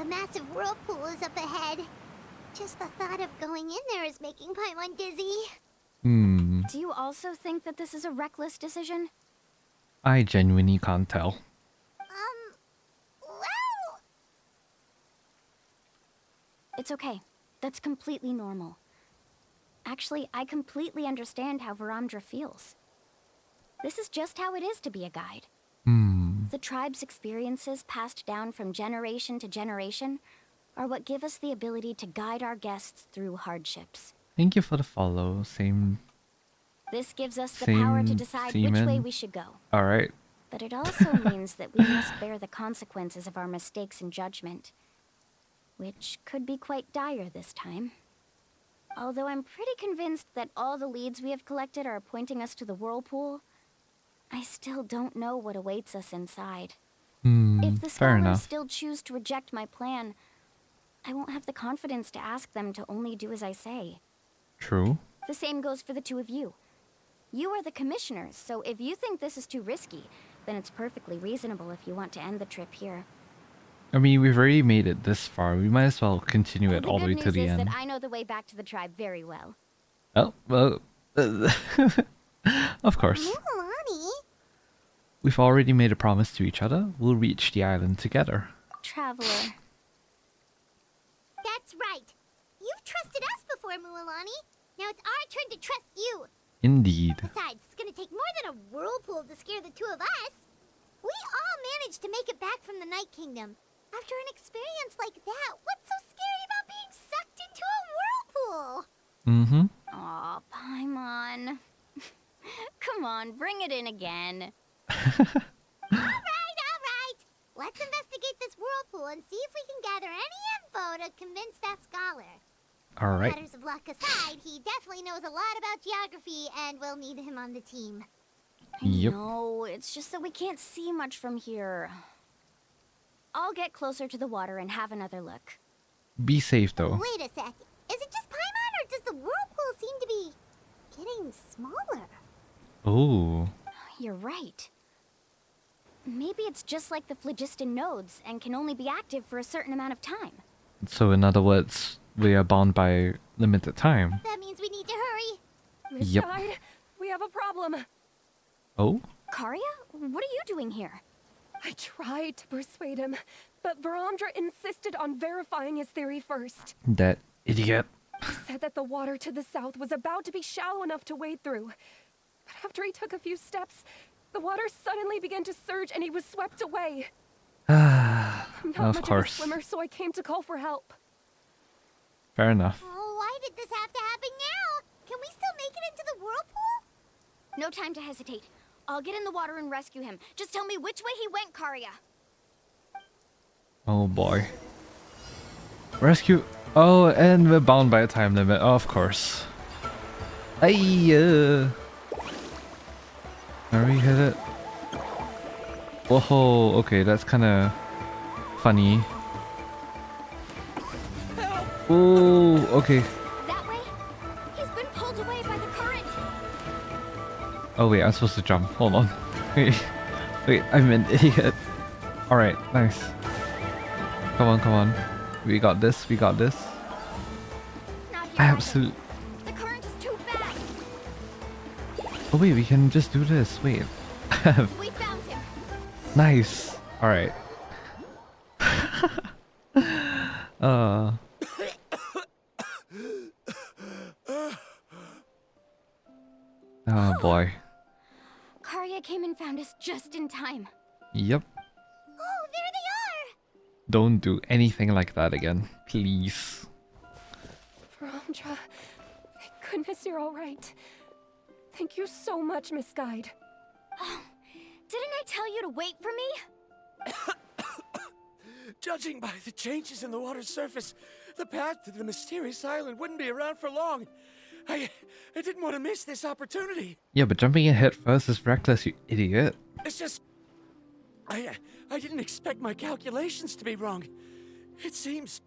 [SPEAKER 3] A massive whirlpool is up ahead. Just the thought of going in there is making Paimon dizzy.
[SPEAKER 7] Do you also think that this is a reckless decision?
[SPEAKER 1] I genuinely can't tell.
[SPEAKER 3] Well...
[SPEAKER 7] It's okay. That's completely normal. Actually, I completely understand how Varamdra feels. This is just how it is to be a guide. The tribe's experiences passed down from generation to generation are what give us the ability to guide our guests through hardships.
[SPEAKER 1] Thank you for the follow. Same.
[SPEAKER 7] This gives us the power to
[SPEAKER 1] Same
[SPEAKER 7] decide
[SPEAKER 1] semen.
[SPEAKER 7] which way we should go.
[SPEAKER 1] Alright.
[SPEAKER 7] But it also means that we must bear the consequences of our mistakes and judgment, which could be quite dire this time. Although I'm pretty convinced that all the leads we have collected are pointing us to the whirlpool, I still don't know what awaits us inside. If the
[SPEAKER 1] fair
[SPEAKER 7] scholars
[SPEAKER 1] enough.
[SPEAKER 7] still choose to reject my plan, I won't have the confidence to ask them to only do as I say.
[SPEAKER 1] True.
[SPEAKER 7] The same goes for the two of you. You are the commissioners, so if you think this is too risky, then it's perfectly reasonable if you want to end the trip here.
[SPEAKER 1] I mean, we've already made it this far. We might as well continue it
[SPEAKER 7] The
[SPEAKER 1] all the
[SPEAKER 7] good
[SPEAKER 1] way to
[SPEAKER 7] news
[SPEAKER 1] the
[SPEAKER 7] is
[SPEAKER 1] end.
[SPEAKER 7] that I know the way back to the tribe very well.
[SPEAKER 1] Oh, well. Of course.
[SPEAKER 3] Mualani?
[SPEAKER 1] We've already made a promise to each other. We'll reach the island together.
[SPEAKER 7] Traveler.
[SPEAKER 3] That's right. You've trusted us before, Mualani. Now it's our turn to trust you.
[SPEAKER 1] Indeed.
[SPEAKER 3] Besides, it's gonna take more than a whirlpool to scare the two of us. We all managed to make it back from the Night Kingdom. After an experience like that, what's so scary about being sucked into a whirlpool?
[SPEAKER 7] Aw, Paimon. Come on, bring it in again.
[SPEAKER 3] Alright. Let's investigate this whirlpool and see if we can gather any info to convince that scholar.
[SPEAKER 1] Alright.
[SPEAKER 3] Matters of luck aside, he definitely knows a lot about geography and we'll need him on the team.
[SPEAKER 1] Yep.
[SPEAKER 7] No, it's just that we can't see much from here. I'll get closer to the water and have another look.
[SPEAKER 1] Be safe though.
[SPEAKER 3] Wait a sec. Is it just Paimon or does the whirlpool seem to be getting smaller?
[SPEAKER 1] Oh.
[SPEAKER 7] You're right. Maybe it's just like the phlogiston nodes and can only be active for a certain amount of time.
[SPEAKER 1] So in other words, we are bound by limited time.
[SPEAKER 3] That means we need to hurry.
[SPEAKER 1] Yep.
[SPEAKER 4] Misguide, we have a problem.
[SPEAKER 1] Oh?
[SPEAKER 7] Karya? What are you doing here?
[SPEAKER 4] I tried to persuade him, but Varamdra insisted on verifying his theory first.
[SPEAKER 1] That idiot.
[SPEAKER 4] He said that the water to the south was about to be shallow enough to wade through. But after he took a few steps, the water suddenly began to surge and he was swept away. I'm not
[SPEAKER 1] Of
[SPEAKER 4] much
[SPEAKER 1] course.
[SPEAKER 4] of a swimmer, so I came to call for help.
[SPEAKER 1] Fair enough.
[SPEAKER 3] Oh, why did this have to happen now? Can we still make it into the whirlpool?
[SPEAKER 7] No time to hesitate. I'll get in the water and rescue him. Just tell me which way he went, Karya.
[SPEAKER 1] Oh boy. Rescue. Oh, and we're bound by a time limit. Oh, of course. Ayy. Are we hit it? Whoa, okay, that's kind of funny. Oh, okay.
[SPEAKER 7] That way? He's been pulled away by the current.
[SPEAKER 1] Oh wait, I'm supposed to jump. Hold on. Wait, I'm an idiot. Alright, nice. Come on, come on. We got this, we got this.
[SPEAKER 7] Not here either.
[SPEAKER 1] Absolutely.
[SPEAKER 7] The current is too fast.
[SPEAKER 1] Oh wait, we can just do this. Wait.
[SPEAKER 7] We found him.
[SPEAKER 1] Nice. Alright. Oh boy.
[SPEAKER 7] Karya came and found us just in time.
[SPEAKER 1] Yep.
[SPEAKER 3] Oh, there they are!
[SPEAKER 1] Don't do anything like that again, please.
[SPEAKER 4] Varamdra, thank goodness you're all right. Thank you so much, Misguide.
[SPEAKER 7] Oh, didn't I tell you to wait for me?
[SPEAKER 2] Judging by the changes in the water's surface, the path to the mysterious island wouldn't be around for long. I didn't want to miss this opportunity.
[SPEAKER 1] Yeah, but jumping in head first is reckless, you idiot.
[SPEAKER 2] It's just... I didn't expect my calculations to be wrong. It seems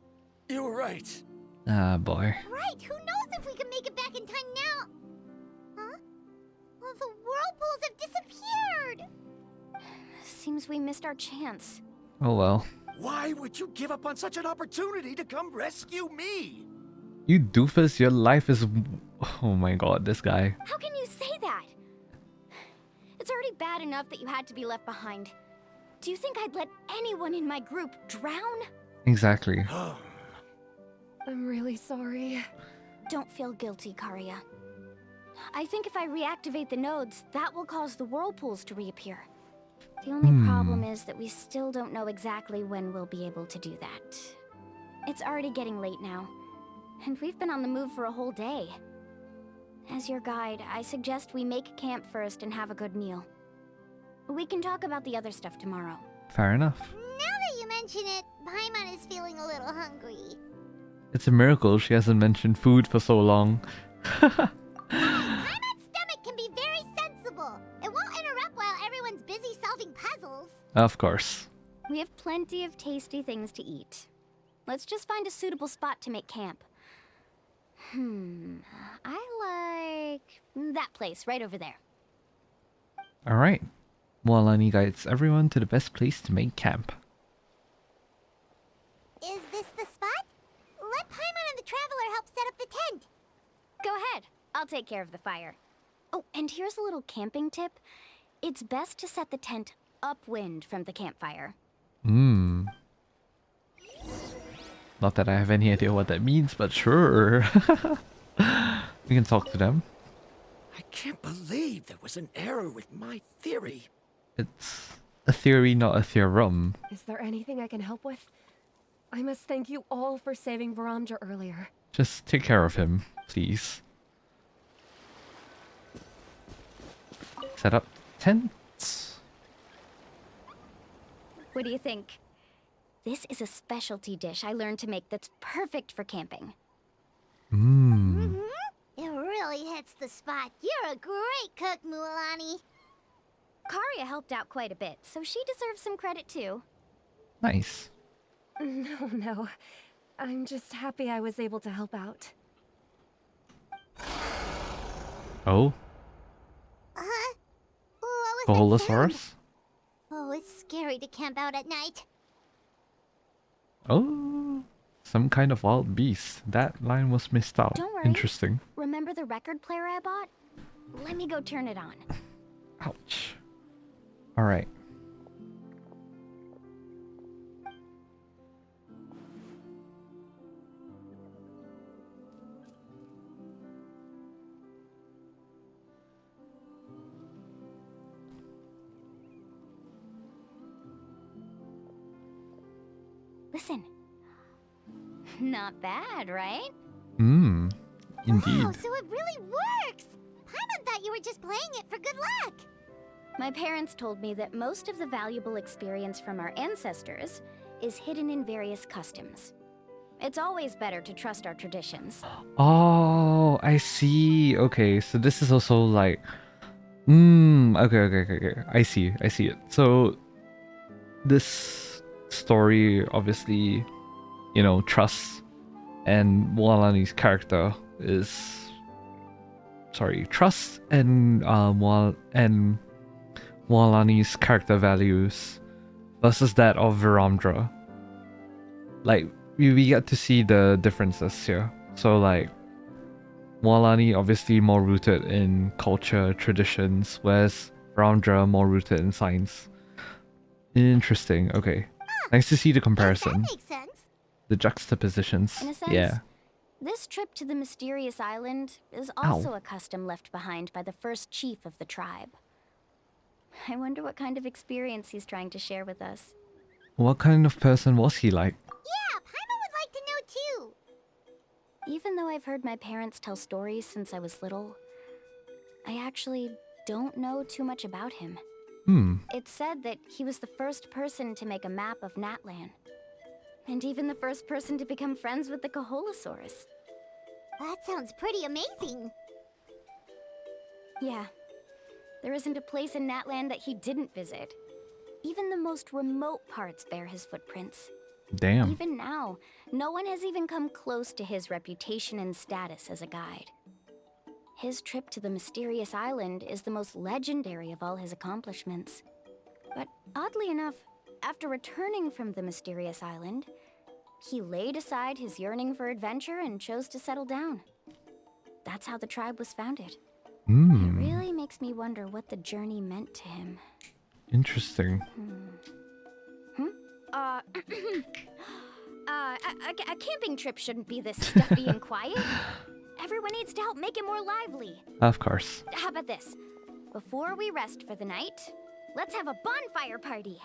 [SPEAKER 2] you were right.
[SPEAKER 1] Ah, boy.
[SPEAKER 3] Right, who knows if we can make it back in time now? Huh? Well, the whirlpools have disappeared!
[SPEAKER 7] Seems we missed our chance.
[SPEAKER 1] Oh well.
[SPEAKER 2] Why would you give up on such an opportunity to come rescue me?
[SPEAKER 1] You doofus, your life is... Oh my god, this guy.
[SPEAKER 7] How can you say that? It's already bad enough that you had to be left behind. Do you think I'd let anyone in my group drown?
[SPEAKER 1] Exactly.
[SPEAKER 4] I'm really sorry.
[SPEAKER 7] Don't feel guilty, Karia. I think if I reactivate the nodes, that will cause the whirlpools to reappear. The only problem is that we still don't know exactly when we'll be able to do that. It's already getting late now, and we've been on the move for a whole day. As your guide, I suggest we make camp first and have a good meal. We can talk about the other stuff tomorrow.
[SPEAKER 1] Fair enough.
[SPEAKER 3] Now that you mention it, Paimon is feeling a little hungry.
[SPEAKER 1] It's a miracle she hasn't mentioned food for so long.
[SPEAKER 3] Paimon's stomach can be very sensible. It won't interrupt while everyone's busy solving puzzles.
[SPEAKER 1] Of course.
[SPEAKER 7] We have plenty of tasty things to eat. Let's just find a suitable spot to make camp. I like that place right over there.
[SPEAKER 1] Alright. Mualani guides everyone to the best place to make camp.
[SPEAKER 3] Is this the spot? Let Paimon and the Traveler help set up the tent.
[SPEAKER 7] Go ahead. I'll take care of the fire. Oh, and here's a little camping tip. It's best to set the tent upwind from the campfire.
[SPEAKER 1] Not that I have any idea what that means, but sure. We can talk to them.
[SPEAKER 2] I can't believe there was an error with my theory.
[SPEAKER 1] It's a theory, not a theorem.
[SPEAKER 4] Is there anything I can help with? I must thank you all for saving Varamdra earlier.
[SPEAKER 1] Just take care of him, please. Set up tents.
[SPEAKER 7] What do you think? This is a specialty dish I learned to make that's perfect for camping.
[SPEAKER 3] It really hits the spot. You're a great cook, Mualani.
[SPEAKER 7] Karia helped out quite a bit, so she deserves some credit too.
[SPEAKER 1] Nice.
[SPEAKER 4] No. I'm just happy I was able to help out.
[SPEAKER 1] Oh?
[SPEAKER 3] What was that sound?
[SPEAKER 1] Koholosaurus?
[SPEAKER 3] Oh, it's scary to camp out at night.
[SPEAKER 1] Oh, some kind of wild beast. That line was missed out.
[SPEAKER 7] Don't worry.
[SPEAKER 1] Interesting.
[SPEAKER 7] Remember the record player I bought? Let me go turn it on.
[SPEAKER 1] Ouch. Alright.
[SPEAKER 7] Listen. Not bad, right?
[SPEAKER 1] Indeed.
[SPEAKER 3] Wow, so it really works! Paimon thought you were just playing it for good luck.
[SPEAKER 7] My parents told me that most of the valuable experience from our ancestors is hidden in various customs. It's always better to trust our traditions.
[SPEAKER 1] Oh, I see. Okay, so this is also like... Okay. I see it. So, this story obviously, you know, trust, and Mualani's character is... Sorry, trust and Mualani's character values versus that of Varamdra. Like, we get to see the differences here. So like, Mualani obviously more rooted in culture, traditions, whereas Varamdra more rooted in science. Interesting, okay. Nice to see the comparison.
[SPEAKER 3] That makes sense.
[SPEAKER 1] The juxtapositions.
[SPEAKER 7] In a sense,
[SPEAKER 1] Yeah.
[SPEAKER 7] this trip to the mysterious island is also a custom left behind by the first chief of the tribe. I wonder what kind of experience he's trying to share with us.
[SPEAKER 1] What kind of person was he like?
[SPEAKER 3] Yeah, Paimon would like to know too.
[SPEAKER 7] Even though I've heard my parents tell stories since I was little, I actually don't know too much about him. It's said that he was the first person to make a map of Natlan, and even the first person to become friends with the Koholosaurus.
[SPEAKER 3] That sounds pretty amazing.
[SPEAKER 7] Yeah. There isn't a place in Natlan that he didn't visit. Even the most remote parts bear his footprints.
[SPEAKER 1] Damn.
[SPEAKER 7] Even now, no one has even come close to his reputation and status as a guide. His trip to the mysterious island is the most legendary of all his accomplishments. But oddly enough, after returning from the mysterious island, he laid aside his yearning for adventure and chose to settle down. That's how the tribe was founded. It really makes me wonder what the journey meant to him.
[SPEAKER 1] Interesting.
[SPEAKER 7] A camping trip shouldn't be this stuffy and quiet. Everyone needs to help make it more lively.
[SPEAKER 1] Of course.
[SPEAKER 7] How about this? Before we rest for the night, let's have a bonfire party.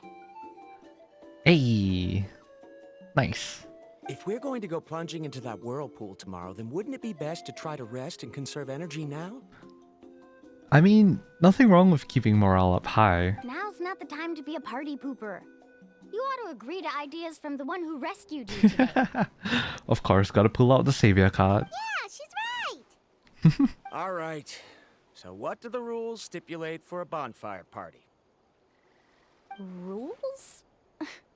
[SPEAKER 1] Hey. Nice.
[SPEAKER 2] If we're going to go plunging into that whirlpool tomorrow, then wouldn't it be best to try to rest and conserve energy now?
[SPEAKER 1] I mean, nothing wrong with keeping morale up high.
[SPEAKER 7] Now's not the time to be a party pooper. You ought to agree to ideas from the one who rescued you today.
[SPEAKER 1] Of course, gotta pull out the savior card.
[SPEAKER 3] Yeah, she's right.
[SPEAKER 2] All right. So what do the rules stipulate for a bonfire party?
[SPEAKER 7] Rules?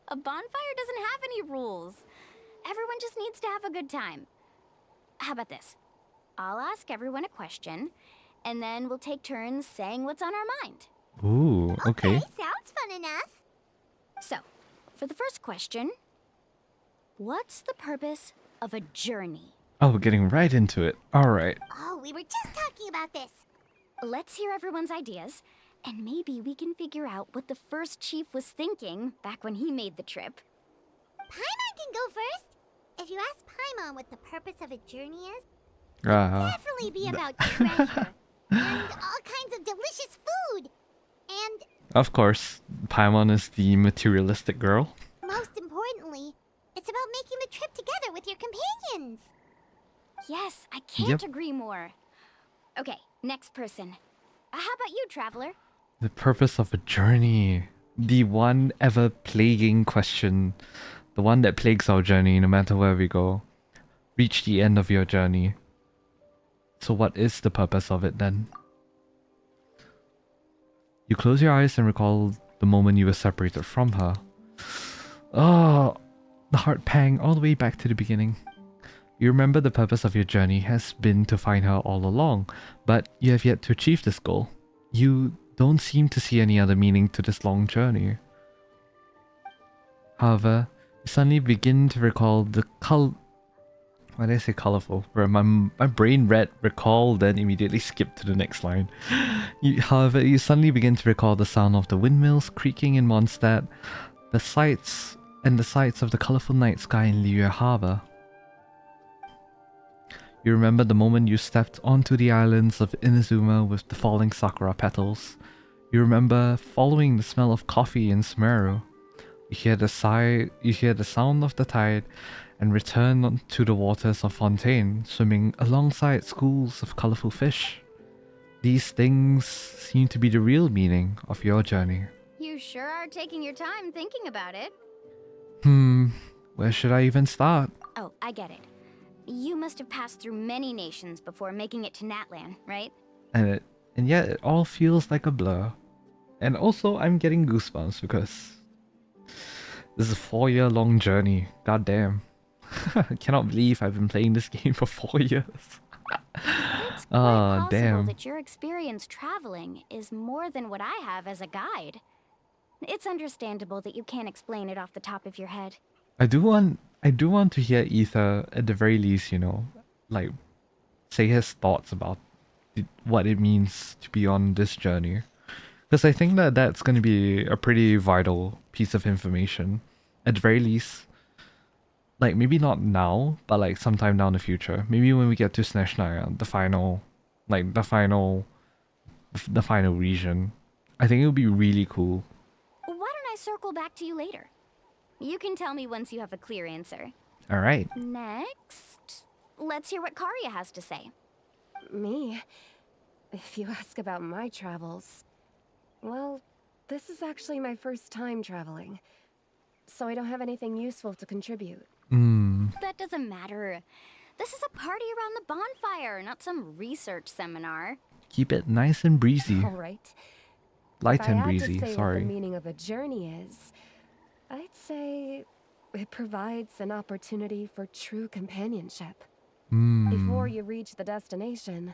[SPEAKER 7] A bonfire doesn't have any rules. Everyone just needs to have a good time. How about this? I'll ask everyone a question, and then we'll take turns saying what's on our mind.
[SPEAKER 1] Ooh, okay.
[SPEAKER 3] Sounds fun enough.
[SPEAKER 7] So, for the first question, what's the purpose of a journey?
[SPEAKER 1] Oh, we're getting right into it. Alright.
[SPEAKER 3] Oh, we were just talking about this.
[SPEAKER 7] Let's hear everyone's ideas, and maybe we can figure out what the first chief was thinking back when he made the trip.
[SPEAKER 3] Paimon can go first. If you ask Paimon what the purpose of a journey is, definitely be about treasure and all kinds of delicious food. And
[SPEAKER 1] Of course, Paimon is the materialistic girl.
[SPEAKER 3] most importantly, it's about making the trip together with your companions.
[SPEAKER 7] Yes, I can't agree more. Okay, next person. How about you, traveler?
[SPEAKER 1] The purpose of a journey. The one ever plaguing question. The one that plagues our journey no matter where we go. Reach the end of your journey. So what is the purpose of it then? You close your eyes and recall the moment you were separated from her. Oh, the heart pang all the way back to the beginning. You remember the purpose of your journey has been to find her all along, but you have yet to achieve this goal. You don't seem to see any other meaning to this long journey. However, you suddenly begin to recall the why did I say colorful? Where my brain read recall, then immediately skipped to the next line. However, you suddenly begin to recall the sound of the windmills creaking in Mondstadt, the sights of the colorful night sky in Liyue Harbor. You remember the moment you stepped onto the islands of Inazuma with the falling sakura petals. You remember following the smell of coffee in Sumeru. You hear the sound of the tide, and return to the waters of Fontaine, swimming alongside schools of colorful fish. These things seem to be the real meaning of your journey.
[SPEAKER 7] You sure are taking your time thinking about it.
[SPEAKER 1] Where should I even start?
[SPEAKER 7] Oh, I get it. You must have passed through many nations before making it to Natlan, right?
[SPEAKER 1] And yet it all feels like a blur. And also I'm getting goosebumps because this is a 4-year-long journey. God damn. I cannot believe I've been playing this game for 4 years.
[SPEAKER 7] It's quite possible that your experience traveling is more than what I have as a guide. It's understandable that you can't explain it off the top of your head.
[SPEAKER 1] I do want to hear Aether at the very least, you know, like say his thoughts about what it means to be on this journey. Because I think that that's going to be a pretty vital piece of information. At the very least, like maybe not now, but like sometime down the future. Maybe when we get to Snezhnaya, the final region. I think it would be really cool.
[SPEAKER 7] Why don't I circle back to you later? You can tell me once you have a clear answer.
[SPEAKER 1] Alright.
[SPEAKER 7] Next, let's hear what Karya has to say.
[SPEAKER 4] Me? If you ask about my travels... Well, this is actually my first time traveling. So I don't have anything useful to contribute.
[SPEAKER 7] That doesn't matter. This is a party around the bonfire, not some research seminar.
[SPEAKER 1] Keep it nice and breezy.
[SPEAKER 4] Alright.
[SPEAKER 1] Light and
[SPEAKER 4] If I had
[SPEAKER 1] breezy,
[SPEAKER 4] to say
[SPEAKER 1] sorry.
[SPEAKER 4] what the meaning of a journey is, I'd say it provides an opportunity for true companionship. Before you reach the destination,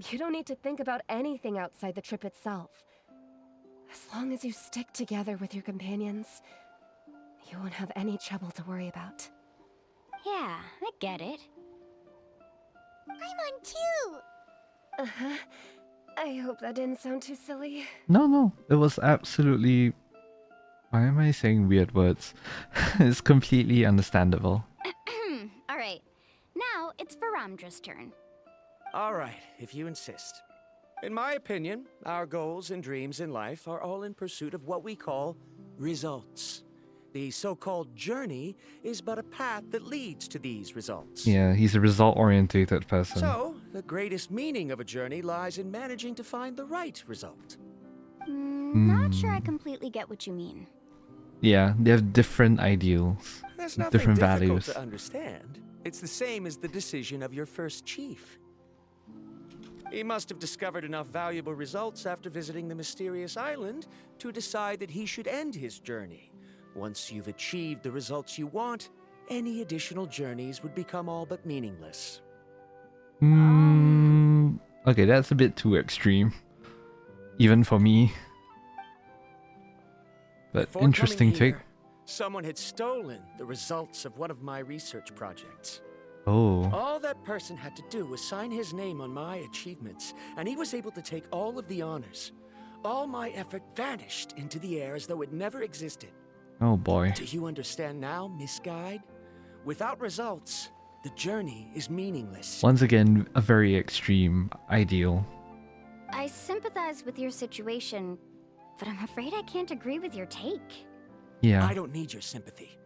[SPEAKER 4] you don't need to think about anything outside the trip itself. As long as you stick together with your companions, You won't have any trouble to worry about.
[SPEAKER 7] Yeah, I get it.
[SPEAKER 3] I'm on too!
[SPEAKER 4] Uh-huh. I hope that didn't sound too silly.
[SPEAKER 1] No, it was absolutely... Why am I saying weird words? It's completely understandable.
[SPEAKER 7] Alright, now it's Varamdra's turn.
[SPEAKER 2] Alright, if you insist. In my opinion, our goals and dreams in life are all in pursuit of what we call results. The so-called journey is but a path that leads to these results.
[SPEAKER 1] Yeah, he's a result-orientated person.
[SPEAKER 2] So, the greatest meaning of a journey lies in managing to find the right result.
[SPEAKER 7] Not sure I completely get what you mean.
[SPEAKER 1] Yeah, they have different ideals,
[SPEAKER 2] There's nothing
[SPEAKER 1] different
[SPEAKER 2] difficult
[SPEAKER 1] values.
[SPEAKER 2] to understand. It's the same as the decision of your first chief. He must have discovered enough valuable results after visiting the mysterious island to decide that he should end his journey. Once you've achieved the results you want, any additional journeys would become all but meaningless.
[SPEAKER 1] Okay, that's a bit too extreme. Even for me. But
[SPEAKER 2] Before
[SPEAKER 1] interesting
[SPEAKER 2] coming
[SPEAKER 1] take.
[SPEAKER 2] here, someone had stolen the results of one of my research projects.
[SPEAKER 1] Oh.
[SPEAKER 2] All that person had to do was sign his name on my achievements, and he was able to take all of the honors. All my effort vanished into the air as though it never existed.
[SPEAKER 1] Oh boy.
[SPEAKER 2] Do you understand now, Miss Guide? Without results, the journey is meaningless.
[SPEAKER 1] Once again, a very extreme ideal.
[SPEAKER 7] I sympathize with your situation, but I'm afraid I can't agree with your take.
[SPEAKER 1] Yeah.
[SPEAKER 2] I don't need your sympathy.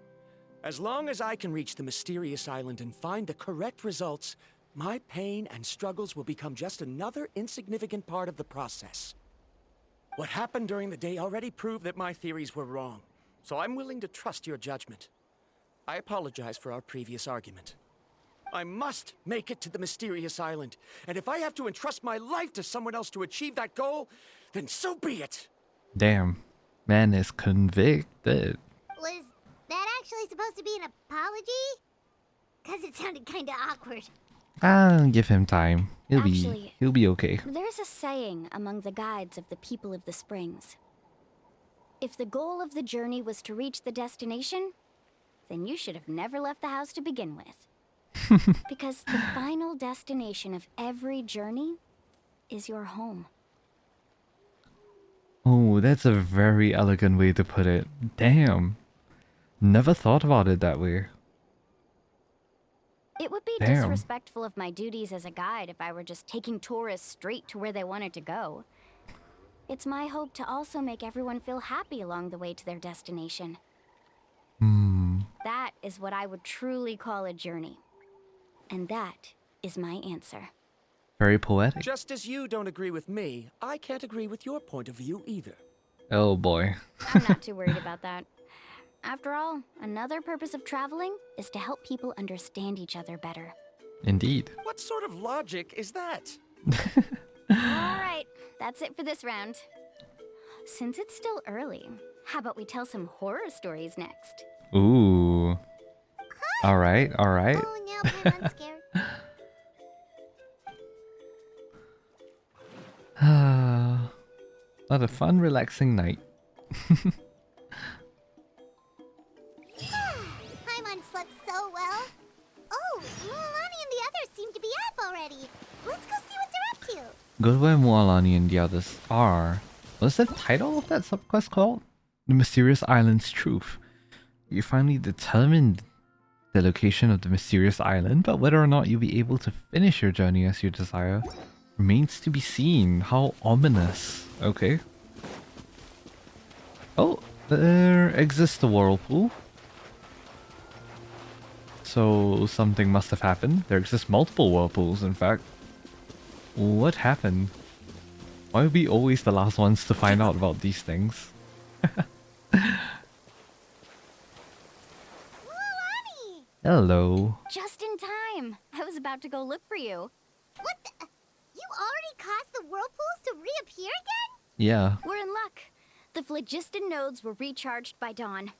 [SPEAKER 2] As long as I can reach the mysterious island and find the correct results, my pain and struggles will become just another insignificant part of the process. What happened during the day already proved that my theories were wrong, so I'm willing to trust your judgment. I apologize for our previous argument. I must make it to the mysterious island, and if I have to entrust my life to someone else to achieve that goal, then so be it.
[SPEAKER 1] Damn. Man is convicted.
[SPEAKER 3] Was that actually supposed to be an apology? Because it sounded kinda awkward.
[SPEAKER 1] I'll give him time. He'll
[SPEAKER 7] Actually,
[SPEAKER 1] be okay.
[SPEAKER 7] There's a saying among the guides of the people of the springs. If the goal of the journey was to reach the destination, then you should have never left the house to begin with. Because the final destination of every journey is your home.
[SPEAKER 1] Oh, that's a very elegant way to put it. Damn. Never thought about it that way.
[SPEAKER 7] It would be
[SPEAKER 1] Damn.
[SPEAKER 7] disrespectful of my duties as a guide if I were just taking tourists straight to where they wanted to go. It's my hope to also make everyone feel happy along the way to their destination. That is what I would truly call a journey. And that is my answer.
[SPEAKER 1] Very poetic.
[SPEAKER 2] Just as you don't agree with me, I can't agree with your point of view either.
[SPEAKER 1] Oh boy.
[SPEAKER 7] I'm not too worried about that. After all, another purpose of traveling is to help people understand each other better.
[SPEAKER 1] Indeed.
[SPEAKER 2] What sort of logic is that?
[SPEAKER 7] Alright, that's it for this round. Since it's still early, how about we tell some horror stories next?
[SPEAKER 1] Ooh. Alright.
[SPEAKER 3] Oh, now Paimon's scared.
[SPEAKER 1] What a fun, relaxing night.
[SPEAKER 3] Paimon slept so well. Oh, Mualani and the others seem to be up already. Let's go see what they're up to.
[SPEAKER 1] Go where Mualani and the others are. What's the title of that subquest called? The Mysterious Island's Truth. You finally determined the location of the mysterious island, but whether or not you'll be able to finish your journey as you desire remains to be seen. How ominous. Okay. Oh, there exists a whirlpool. So something must have happened. There exist multiple whirlpools, in fact. What happened? Why are we always the last ones to find out about these things?
[SPEAKER 3] Mualani!
[SPEAKER 1] Hello.
[SPEAKER 7] Just in time! I was about to go look for you.
[SPEAKER 3] What the? You already caused the whirlpools to reappear again?
[SPEAKER 1] Yeah.
[SPEAKER 7] We're in luck. The phlogiston nodes were recharged by dawn.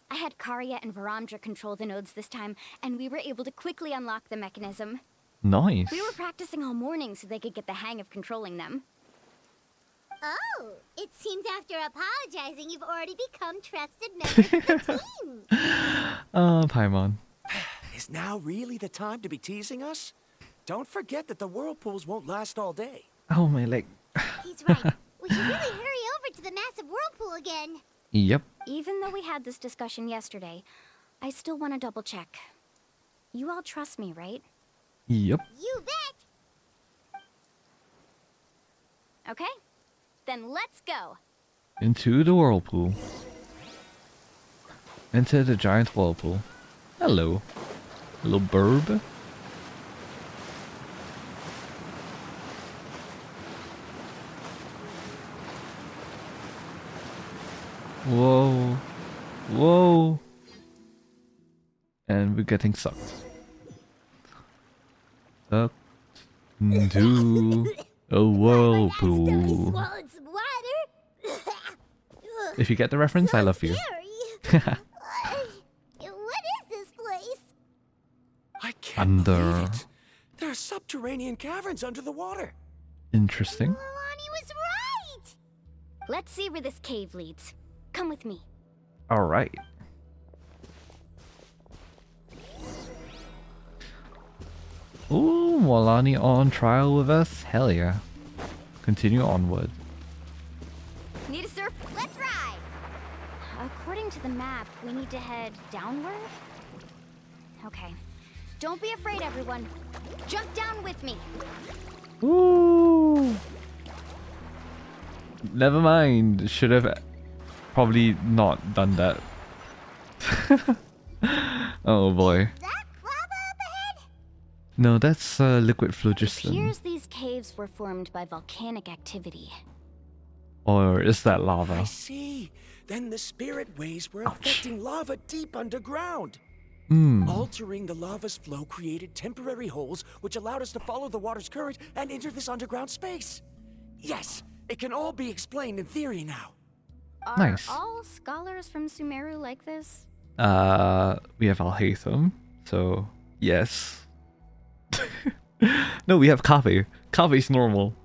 [SPEAKER 7] I had Karya and Varamdra control the nodes this time, and we were able to quickly unlock the mechanism.
[SPEAKER 1] Nice.
[SPEAKER 7] We were practicing all morning so they could get the hang of controlling them.
[SPEAKER 3] Oh, it seems after apologizing, you've already become trusted members of the team.
[SPEAKER 1] Paimon.
[SPEAKER 2] Is now really the time to be teasing us? Don't forget that the whirlpools won't last all day.
[SPEAKER 1] Oh, my leg.
[SPEAKER 3] He's right. We should really hurry over to the massive whirlpool again.
[SPEAKER 1] Yep.
[SPEAKER 7] Even though we had this discussion yesterday, I still want to double check. You all trust me, right?
[SPEAKER 1] Yep.
[SPEAKER 3] You bet.
[SPEAKER 7] Okay, then let's go.
[SPEAKER 1] Into the whirlpool. Enter the giant whirlpool. Hello. Little burb. Whoa. Whoa. And we're getting sucked. Sucked into a whirlpool.
[SPEAKER 3] Swallowed some water.
[SPEAKER 1] If you get the reference, I love you.
[SPEAKER 3] What is this place?
[SPEAKER 2] I can't believe
[SPEAKER 1] Under.
[SPEAKER 2] it. There are subterranean caverns under the water.
[SPEAKER 1] Interesting.
[SPEAKER 3] Mualani was right.
[SPEAKER 7] Let's see where this cave leads. Come with me.
[SPEAKER 1] Alright. Ooh, Mualani on trial with us? Hell yeah. Continue onward.
[SPEAKER 7] Need a surf? Let's ride! According to the map, we need to head downward? Okay. Don't be afraid, everyone. Jump down with me.
[SPEAKER 1] Ooh. Never mind. Should have probably not done that. Oh boy. No, that's liquid phlogiston.
[SPEAKER 7] Appears these caves were formed by volcanic activity.
[SPEAKER 1] Or is that
[SPEAKER 2] I
[SPEAKER 1] lava?
[SPEAKER 2] see. Then the spirit waves were affecting lava deep underground.
[SPEAKER 1] Hmm.
[SPEAKER 2] Altering the lava's flow created temporary holes which allowed us to follow the water's current and enter this underground space. Yes, it can all be explained in theory now.
[SPEAKER 7] Are
[SPEAKER 1] Nice.
[SPEAKER 7] all scholars from Sumeru like this?
[SPEAKER 1] We have Alhaitham, so yes. No, we have Kave. Kave's normal.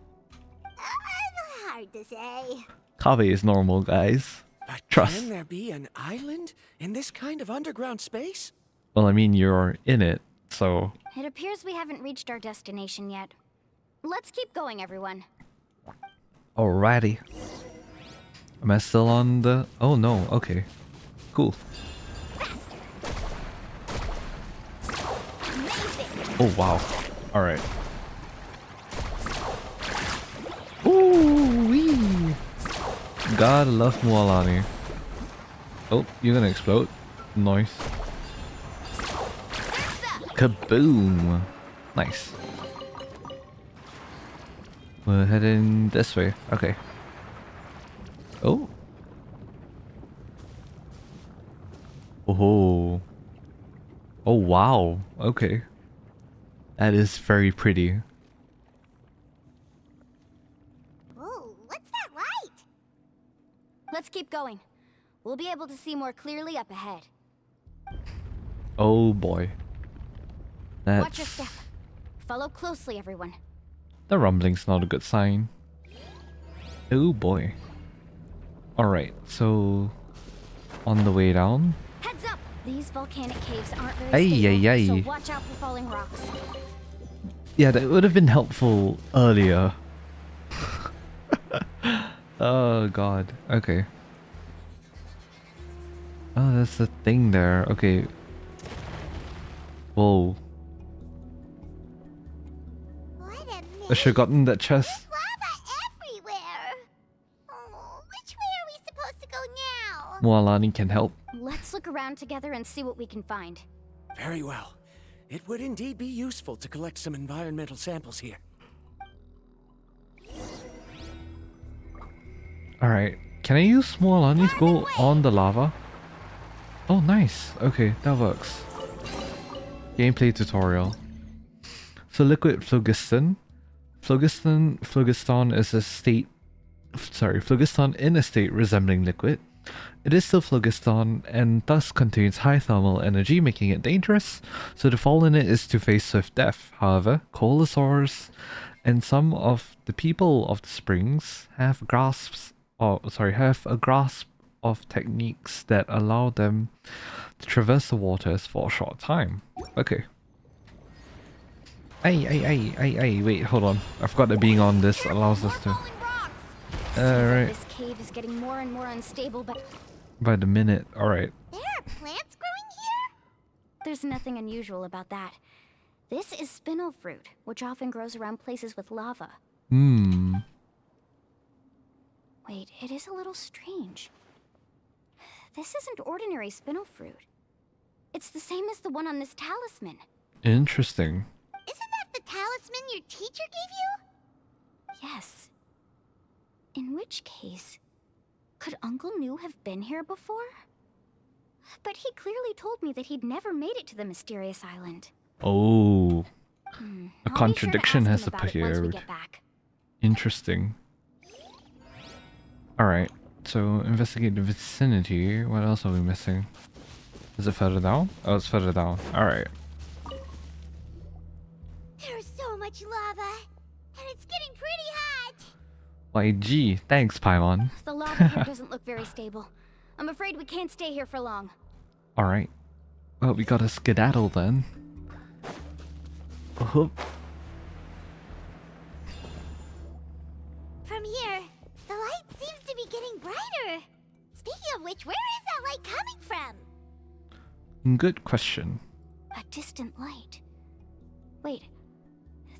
[SPEAKER 3] Hard to say.
[SPEAKER 1] Kave is normal, guys.
[SPEAKER 2] But
[SPEAKER 1] Trust.
[SPEAKER 2] can there be an island in this kind of underground space?
[SPEAKER 1] Well, I mean, you're in it, so...
[SPEAKER 7] It appears we haven't reached our destination yet. Let's keep going, everyone.
[SPEAKER 1] Alrighty. Am I still on the... Oh no, okay. Cool. Oh wow. Alright. Ooh wee! Gotta love Mualani. Oh, you're gonna explode. Nice. Kaboom! Nice. We're heading this way. Okay. Oh. Oh. Oh wow. Okay. That is very pretty.
[SPEAKER 3] Whoa, what's that light?
[SPEAKER 7] Let's keep going. We'll be able to see more clearly up ahead.
[SPEAKER 1] Oh boy.
[SPEAKER 7] Watch your
[SPEAKER 1] That's...
[SPEAKER 7] step. Follow closely, everyone.
[SPEAKER 1] The rumbling's not a good sign. Oh boy. Alright, so... On the way down...
[SPEAKER 7] Heads up! These volcanic caves aren't very
[SPEAKER 1] Ay,
[SPEAKER 7] stable,
[SPEAKER 1] ay, ay.
[SPEAKER 7] so watch out for falling rocks.
[SPEAKER 1] Yeah, that would have been helpful earlier. Oh god. Okay. Oh, that's the thing there. Okay. Whoa.
[SPEAKER 3] What a
[SPEAKER 1] I should have gotten that chest.
[SPEAKER 3] lava everywhere. Oh, which way are we supposed to go now?
[SPEAKER 1] Mualani can help.
[SPEAKER 7] Let's look around together and see what we can find.
[SPEAKER 2] Very well. It would indeed be useful to collect some environmental samples here.
[SPEAKER 1] Alright. Can I use Mualani to go on the lava? Oh, nice. Okay, that works. Gameplay tutorial. So liquid phlogiston. Phlogiston is a state... Sorry, phlogiston in a state resembling liquid. It is still phlogiston and thus contains high thermal energy, making it dangerous, so to fall in it is to face swift death. However, coalosaurs And some of the people of the springs have have a grasp of techniques that allow them to traverse the waters for a short time. Okay. Hey, wait, hold on. I forgot that being on this allows us to... Alright.
[SPEAKER 7] This cave is getting more and more unstable, but
[SPEAKER 1] By the minute, alright.
[SPEAKER 3] There are plants growing here?
[SPEAKER 7] there's nothing unusual about that. This is spinel fruit, which often grows around places with lava.
[SPEAKER 1] Hmm.
[SPEAKER 7] Wait, it is a little strange. This isn't ordinary spinel fruit. It's the same as the one on this talisman.
[SPEAKER 1] Interesting.
[SPEAKER 3] Isn't that the talisman your teacher gave you?
[SPEAKER 7] Yes. In which case, could Uncle New have been here before? But he clearly told me that he'd never made it to the mysterious island.
[SPEAKER 1] Oh. A
[SPEAKER 7] I'll
[SPEAKER 1] contradiction
[SPEAKER 7] be sure
[SPEAKER 1] has
[SPEAKER 7] to ask him about it once we
[SPEAKER 1] appeared.
[SPEAKER 7] get back.
[SPEAKER 1] Interesting. Alright, so investigate the vicinity. What else are we missing? Is it further down? Oh, it's further down. Alright.
[SPEAKER 3] There's so much lava, and it's getting pretty hot.
[SPEAKER 1] Why, gee, thanks, Paimon.
[SPEAKER 7] The lava here doesn't look very stable. I'm afraid we can't stay here for long.
[SPEAKER 1] Alright. Well, we gotta skedaddle then. Oh,
[SPEAKER 3] From here, the light seems to be getting brighter. Speaking of which, where is that light coming from?
[SPEAKER 1] good question.
[SPEAKER 7] A distant light. Wait,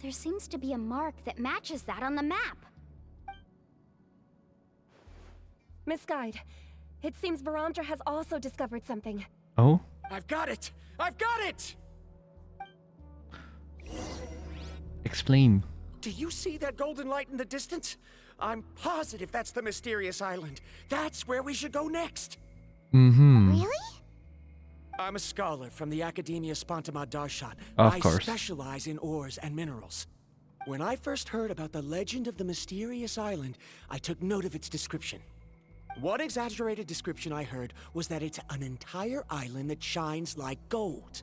[SPEAKER 7] there seems to be a mark that matches that on the map.
[SPEAKER 4] Miss Guide, it seems Varamdra has also discovered something.
[SPEAKER 1] Oh?
[SPEAKER 2] I've got it! I've got it!
[SPEAKER 1] Explain.
[SPEAKER 2] Do you see that golden light in the distance? I'm positive that's the mysterious island. That's where we should go next.
[SPEAKER 1] Mm-hmm.
[SPEAKER 3] Really?
[SPEAKER 2] I'm a scholar from the Academia Spontima Darshan.
[SPEAKER 1] Of
[SPEAKER 2] I
[SPEAKER 1] course.
[SPEAKER 2] specialize in ores and minerals. When I first heard about the legend of the mysterious island, I took note of its description. One exaggerated description I heard was that it's an entire island that shines like gold.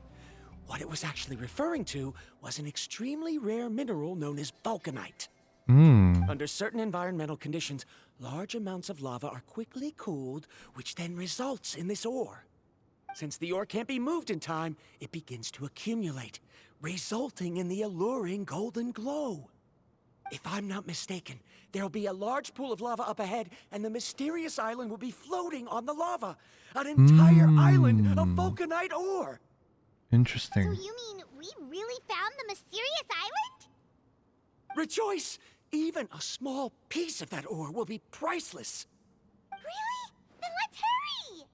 [SPEAKER 2] What it was actually referring to was an extremely rare mineral known as vulcanite. Under certain environmental conditions, large amounts of lava are quickly cooled, which then results in this ore. Since the ore can't be moved in time, it begins to accumulate, resulting in the alluring golden glow. If I'm not mistaken, there'll be a large pool of lava up ahead, and the mysterious island will be floating on the lava. An entire island of vulcanite ore!
[SPEAKER 1] Interesting.
[SPEAKER 3] So you mean we really found the mysterious island?
[SPEAKER 2] Rejoice! Even a small piece of that ore will be priceless.
[SPEAKER 3] Really? Then let's hurry!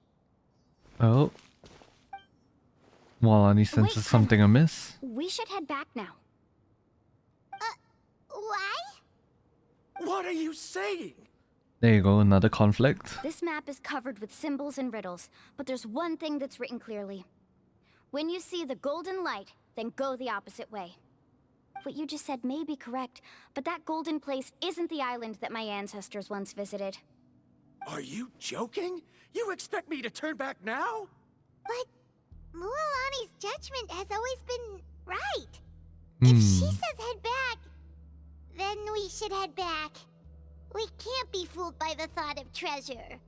[SPEAKER 1] Oh. Mualani senses something amiss.
[SPEAKER 7] We should head back now.
[SPEAKER 3] Why?
[SPEAKER 2] What are you saying?
[SPEAKER 1] There you go, another conflict.
[SPEAKER 7] This map is covered with symbols and riddles, but there's one thing that's written clearly. When you see the golden light, then go the opposite way. What you just said may be correct, but that golden place isn't the island that my ancestors once visited.
[SPEAKER 2] Are you joking? You expect me to turn back now?
[SPEAKER 3] But Mualani's judgment has always been right. If she says head back, then we should head back. We can't be fooled by the thought of treasure.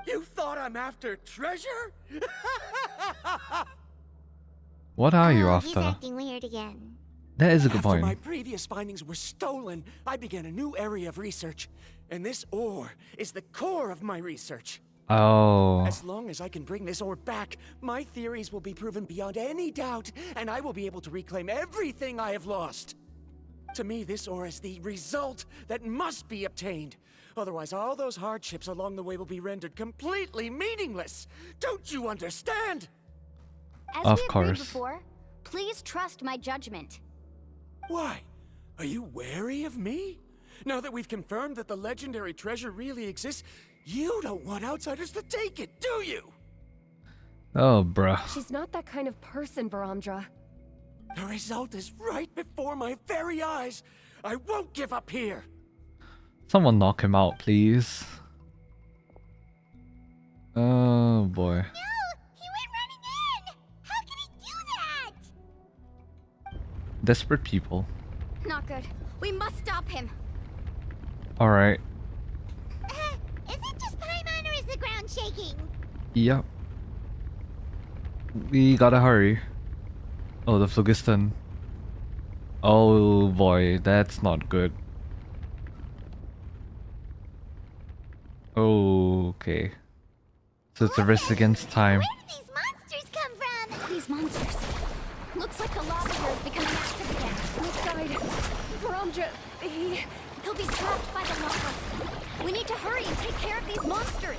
[SPEAKER 2] You thought I'm after treasure?
[SPEAKER 1] What are you
[SPEAKER 3] He's
[SPEAKER 1] after?
[SPEAKER 3] acting weird again.
[SPEAKER 1] That is a good
[SPEAKER 2] After
[SPEAKER 1] point.
[SPEAKER 2] my previous findings were stolen, I began a new area of research. And this ore is the core of my research.
[SPEAKER 1] Oh.
[SPEAKER 2] As long as I can bring this ore back, my theories will be proven beyond any doubt, and I will be able to reclaim everything I have lost. To me, this ore is the result that must be obtained. Otherwise, all those hardships along the way will be rendered completely meaningless. Don't you understand?
[SPEAKER 7] As
[SPEAKER 1] Of
[SPEAKER 7] we agreed
[SPEAKER 1] course.
[SPEAKER 7] before, please trust my judgment.
[SPEAKER 2] Why? Are you wary of me? Now that we've confirmed that the legendary treasure really exists, you don't want outsiders to take it, do you?
[SPEAKER 1] Oh, bruh.
[SPEAKER 4] She's not that kind of person, Varamdra.
[SPEAKER 2] The result is right before my very eyes. I won't give up here.
[SPEAKER 1] Someone knock him out, please. Oh, boy.
[SPEAKER 3] No! He went running in! How can he do that?
[SPEAKER 1] Desperate people.
[SPEAKER 7] Not good. We must stop him.
[SPEAKER 1] Alright.
[SPEAKER 3] Is it just Paimon or is the ground shaking?
[SPEAKER 1] Yep. We gotta hurry. Oh, the phlogiston. Oh boy, that's not good. Okay. So it's a risk against time.
[SPEAKER 3] Where did these monsters come from?
[SPEAKER 7] These monsters. Looks like the lava here is becoming active again.
[SPEAKER 4] Misguide. Varamdra,
[SPEAKER 7] He'll be trapped by the lava. We need to hurry and take care of these monsters.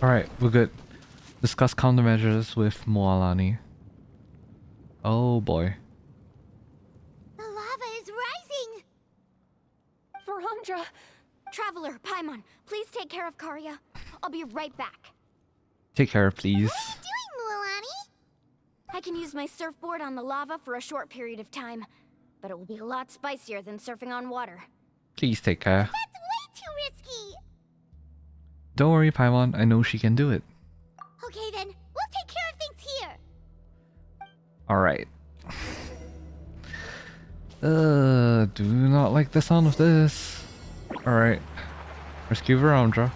[SPEAKER 1] Alright, we're good. Discuss countermeasures with Mualani. Oh boy.
[SPEAKER 3] The lava is rising.
[SPEAKER 4] Varamdra.
[SPEAKER 7] Traveler, Paimon, please take care of Karya. I'll be right back.
[SPEAKER 1] Take care, please.
[SPEAKER 3] What are you doing, Mualani?
[SPEAKER 7] I can use my surfboard on the lava for a short period of time, but it will be a lot spicier than surfing on water.
[SPEAKER 1] Please take care.
[SPEAKER 3] That's way too risky.
[SPEAKER 1] Don't worry, Paimon. I know she can do it.
[SPEAKER 3] Okay then, we'll take care of things here.
[SPEAKER 1] Alright. Do not like the sound of this. Alright. Rescue Varamdra.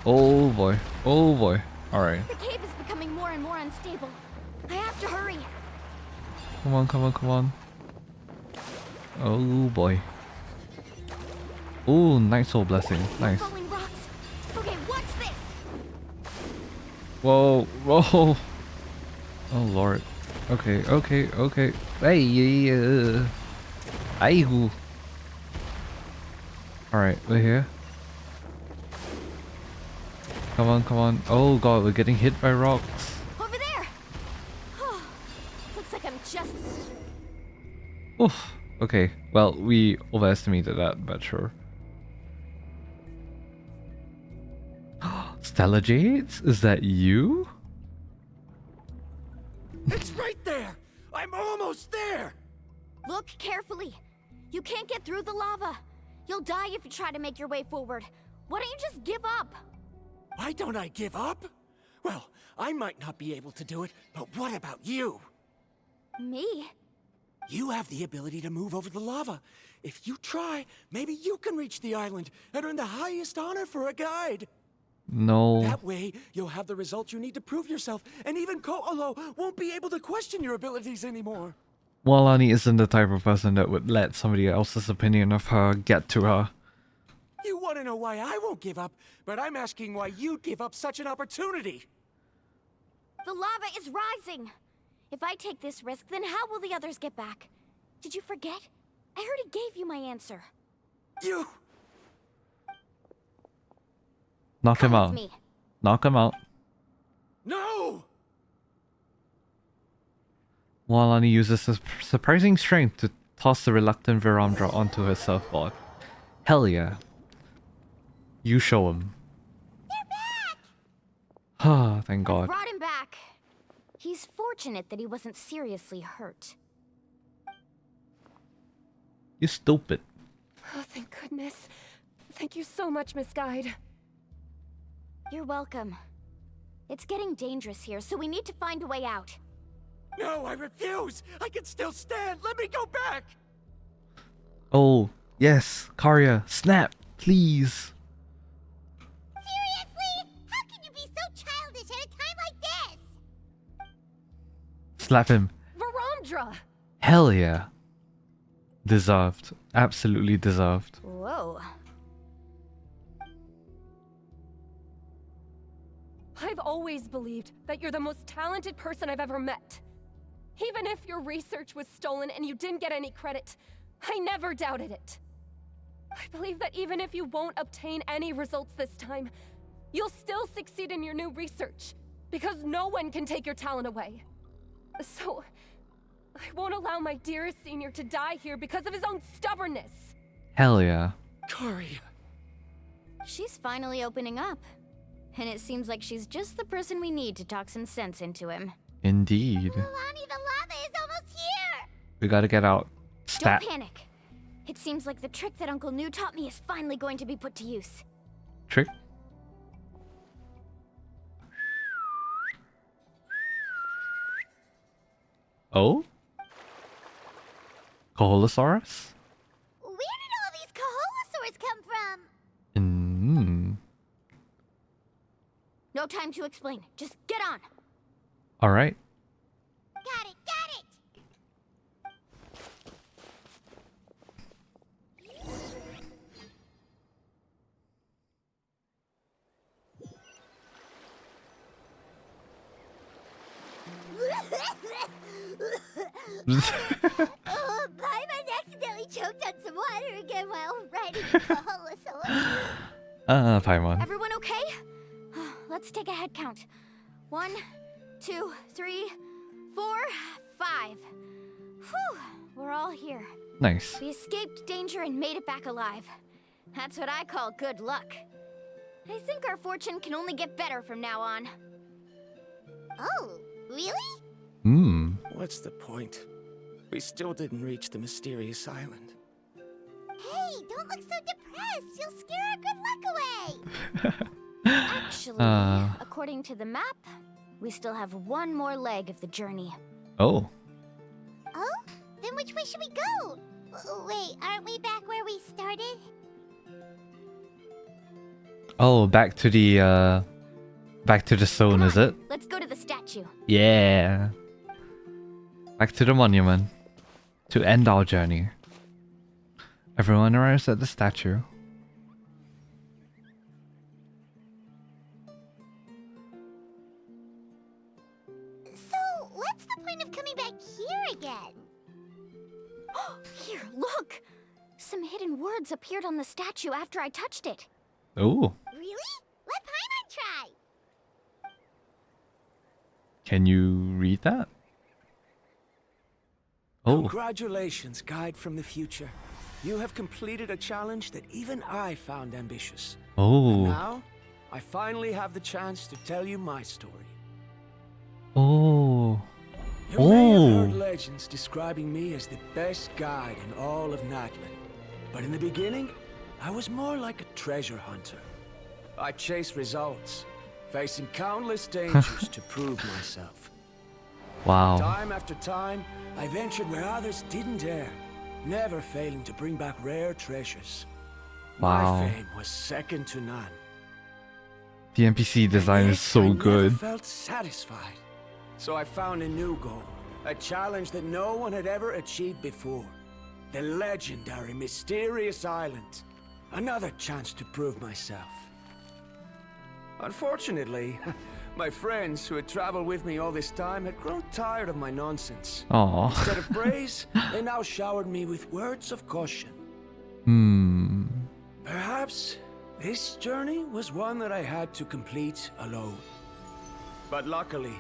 [SPEAKER 1] Oh boy. Oh boy. Alright.
[SPEAKER 7] The cave is becoming more and more unstable. I have to hurry.
[SPEAKER 1] Come on, come on, come on. Oh boy. Oh, Night Soul Blessing. Nice.
[SPEAKER 7] Falling rocks. Okay, what's this?
[SPEAKER 1] Whoa, whoa. Oh lord. Okay, okay, okay. Hey, Aigu. Alright, we're here. Come on, come on. Oh god, we're getting hit by rocks.
[SPEAKER 7] Over there. Looks like I'm just...
[SPEAKER 1] Oof. Okay, well, we overestimated that, but sure. Stella Jades? Is that you?
[SPEAKER 2] It's right there! I'm almost there!
[SPEAKER 7] Look carefully. You can't get through the lava. You'll die if you try to make your way forward. Why don't you just give up?
[SPEAKER 2] Why don't I give up? Well, I might not be able to do it, but what about you?
[SPEAKER 7] Me?
[SPEAKER 2] You have the ability to move over the lava. If you try, maybe you can reach the island and earn the highest honor for a guide.
[SPEAKER 1] No.
[SPEAKER 2] That way, you'll have the results you need to prove yourself, and even Ko'olo won't be able to question your abilities anymore.
[SPEAKER 1] Mualani isn't the type of person that would let somebody else's opinion of her get to her.
[SPEAKER 2] You want to know why I won't give up, but I'm asking why you'd give up such an opportunity.
[SPEAKER 7] The lava is rising. If I take this risk, then how will the others get back? Did you forget? I already gave you my answer.
[SPEAKER 2] You...
[SPEAKER 1] Knock him
[SPEAKER 7] Come
[SPEAKER 1] out.
[SPEAKER 7] with me.
[SPEAKER 1] Knock him out.
[SPEAKER 2] No!
[SPEAKER 1] Mualani uses his surprising strength to toss the reluctant Varamdra onto her surfboard. Hell yeah. You show him.
[SPEAKER 3] They're back!
[SPEAKER 1] Ah, thank God.
[SPEAKER 7] Brought him back. He's fortunate that he wasn't seriously hurt.
[SPEAKER 1] You stupid.
[SPEAKER 4] Oh, thank goodness. Thank you so much, Misguide.
[SPEAKER 7] You're welcome. It's getting dangerous here, so we need to find a way out.
[SPEAKER 2] No, I refuse! I can still stand! Let me go back!
[SPEAKER 1] Oh, yes. Karya, snap, please.
[SPEAKER 3] Seriously? How can you be so childish at a time like this?
[SPEAKER 1] Slap him.
[SPEAKER 4] Varamdra!
[SPEAKER 1] Hell yeah. Deserved. Absolutely deserved.
[SPEAKER 7] Whoa.
[SPEAKER 4] I've always believed that you're the most talented person I've ever met. Even if your research was stolen and you didn't get any credit, I never doubted it. I believe that even if you won't obtain any results this time, you'll still succeed in your new research, because no one can take your talent away. So, I won't allow my dearest senior to die here because of his own stubbornness.
[SPEAKER 1] Hell yeah.
[SPEAKER 2] Karya.
[SPEAKER 7] She's finally opening up. And it seems like she's just the person we need to talk some sense into him.
[SPEAKER 1] Indeed.
[SPEAKER 3] Mualani, the lava is almost here!
[SPEAKER 1] We gotta get out. Stat.
[SPEAKER 7] Don't panic. It seems like the trick that Uncle New taught me is finally going to be put to use.
[SPEAKER 1] Trick? Oh? Koholosaurus?
[SPEAKER 3] Where did all these Koholosaurs come from?
[SPEAKER 7] No time to explain. Just get on.
[SPEAKER 1] Alright.
[SPEAKER 3] Got it, got it! Oh, Paimon accidentally choked on some water again while riding a Koholosaur.
[SPEAKER 1] Paimon.
[SPEAKER 7] Everyone okay? Let's take a head count. 1, 2, 3, 4, 5. Whew, we're all here.
[SPEAKER 1] Nice.
[SPEAKER 7] We escaped danger and made it back alive. That's what I call good luck. I think our fortune can only get better from now on.
[SPEAKER 3] Oh, really?
[SPEAKER 2] What's the point? We still didn't reach the mysterious island.
[SPEAKER 3] Hey, don't look so depressed. You'll scare our good luck away.
[SPEAKER 7] Actually, according to the map, we still have one more leg of the journey.
[SPEAKER 1] Oh.
[SPEAKER 3] Oh? Then which way should we go? Wait, aren't we back where we started?
[SPEAKER 1] Oh, back to the stone, is it?
[SPEAKER 7] Let's go to the statue.
[SPEAKER 1] Yeah. Back to the monument. To end our journey. Everyone arrives at the statue.
[SPEAKER 3] So, what's the point of coming back here again?
[SPEAKER 7] Here, look! Some hidden words appeared on the statue after I touched it.
[SPEAKER 1] Oh.
[SPEAKER 3] Really? Let Paimon try.
[SPEAKER 1] Can you read that? Oh.
[SPEAKER 2] Congratulations, guide from the future. You have completed a challenge that even I found ambitious.
[SPEAKER 1] Oh.
[SPEAKER 2] And now, I finally have the chance to tell you my story.
[SPEAKER 1] Oh.
[SPEAKER 2] You may have heard legends describing me as the best guide in all of Natlan. But in the beginning, I was more like a treasure hunter. I chased results, facing countless dangers to prove myself.
[SPEAKER 1] Wow.
[SPEAKER 2] Time after time, I ventured where others didn't dare, never failing to bring back rare treasures.
[SPEAKER 1] Wow.
[SPEAKER 2] My fame was second to none.
[SPEAKER 1] The NPC design is so
[SPEAKER 2] I
[SPEAKER 1] good.
[SPEAKER 2] never felt satisfied. So I found a new goal, a challenge that no one had ever achieved before. The legendary Mysterious Island. Another chance to prove myself. Unfortunately, my friends who had traveled with me all this time had grown tired of my nonsense.
[SPEAKER 1] Aww.
[SPEAKER 2] Instead of praise, they now showered me with words of caution. Perhaps this journey was one that I had to complete alone. But luckily,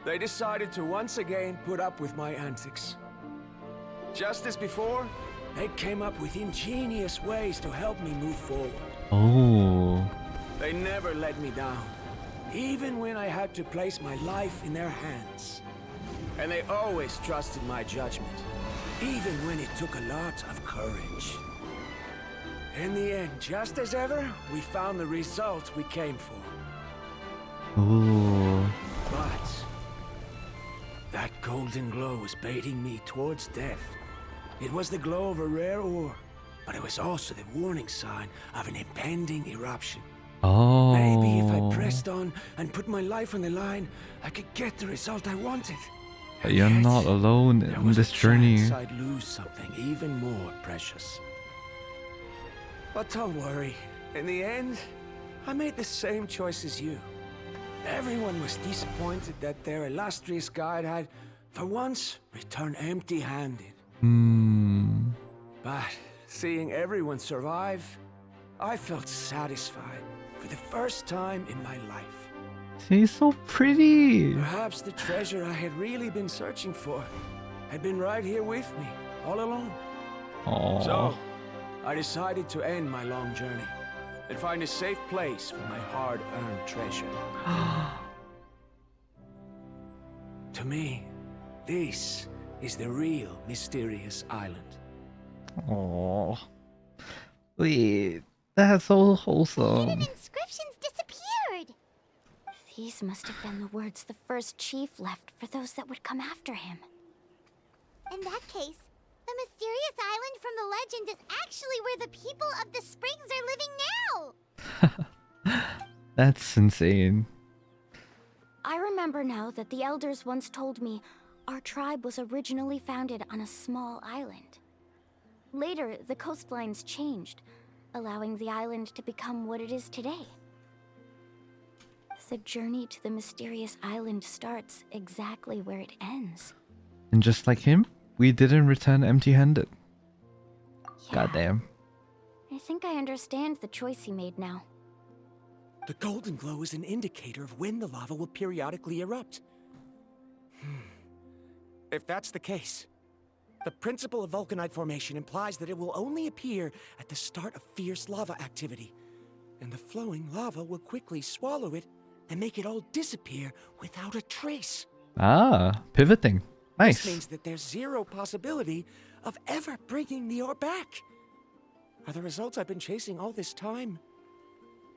[SPEAKER 2] they decided to once again put up with my antics. Just as before, they came up with ingenious ways to help me move forward.
[SPEAKER 1] Oh.
[SPEAKER 2] They never let me down, even when I had to place my life in their hands. And they always trusted my judgment, even when it took a lot of courage. In the end, just as ever, we found the result we came for.
[SPEAKER 1] Ooh.
[SPEAKER 2] But that golden glow was baiting me towards death. It was the glow of a rare ore, but it was also the warning sign of an impending eruption.
[SPEAKER 1] Oh.
[SPEAKER 2] Maybe if I pressed on and put my life on the line, I could get the result I wanted.
[SPEAKER 1] But you're not alone in this journey.
[SPEAKER 2] I'd lose something even more precious. But don't worry. In the end, I made the same choice as you. Everyone was disappointed that their illustrious guide had, for once, returned empty-handed. But seeing everyone survive, I felt satisfied for the first time in my life.
[SPEAKER 1] She's so pretty.
[SPEAKER 2] Perhaps the treasure I had really been searching for had been right here with me, all along.
[SPEAKER 1] Aww.
[SPEAKER 2] So, I decided to end my long journey and find a safe place for my hard-earned treasure. To me, this is the real Mysterious Island.
[SPEAKER 1] Oh, wait, that's so
[SPEAKER 3] The
[SPEAKER 1] wholesome.
[SPEAKER 3] hidden inscriptions disappeared!
[SPEAKER 7] These must have been the words the first chief left for those that would come after him.
[SPEAKER 3] In that case, the mysterious island from the legend is actually where the people of the springs are living now!
[SPEAKER 1] That's insane.
[SPEAKER 7] I remember now that the elders once told me our tribe was originally founded on a small island. Later, the coastlines changed, allowing the island to become what it is today. The journey to the mysterious island starts exactly where it ends.
[SPEAKER 1] And just like him, we didn't return empty-handed.
[SPEAKER 7] Yeah.
[SPEAKER 1] Goddamn.
[SPEAKER 7] I think I understand the choice he made now.
[SPEAKER 2] The golden glow is an indicator of when the lava will periodically erupt. If that's the case, the principle of vulcanite formation implies that it will only appear at the start of fierce lava activity, and the flowing lava will quickly swallow it and make it all disappear without a trace.
[SPEAKER 1] Ah, pivoting. Nice.
[SPEAKER 2] This means that there's zero possibility of ever bringing the ore back. Are the results I've been chasing all this time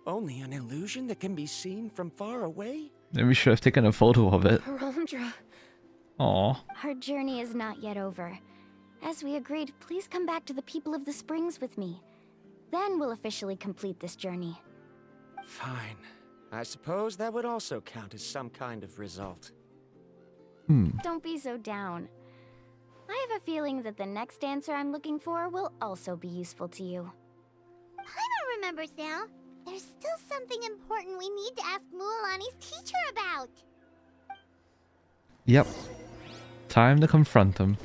[SPEAKER 2] only an illusion that can be seen from far away?
[SPEAKER 1] Then we should have taken a photo of it.
[SPEAKER 4] Rondra.
[SPEAKER 1] Aw.
[SPEAKER 7] Our journey is not yet over. As we agreed, please come back to the people of the springs with me. Then we'll officially complete this journey.
[SPEAKER 2] Fine. I suppose that would also count as some kind of result.
[SPEAKER 7] Don't be so down. I have a feeling that the next answer I'm looking for will also be useful to you.
[SPEAKER 3] Paimon remembers now. There's still something important we need to ask Mualani's teacher about.
[SPEAKER 1] Yep. Time to confront him.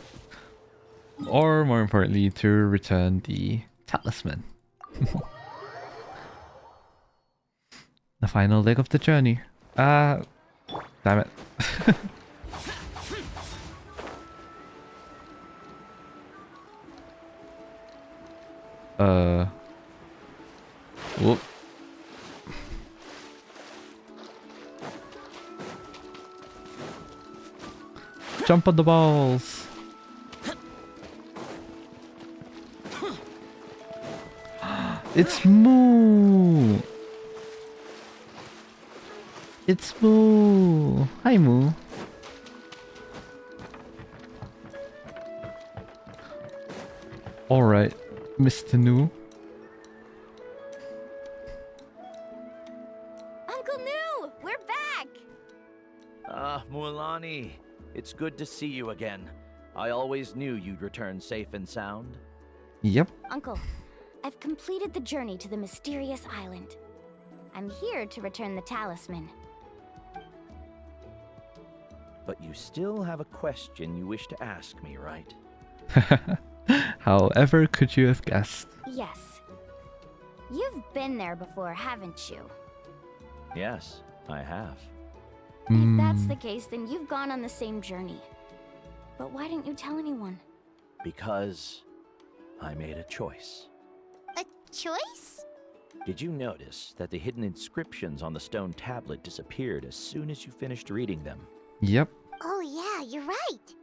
[SPEAKER 1] Or more importantly, to return the talisman. The final leg of the journey. Damn it. Whoop. Jump on the balls. It's Moo. It's Moo. Hi, Moo. All right, Mr. New.
[SPEAKER 7] Uncle New, we're back.
[SPEAKER 13] Mualani, it's good to see you again. I always knew you'd return safe and sound.
[SPEAKER 1] Yep.
[SPEAKER 7] Uncle, I've completed the journey to the mysterious island. I'm here to return the talisman.
[SPEAKER 13] But you still have a question you wish to ask me, right?
[SPEAKER 1] However could you have guessed?
[SPEAKER 7] Yes. You've been there before, haven't you?
[SPEAKER 13] Yes, I have.
[SPEAKER 7] If that's the case, then you've gone on the same journey. But why didn't you tell anyone?
[SPEAKER 13] Because I made a choice.
[SPEAKER 3] A choice?
[SPEAKER 13] Did you notice that the hidden inscriptions on the stone tablet disappeared as soon as you finished reading them?
[SPEAKER 1] Yep.
[SPEAKER 3] Oh yeah, you're right.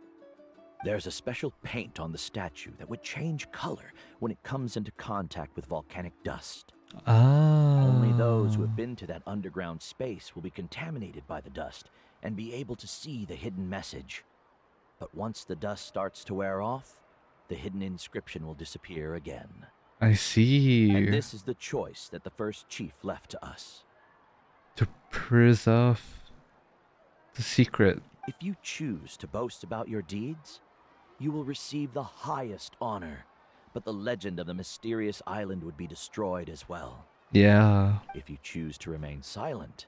[SPEAKER 13] There's a special paint on the statue that would change color when it comes into contact with volcanic dust. Only those who have been to that underground space will be contaminated by the dust and be able to see the hidden message. But once the dust starts to wear off, the hidden inscription will disappear again.
[SPEAKER 1] I see.
[SPEAKER 13] And this is the choice that the first chief left to us.
[SPEAKER 1] To preserve the secret.
[SPEAKER 13] If you choose to boast about your deeds, you will receive the highest honor, but the legend of the mysterious island would be destroyed as well.
[SPEAKER 1] Yeah.
[SPEAKER 13] If you choose to remain silent,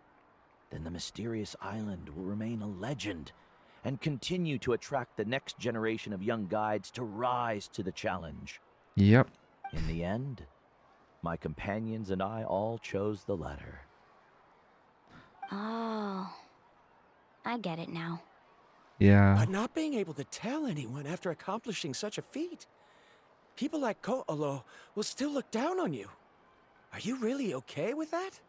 [SPEAKER 13] then the mysterious island will remain a legend and continue to attract the next generation of young guides to rise to the challenge.
[SPEAKER 1] Yep.
[SPEAKER 13] In the end, my companions and I all chose the latter.
[SPEAKER 7] Oh, I get it now.
[SPEAKER 1] Yeah.
[SPEAKER 2] But not being able to tell anyone after accomplishing such a feat. People like Ko'olo will still look down on you. Are you really okay with that?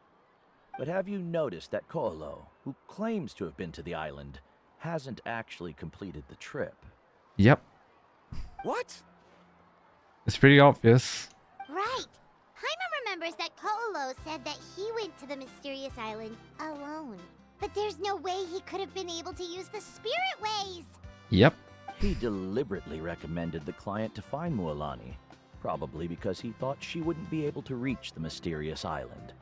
[SPEAKER 13] But have you noticed that Ko'olo, who claims to have been to the island, hasn't actually completed the trip?
[SPEAKER 1] Yep.
[SPEAKER 2] What?
[SPEAKER 1] It's pretty obvious.
[SPEAKER 3] Right. Paimon remembers that Ko'olo said that he went to the mysterious island alone. But there's no way he could have been able to use the spirit ways.
[SPEAKER 1] Yep.
[SPEAKER 13] He deliberately recommended the client to find Mualani, probably because he thought she wouldn't be able to reach the mysterious island.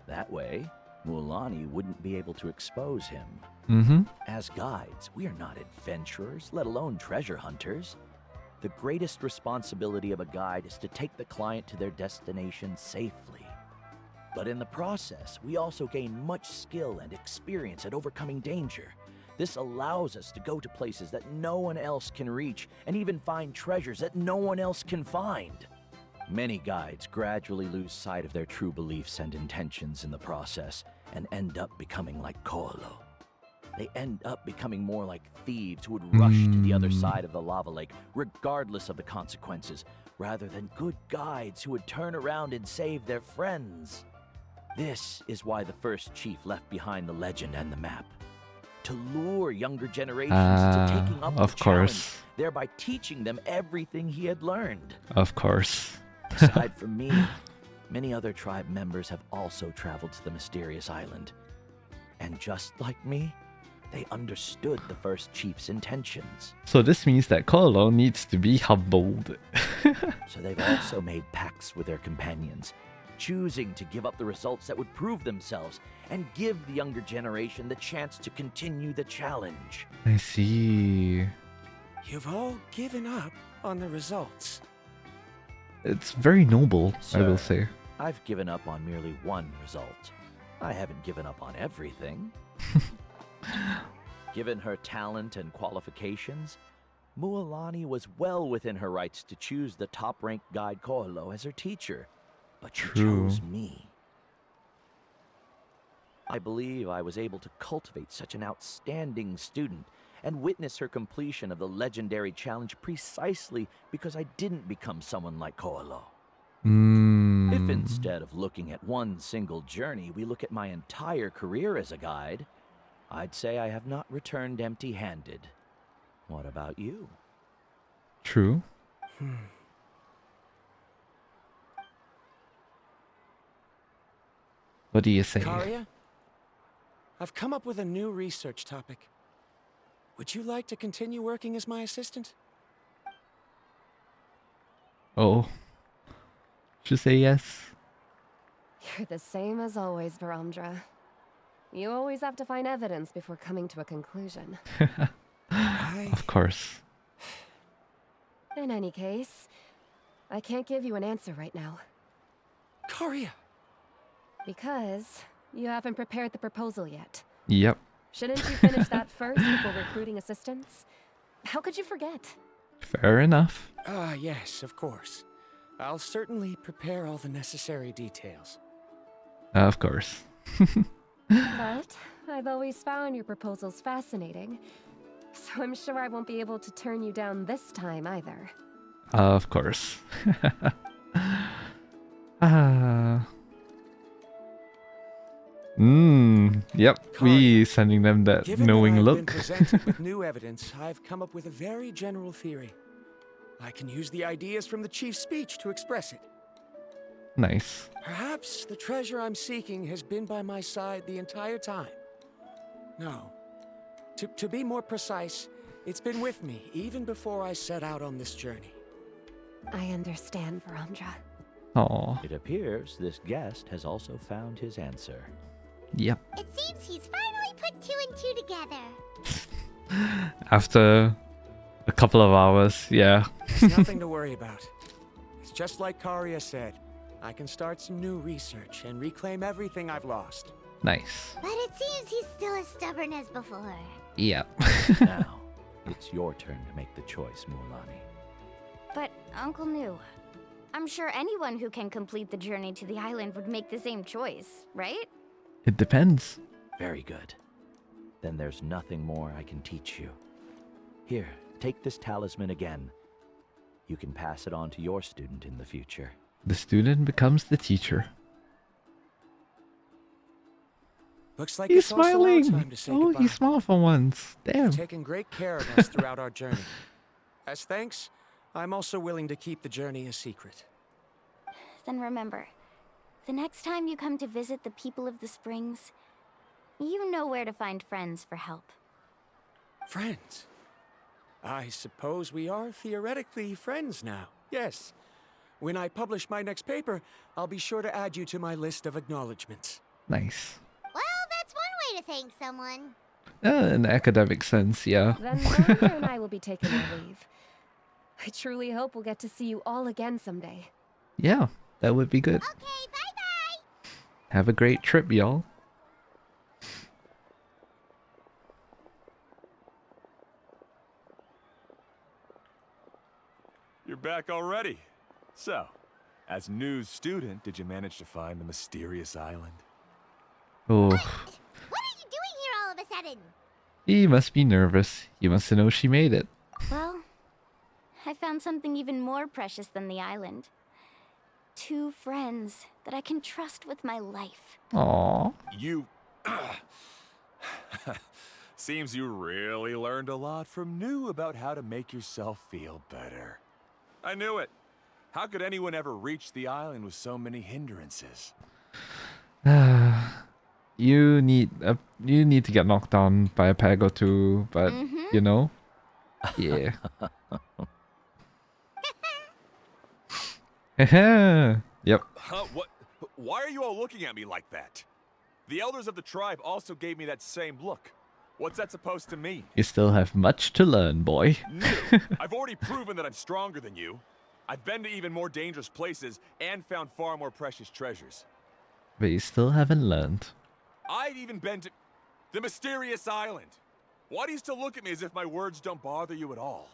[SPEAKER 13] That way, Mualani wouldn't be able to expose him.
[SPEAKER 1] Mm-hmm.
[SPEAKER 13] As guides, we are not adventurers, let alone treasure hunters. The greatest responsibility of a guide is to take the client to their destination safely. But in the process, we also gain much skill and experience at overcoming danger. This allows us to go to places that no one else can reach, and even find treasures that no one else can find. Many guides gradually lose sight of their true beliefs and intentions in the process, and end up becoming like Ko'olo. They end up becoming more like thieves who would rush to the other side of the lava lake, regardless of the consequences, rather than good guides who would turn around and save their friends. This is why the first chief left behind the legend and the map. To lure younger generations into taking up the challenge, thereby teaching them everything he had learned.
[SPEAKER 1] Of course.
[SPEAKER 13] Aside from me, many other tribe members have also traveled to the mysterious island. And just like me, they understood the first chief's intentions.
[SPEAKER 1] So this means that Ko'olo needs to be humbled.
[SPEAKER 13] So they've also made pacts with their companions, choosing to give up the results that would prove themselves and give the younger generation the chance to continue the challenge.
[SPEAKER 1] I see.
[SPEAKER 2] You've all given up on the results.
[SPEAKER 1] It's very noble,
[SPEAKER 13] Sir,
[SPEAKER 1] I will say.
[SPEAKER 13] I've given up on merely one result. I haven't given up on everything. Given her talent and qualifications, Mualani was well within her rights to choose the top-ranked guide Ko'olo as her teacher, but she chose me. I believe I was able to cultivate such an outstanding student and witness her completion of the legendary challenge precisely because I didn't become someone like Ko'olo. If instead of looking at one single journey, we look at my entire career as a guide, I'd say I have not returned empty-handed. What about you?
[SPEAKER 1] True. What do you say?
[SPEAKER 2] Karia, I've come up with a new research topic. Would you like to continue working as my assistant?
[SPEAKER 1] Oh. Should say yes.
[SPEAKER 4] You're the same as always, Varamdra. You always have to find evidence before coming to a conclusion.
[SPEAKER 1] Of course.
[SPEAKER 4] In any case, I can't give you an answer right now.
[SPEAKER 2] Karia!
[SPEAKER 4] Because you haven't prepared the proposal yet.
[SPEAKER 1] Yep.
[SPEAKER 4] Shouldn't you finish that first before recruiting assistants? How could you forget?
[SPEAKER 1] Fair enough.
[SPEAKER 2] Ah, yes, of course. I'll certainly prepare all the necessary details.
[SPEAKER 1] Of course.
[SPEAKER 4] But I've always found your proposals fascinating, so I'm sure I won't be able to turn you down this time either.
[SPEAKER 1] Of course. Yep, we sending them that
[SPEAKER 2] Given
[SPEAKER 1] knowing
[SPEAKER 2] that I've
[SPEAKER 1] look.
[SPEAKER 2] been presented with new evidence, I've come up with a very general theory. I can use the ideas from the chief's speech to express it.
[SPEAKER 1] Nice.
[SPEAKER 2] Perhaps the treasure I'm seeking has been by my side the entire time. No. To be more precise, it's been with me even before I set out on this journey.
[SPEAKER 4] I understand, Varamdra.
[SPEAKER 1] Aww.
[SPEAKER 13] It appears this guest has also found his answer.
[SPEAKER 1] Yep.
[SPEAKER 3] It seems he's finally put 2 and 2 together.
[SPEAKER 1] After a couple of hours, yeah.
[SPEAKER 2] There's nothing to worry about. It's just like Karia said. I can start some new research and reclaim everything I've lost.
[SPEAKER 1] Nice.
[SPEAKER 3] But it seems he's still as stubborn as before.
[SPEAKER 1] Yep.
[SPEAKER 13] Now, it's your turn to make the choice, Mualani.
[SPEAKER 7] But, Uncle Nu, I'm sure anyone who can complete the journey to the island would make the same choice, right?
[SPEAKER 1] It depends.
[SPEAKER 13] Very good. Then there's nothing more I can teach you. Here, take this talisman again. You can pass it on to your student in the future.
[SPEAKER 1] The student becomes the teacher.
[SPEAKER 2] Looks like
[SPEAKER 1] He's
[SPEAKER 2] it's also our
[SPEAKER 1] smiling.
[SPEAKER 2] time to say
[SPEAKER 1] Oh,
[SPEAKER 2] goodbye.
[SPEAKER 1] he smiled for once. Damn.
[SPEAKER 2] You've taken great care of us throughout our journey. As thanks, I'm also willing to keep the journey a secret.
[SPEAKER 7] Then remember, the next time you come to visit the people of the Springs, you know where to find friends for help.
[SPEAKER 2] Friends? I suppose we are theoretically friends now. Yes. When I publish my next paper, I'll be sure to add you to my list of acknowledgements.
[SPEAKER 1] Nice.
[SPEAKER 3] Well, that's one way to thank someone.
[SPEAKER 1] In the academic sense, yeah.
[SPEAKER 4] Then Lorenzo and I will be taking our leave. I truly hope we'll get to see you all again someday.
[SPEAKER 1] Yeah, that would be good.
[SPEAKER 3] Okay, bye-bye!
[SPEAKER 1] Have a great trip, y'all.
[SPEAKER 9] You're back already. So, as news student, did you manage to find the mysterious island?
[SPEAKER 1] Oh,
[SPEAKER 3] What are you doing here all of a sudden?
[SPEAKER 1] he must be nervous. He must know she made it.
[SPEAKER 7] Well, I found something even more precious than the island. 2 friends that I can trust with my life.
[SPEAKER 1] Aww.
[SPEAKER 9] You... Seems you really learned a lot from New about how to make yourself feel better. I knew it. How could anyone ever reach the island with so many hindrances?
[SPEAKER 1] You need to get knocked down by a peg or two, but you know, yeah. Yep.
[SPEAKER 9] Huh? What? Why are you all looking at me like that? The elders of the tribe also gave me that same look. What's that supposed to mean?
[SPEAKER 1] You still have much to learn, boy.
[SPEAKER 9] New. I've already proven that I'm stronger than you. I've been to even more dangerous places and found far more precious treasures.
[SPEAKER 1] But you still haven't learned.
[SPEAKER 9] I've even been to the mysterious island. Why do you still look at me as if my words don't bother you at all?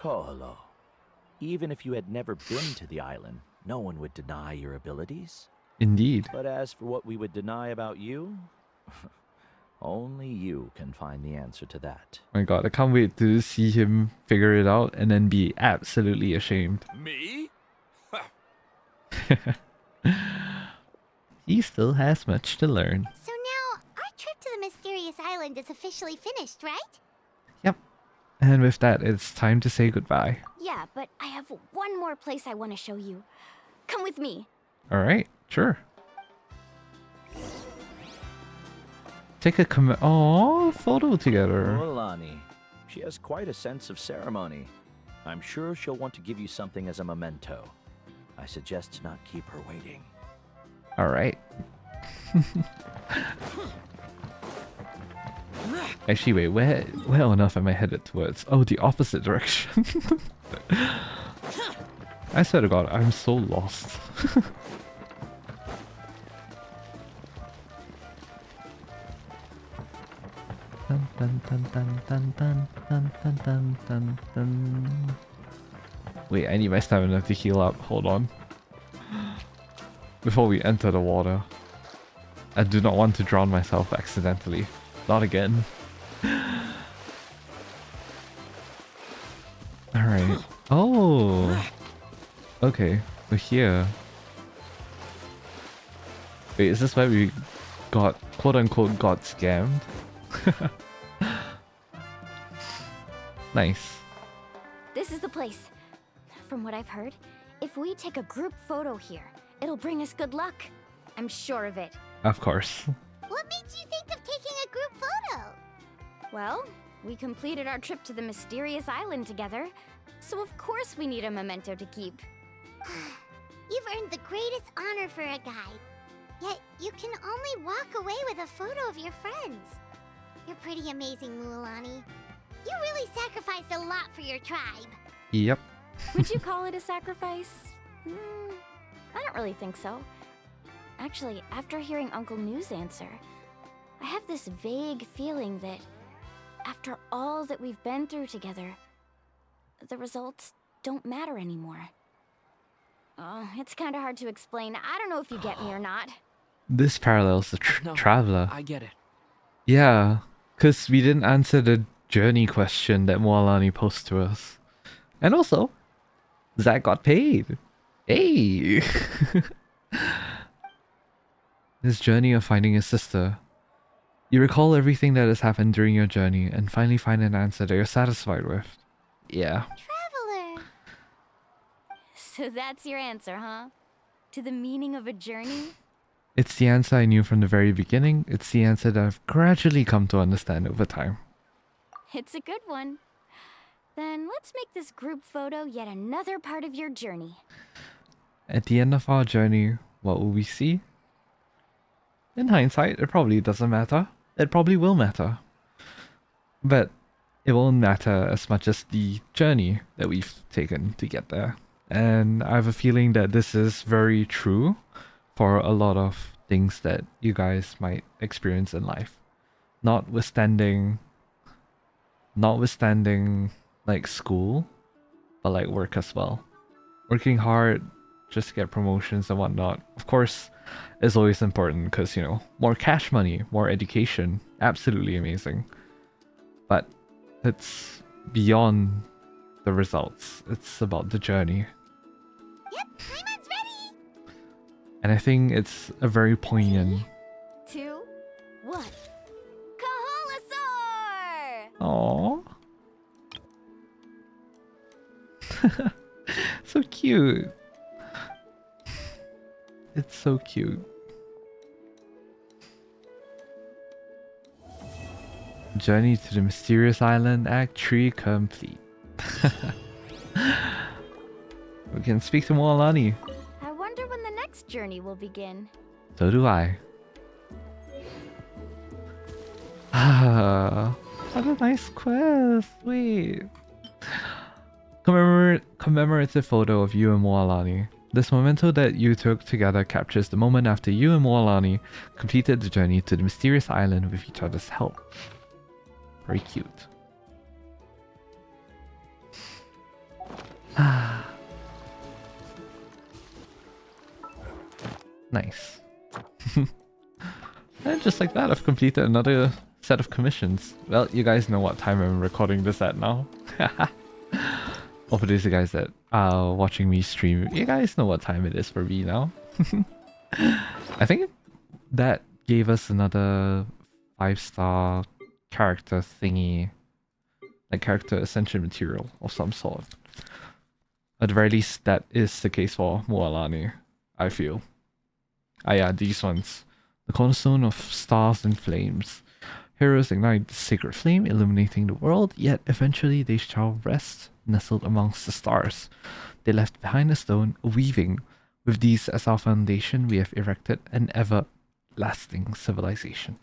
[SPEAKER 13] Koalo, even if you had never been to the island, no one would deny your abilities.
[SPEAKER 1] Indeed.
[SPEAKER 13] But as for what we would deny about you, only you can find the answer to that.
[SPEAKER 1] My god, I can't wait to see him figure it out and then be absolutely ashamed.
[SPEAKER 9] Me?
[SPEAKER 1] He still has much to learn.
[SPEAKER 3] So now, our trip to the mysterious island is officially finished, right?
[SPEAKER 1] Yep. And with that, it's time to say goodbye.
[SPEAKER 7] Yeah, but I have one more place I want to show you. Come with me.
[SPEAKER 1] Alright, sure. Take a photo together.
[SPEAKER 13] Mualani. She has quite a sense of ceremony. I'm sure she'll want to give you something as a memento. I suggest to not keep her waiting.
[SPEAKER 1] Alright. Actually, wait, where on earth am I headed towards? Oh, the opposite direction. I swear to god, I'm so lost. Dun, dun, dun, dun, dun, dun, dun, dun, dun, dun, dun. Wait, I need my stamina to heal up. Hold on. Before we enter the water. I do not want to drown myself accidentally. Not again. Alright. Oh! Okay, we're here. Wait, is this why we got, quote-unquote, got scammed? Nice.
[SPEAKER 7] This is the place. From what I've heard, if we take a group photo here, it'll bring us good luck. I'm sure of it.
[SPEAKER 1] Of course.
[SPEAKER 3] What made you think of taking a group photo?
[SPEAKER 7] Well, we completed our trip to the mysterious island together, so of course we need a memento to keep.
[SPEAKER 3] You've earned the greatest honor for a guide. Yet, you can only walk away with a photo of your friends. You're pretty amazing, Mualani. You really sacrificed a lot for your tribe.
[SPEAKER 1] Yep.
[SPEAKER 7] Would you call it a sacrifice? I don't really think so. Actually, after hearing Uncle New's answer, I have this vague feeling that after all that we've been through together, the results don't matter anymore. Oh, it's kind of hard to explain. I don't know if you get me or not.
[SPEAKER 1] This parallels the
[SPEAKER 8] No,
[SPEAKER 1] traveler.
[SPEAKER 8] I get it.
[SPEAKER 1] Yeah, because we didn't answer the journey question that Mualani posed to us. And also, Zach got paid. Hey! This journey of finding his sister. You recall everything that has happened during your journey and finally find an answer that you're satisfied with. Yeah.
[SPEAKER 3] Traveler,
[SPEAKER 7] So that's your answer, huh? To the meaning of a journey?
[SPEAKER 1] It's the answer I knew from the very beginning. It's the answer that I've gradually come to understand over time.
[SPEAKER 7] It's a good one. Then let's make this group photo yet another part of your journey.
[SPEAKER 1] At the end of our journey, what will we see? In hindsight, it probably doesn't matter. It probably will matter. But it won't matter as much as the journey that we've taken to get there. And I have a feeling that this is very true for a lot of things that you guys might experience in life. Notwithstanding like school, but like work as well. Working hard just to get promotions and whatnot, of course, is always important because, you know, more cash money, more education, absolutely amazing. But it's beyond the results. It's about the journey.
[SPEAKER 3] Yep, Playman's ready!
[SPEAKER 1] And I think it's a very poignant.
[SPEAKER 7] 2, 1. Kaholasaur!
[SPEAKER 1] Aww. So cute. It's so cute. Journey to the Mysterious Island, Act 3 complete. We can speak to Mualani.
[SPEAKER 7] I wonder when the next journey will begin.
[SPEAKER 1] So do I. Ah, what a nice quest. Wait. Commemorative photo of you and Mualani. This memento that you took together captures the moment after you and Mualani completed the journey to the mysterious island with each other's help. Very cute. Nice. And just like that, I've completed another set of commissions. Well, you guys know what time I'm recording this at now. Or for those of you guys that are watching me stream, you guys know what time it is for me now. I think that gave us another 5-star character thingy. Like character ascension material of some sort. At the very least, that is the case for Mualani, I feel. Ah yeah, these ones. The cornerstone of stars and flames. Heroes ignite the sacred flame, illuminating the world, yet eventually they shall rest, nestled amongst the stars. They left behind a stone, weaving. With these as our foundation, we have erected an everlasting civilization.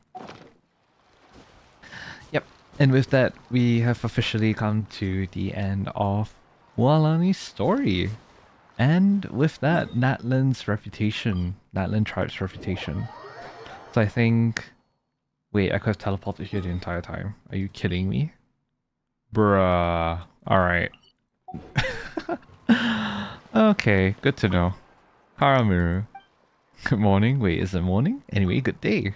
[SPEAKER 1] Yep, and with that, we have officially come to the end of Mualani's story. And with that, Natlan's reputation, Natlan tribe's reputation. So I think... Wait, I could have teleported here the entire time. Are you kidding me? Bruh. Alright. Okay, good to know. Haramuru. Good morning. Wait, is it morning? Anyway, good day.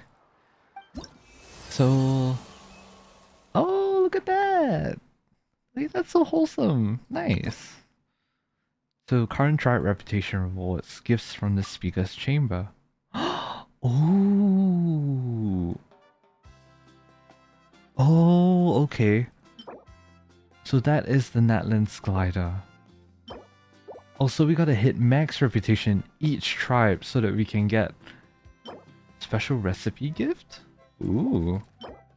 [SPEAKER 1] So... Oh, look at that! Wait, that's so wholesome. Nice. So, current tribe reputation rewards. Gifts from the speaker's chamber. Ooh. Oh, okay. So that is the Natlan's glider. Also, we gotta hit max reputation each tribe so that we can get special recipe gift? Ooh.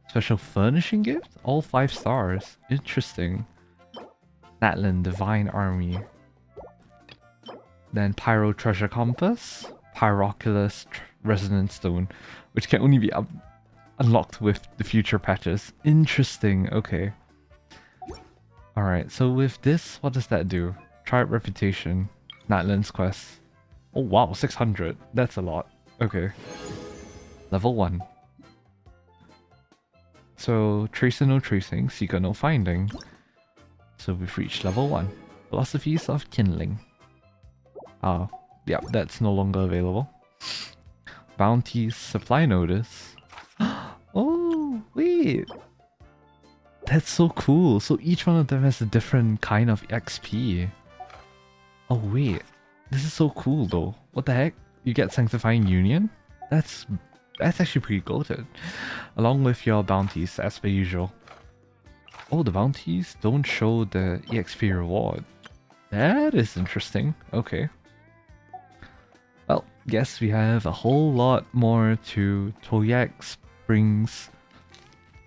[SPEAKER 1] Special furnishing gift? All 5 stars. Interesting. Natlan Divine Army. Then Pyro Treasure Compass. Pyroculus Resonance Stone, which can only be unlocked with the future patches. Interesting, okay. Alright, so with this, what does that do? Tribe Reputation, Natlan's Quest. Oh wow, 600. That's a lot. Okay. Level 1. So, Tracer no tracing, Seeker no finding. So we've reached level 1. Philosophies of Kindling. Ah, yeah, that's no longer available. Bounties, Supply Notice. Oh, wait. That's so cool. So each one of them has a different kind of XP. Oh, wait. This is so cool, though. What the heck? You get Sanctifying Union? That's actually pretty goated. Along with your bounties, as per usual. Oh, the bounties don't show the EXP reward. That is interesting. Okay. Well, guess we have a whole lot more to Toyak Springs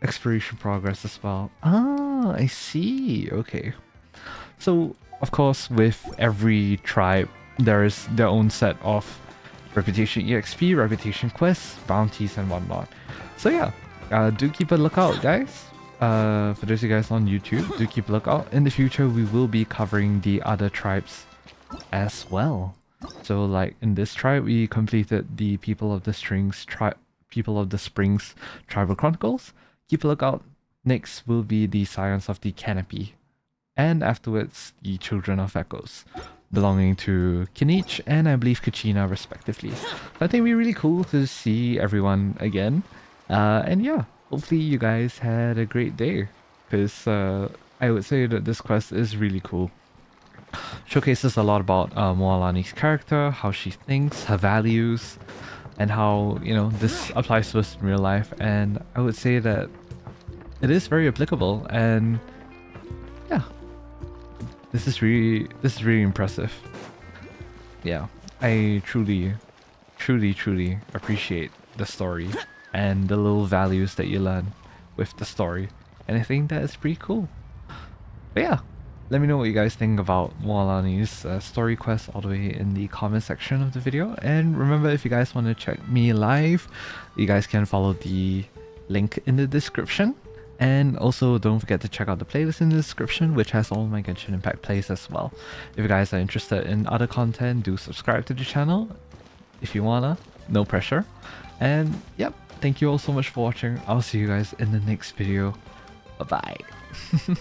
[SPEAKER 1] exploration progress as well. Ah, I see. Okay. So, of course, with every tribe, there is their own set of reputation EXP, reputation quests, bounties, and whatnot. So yeah, do keep a lookout, guys. For those of you guys on YouTube, do keep a lookout. In the future, we will be covering the other tribes as well. So like in this tribe, we completed the People of the Springs Tribal Chronicles. Keep a lookout. Next will be the Scions of the Canopy, and afterwards the Children of Echoes, belonging to Kinich and I believe Kachina respectively. So I think it'd be really cool to see everyone again. And yeah, hopefully you guys had a great day, because I would say that this quest is really cool. Showcases a lot about Mualani's character, how she thinks, her values, and how, you know, this applies to us in real life. And I would say that it is very applicable, and yeah, this is really impressive. Yeah, I truly appreciate the story and the little values that you learn with the story, and I think that is pretty cool. But yeah, let me know what you guys think about Mualani's story quest all the way in the comment section of the video. And remember, if you guys want to check me live, you guys can follow the link in the description. And also don't forget to check out the playlist in the description, which has all my Genshin Impact plays as well. If you guys are interested in other content, do subscribe to the channel if you wanna, no pressure. And yep, thank you all so much for watching. I'll see you guys in the next video. Bye bye.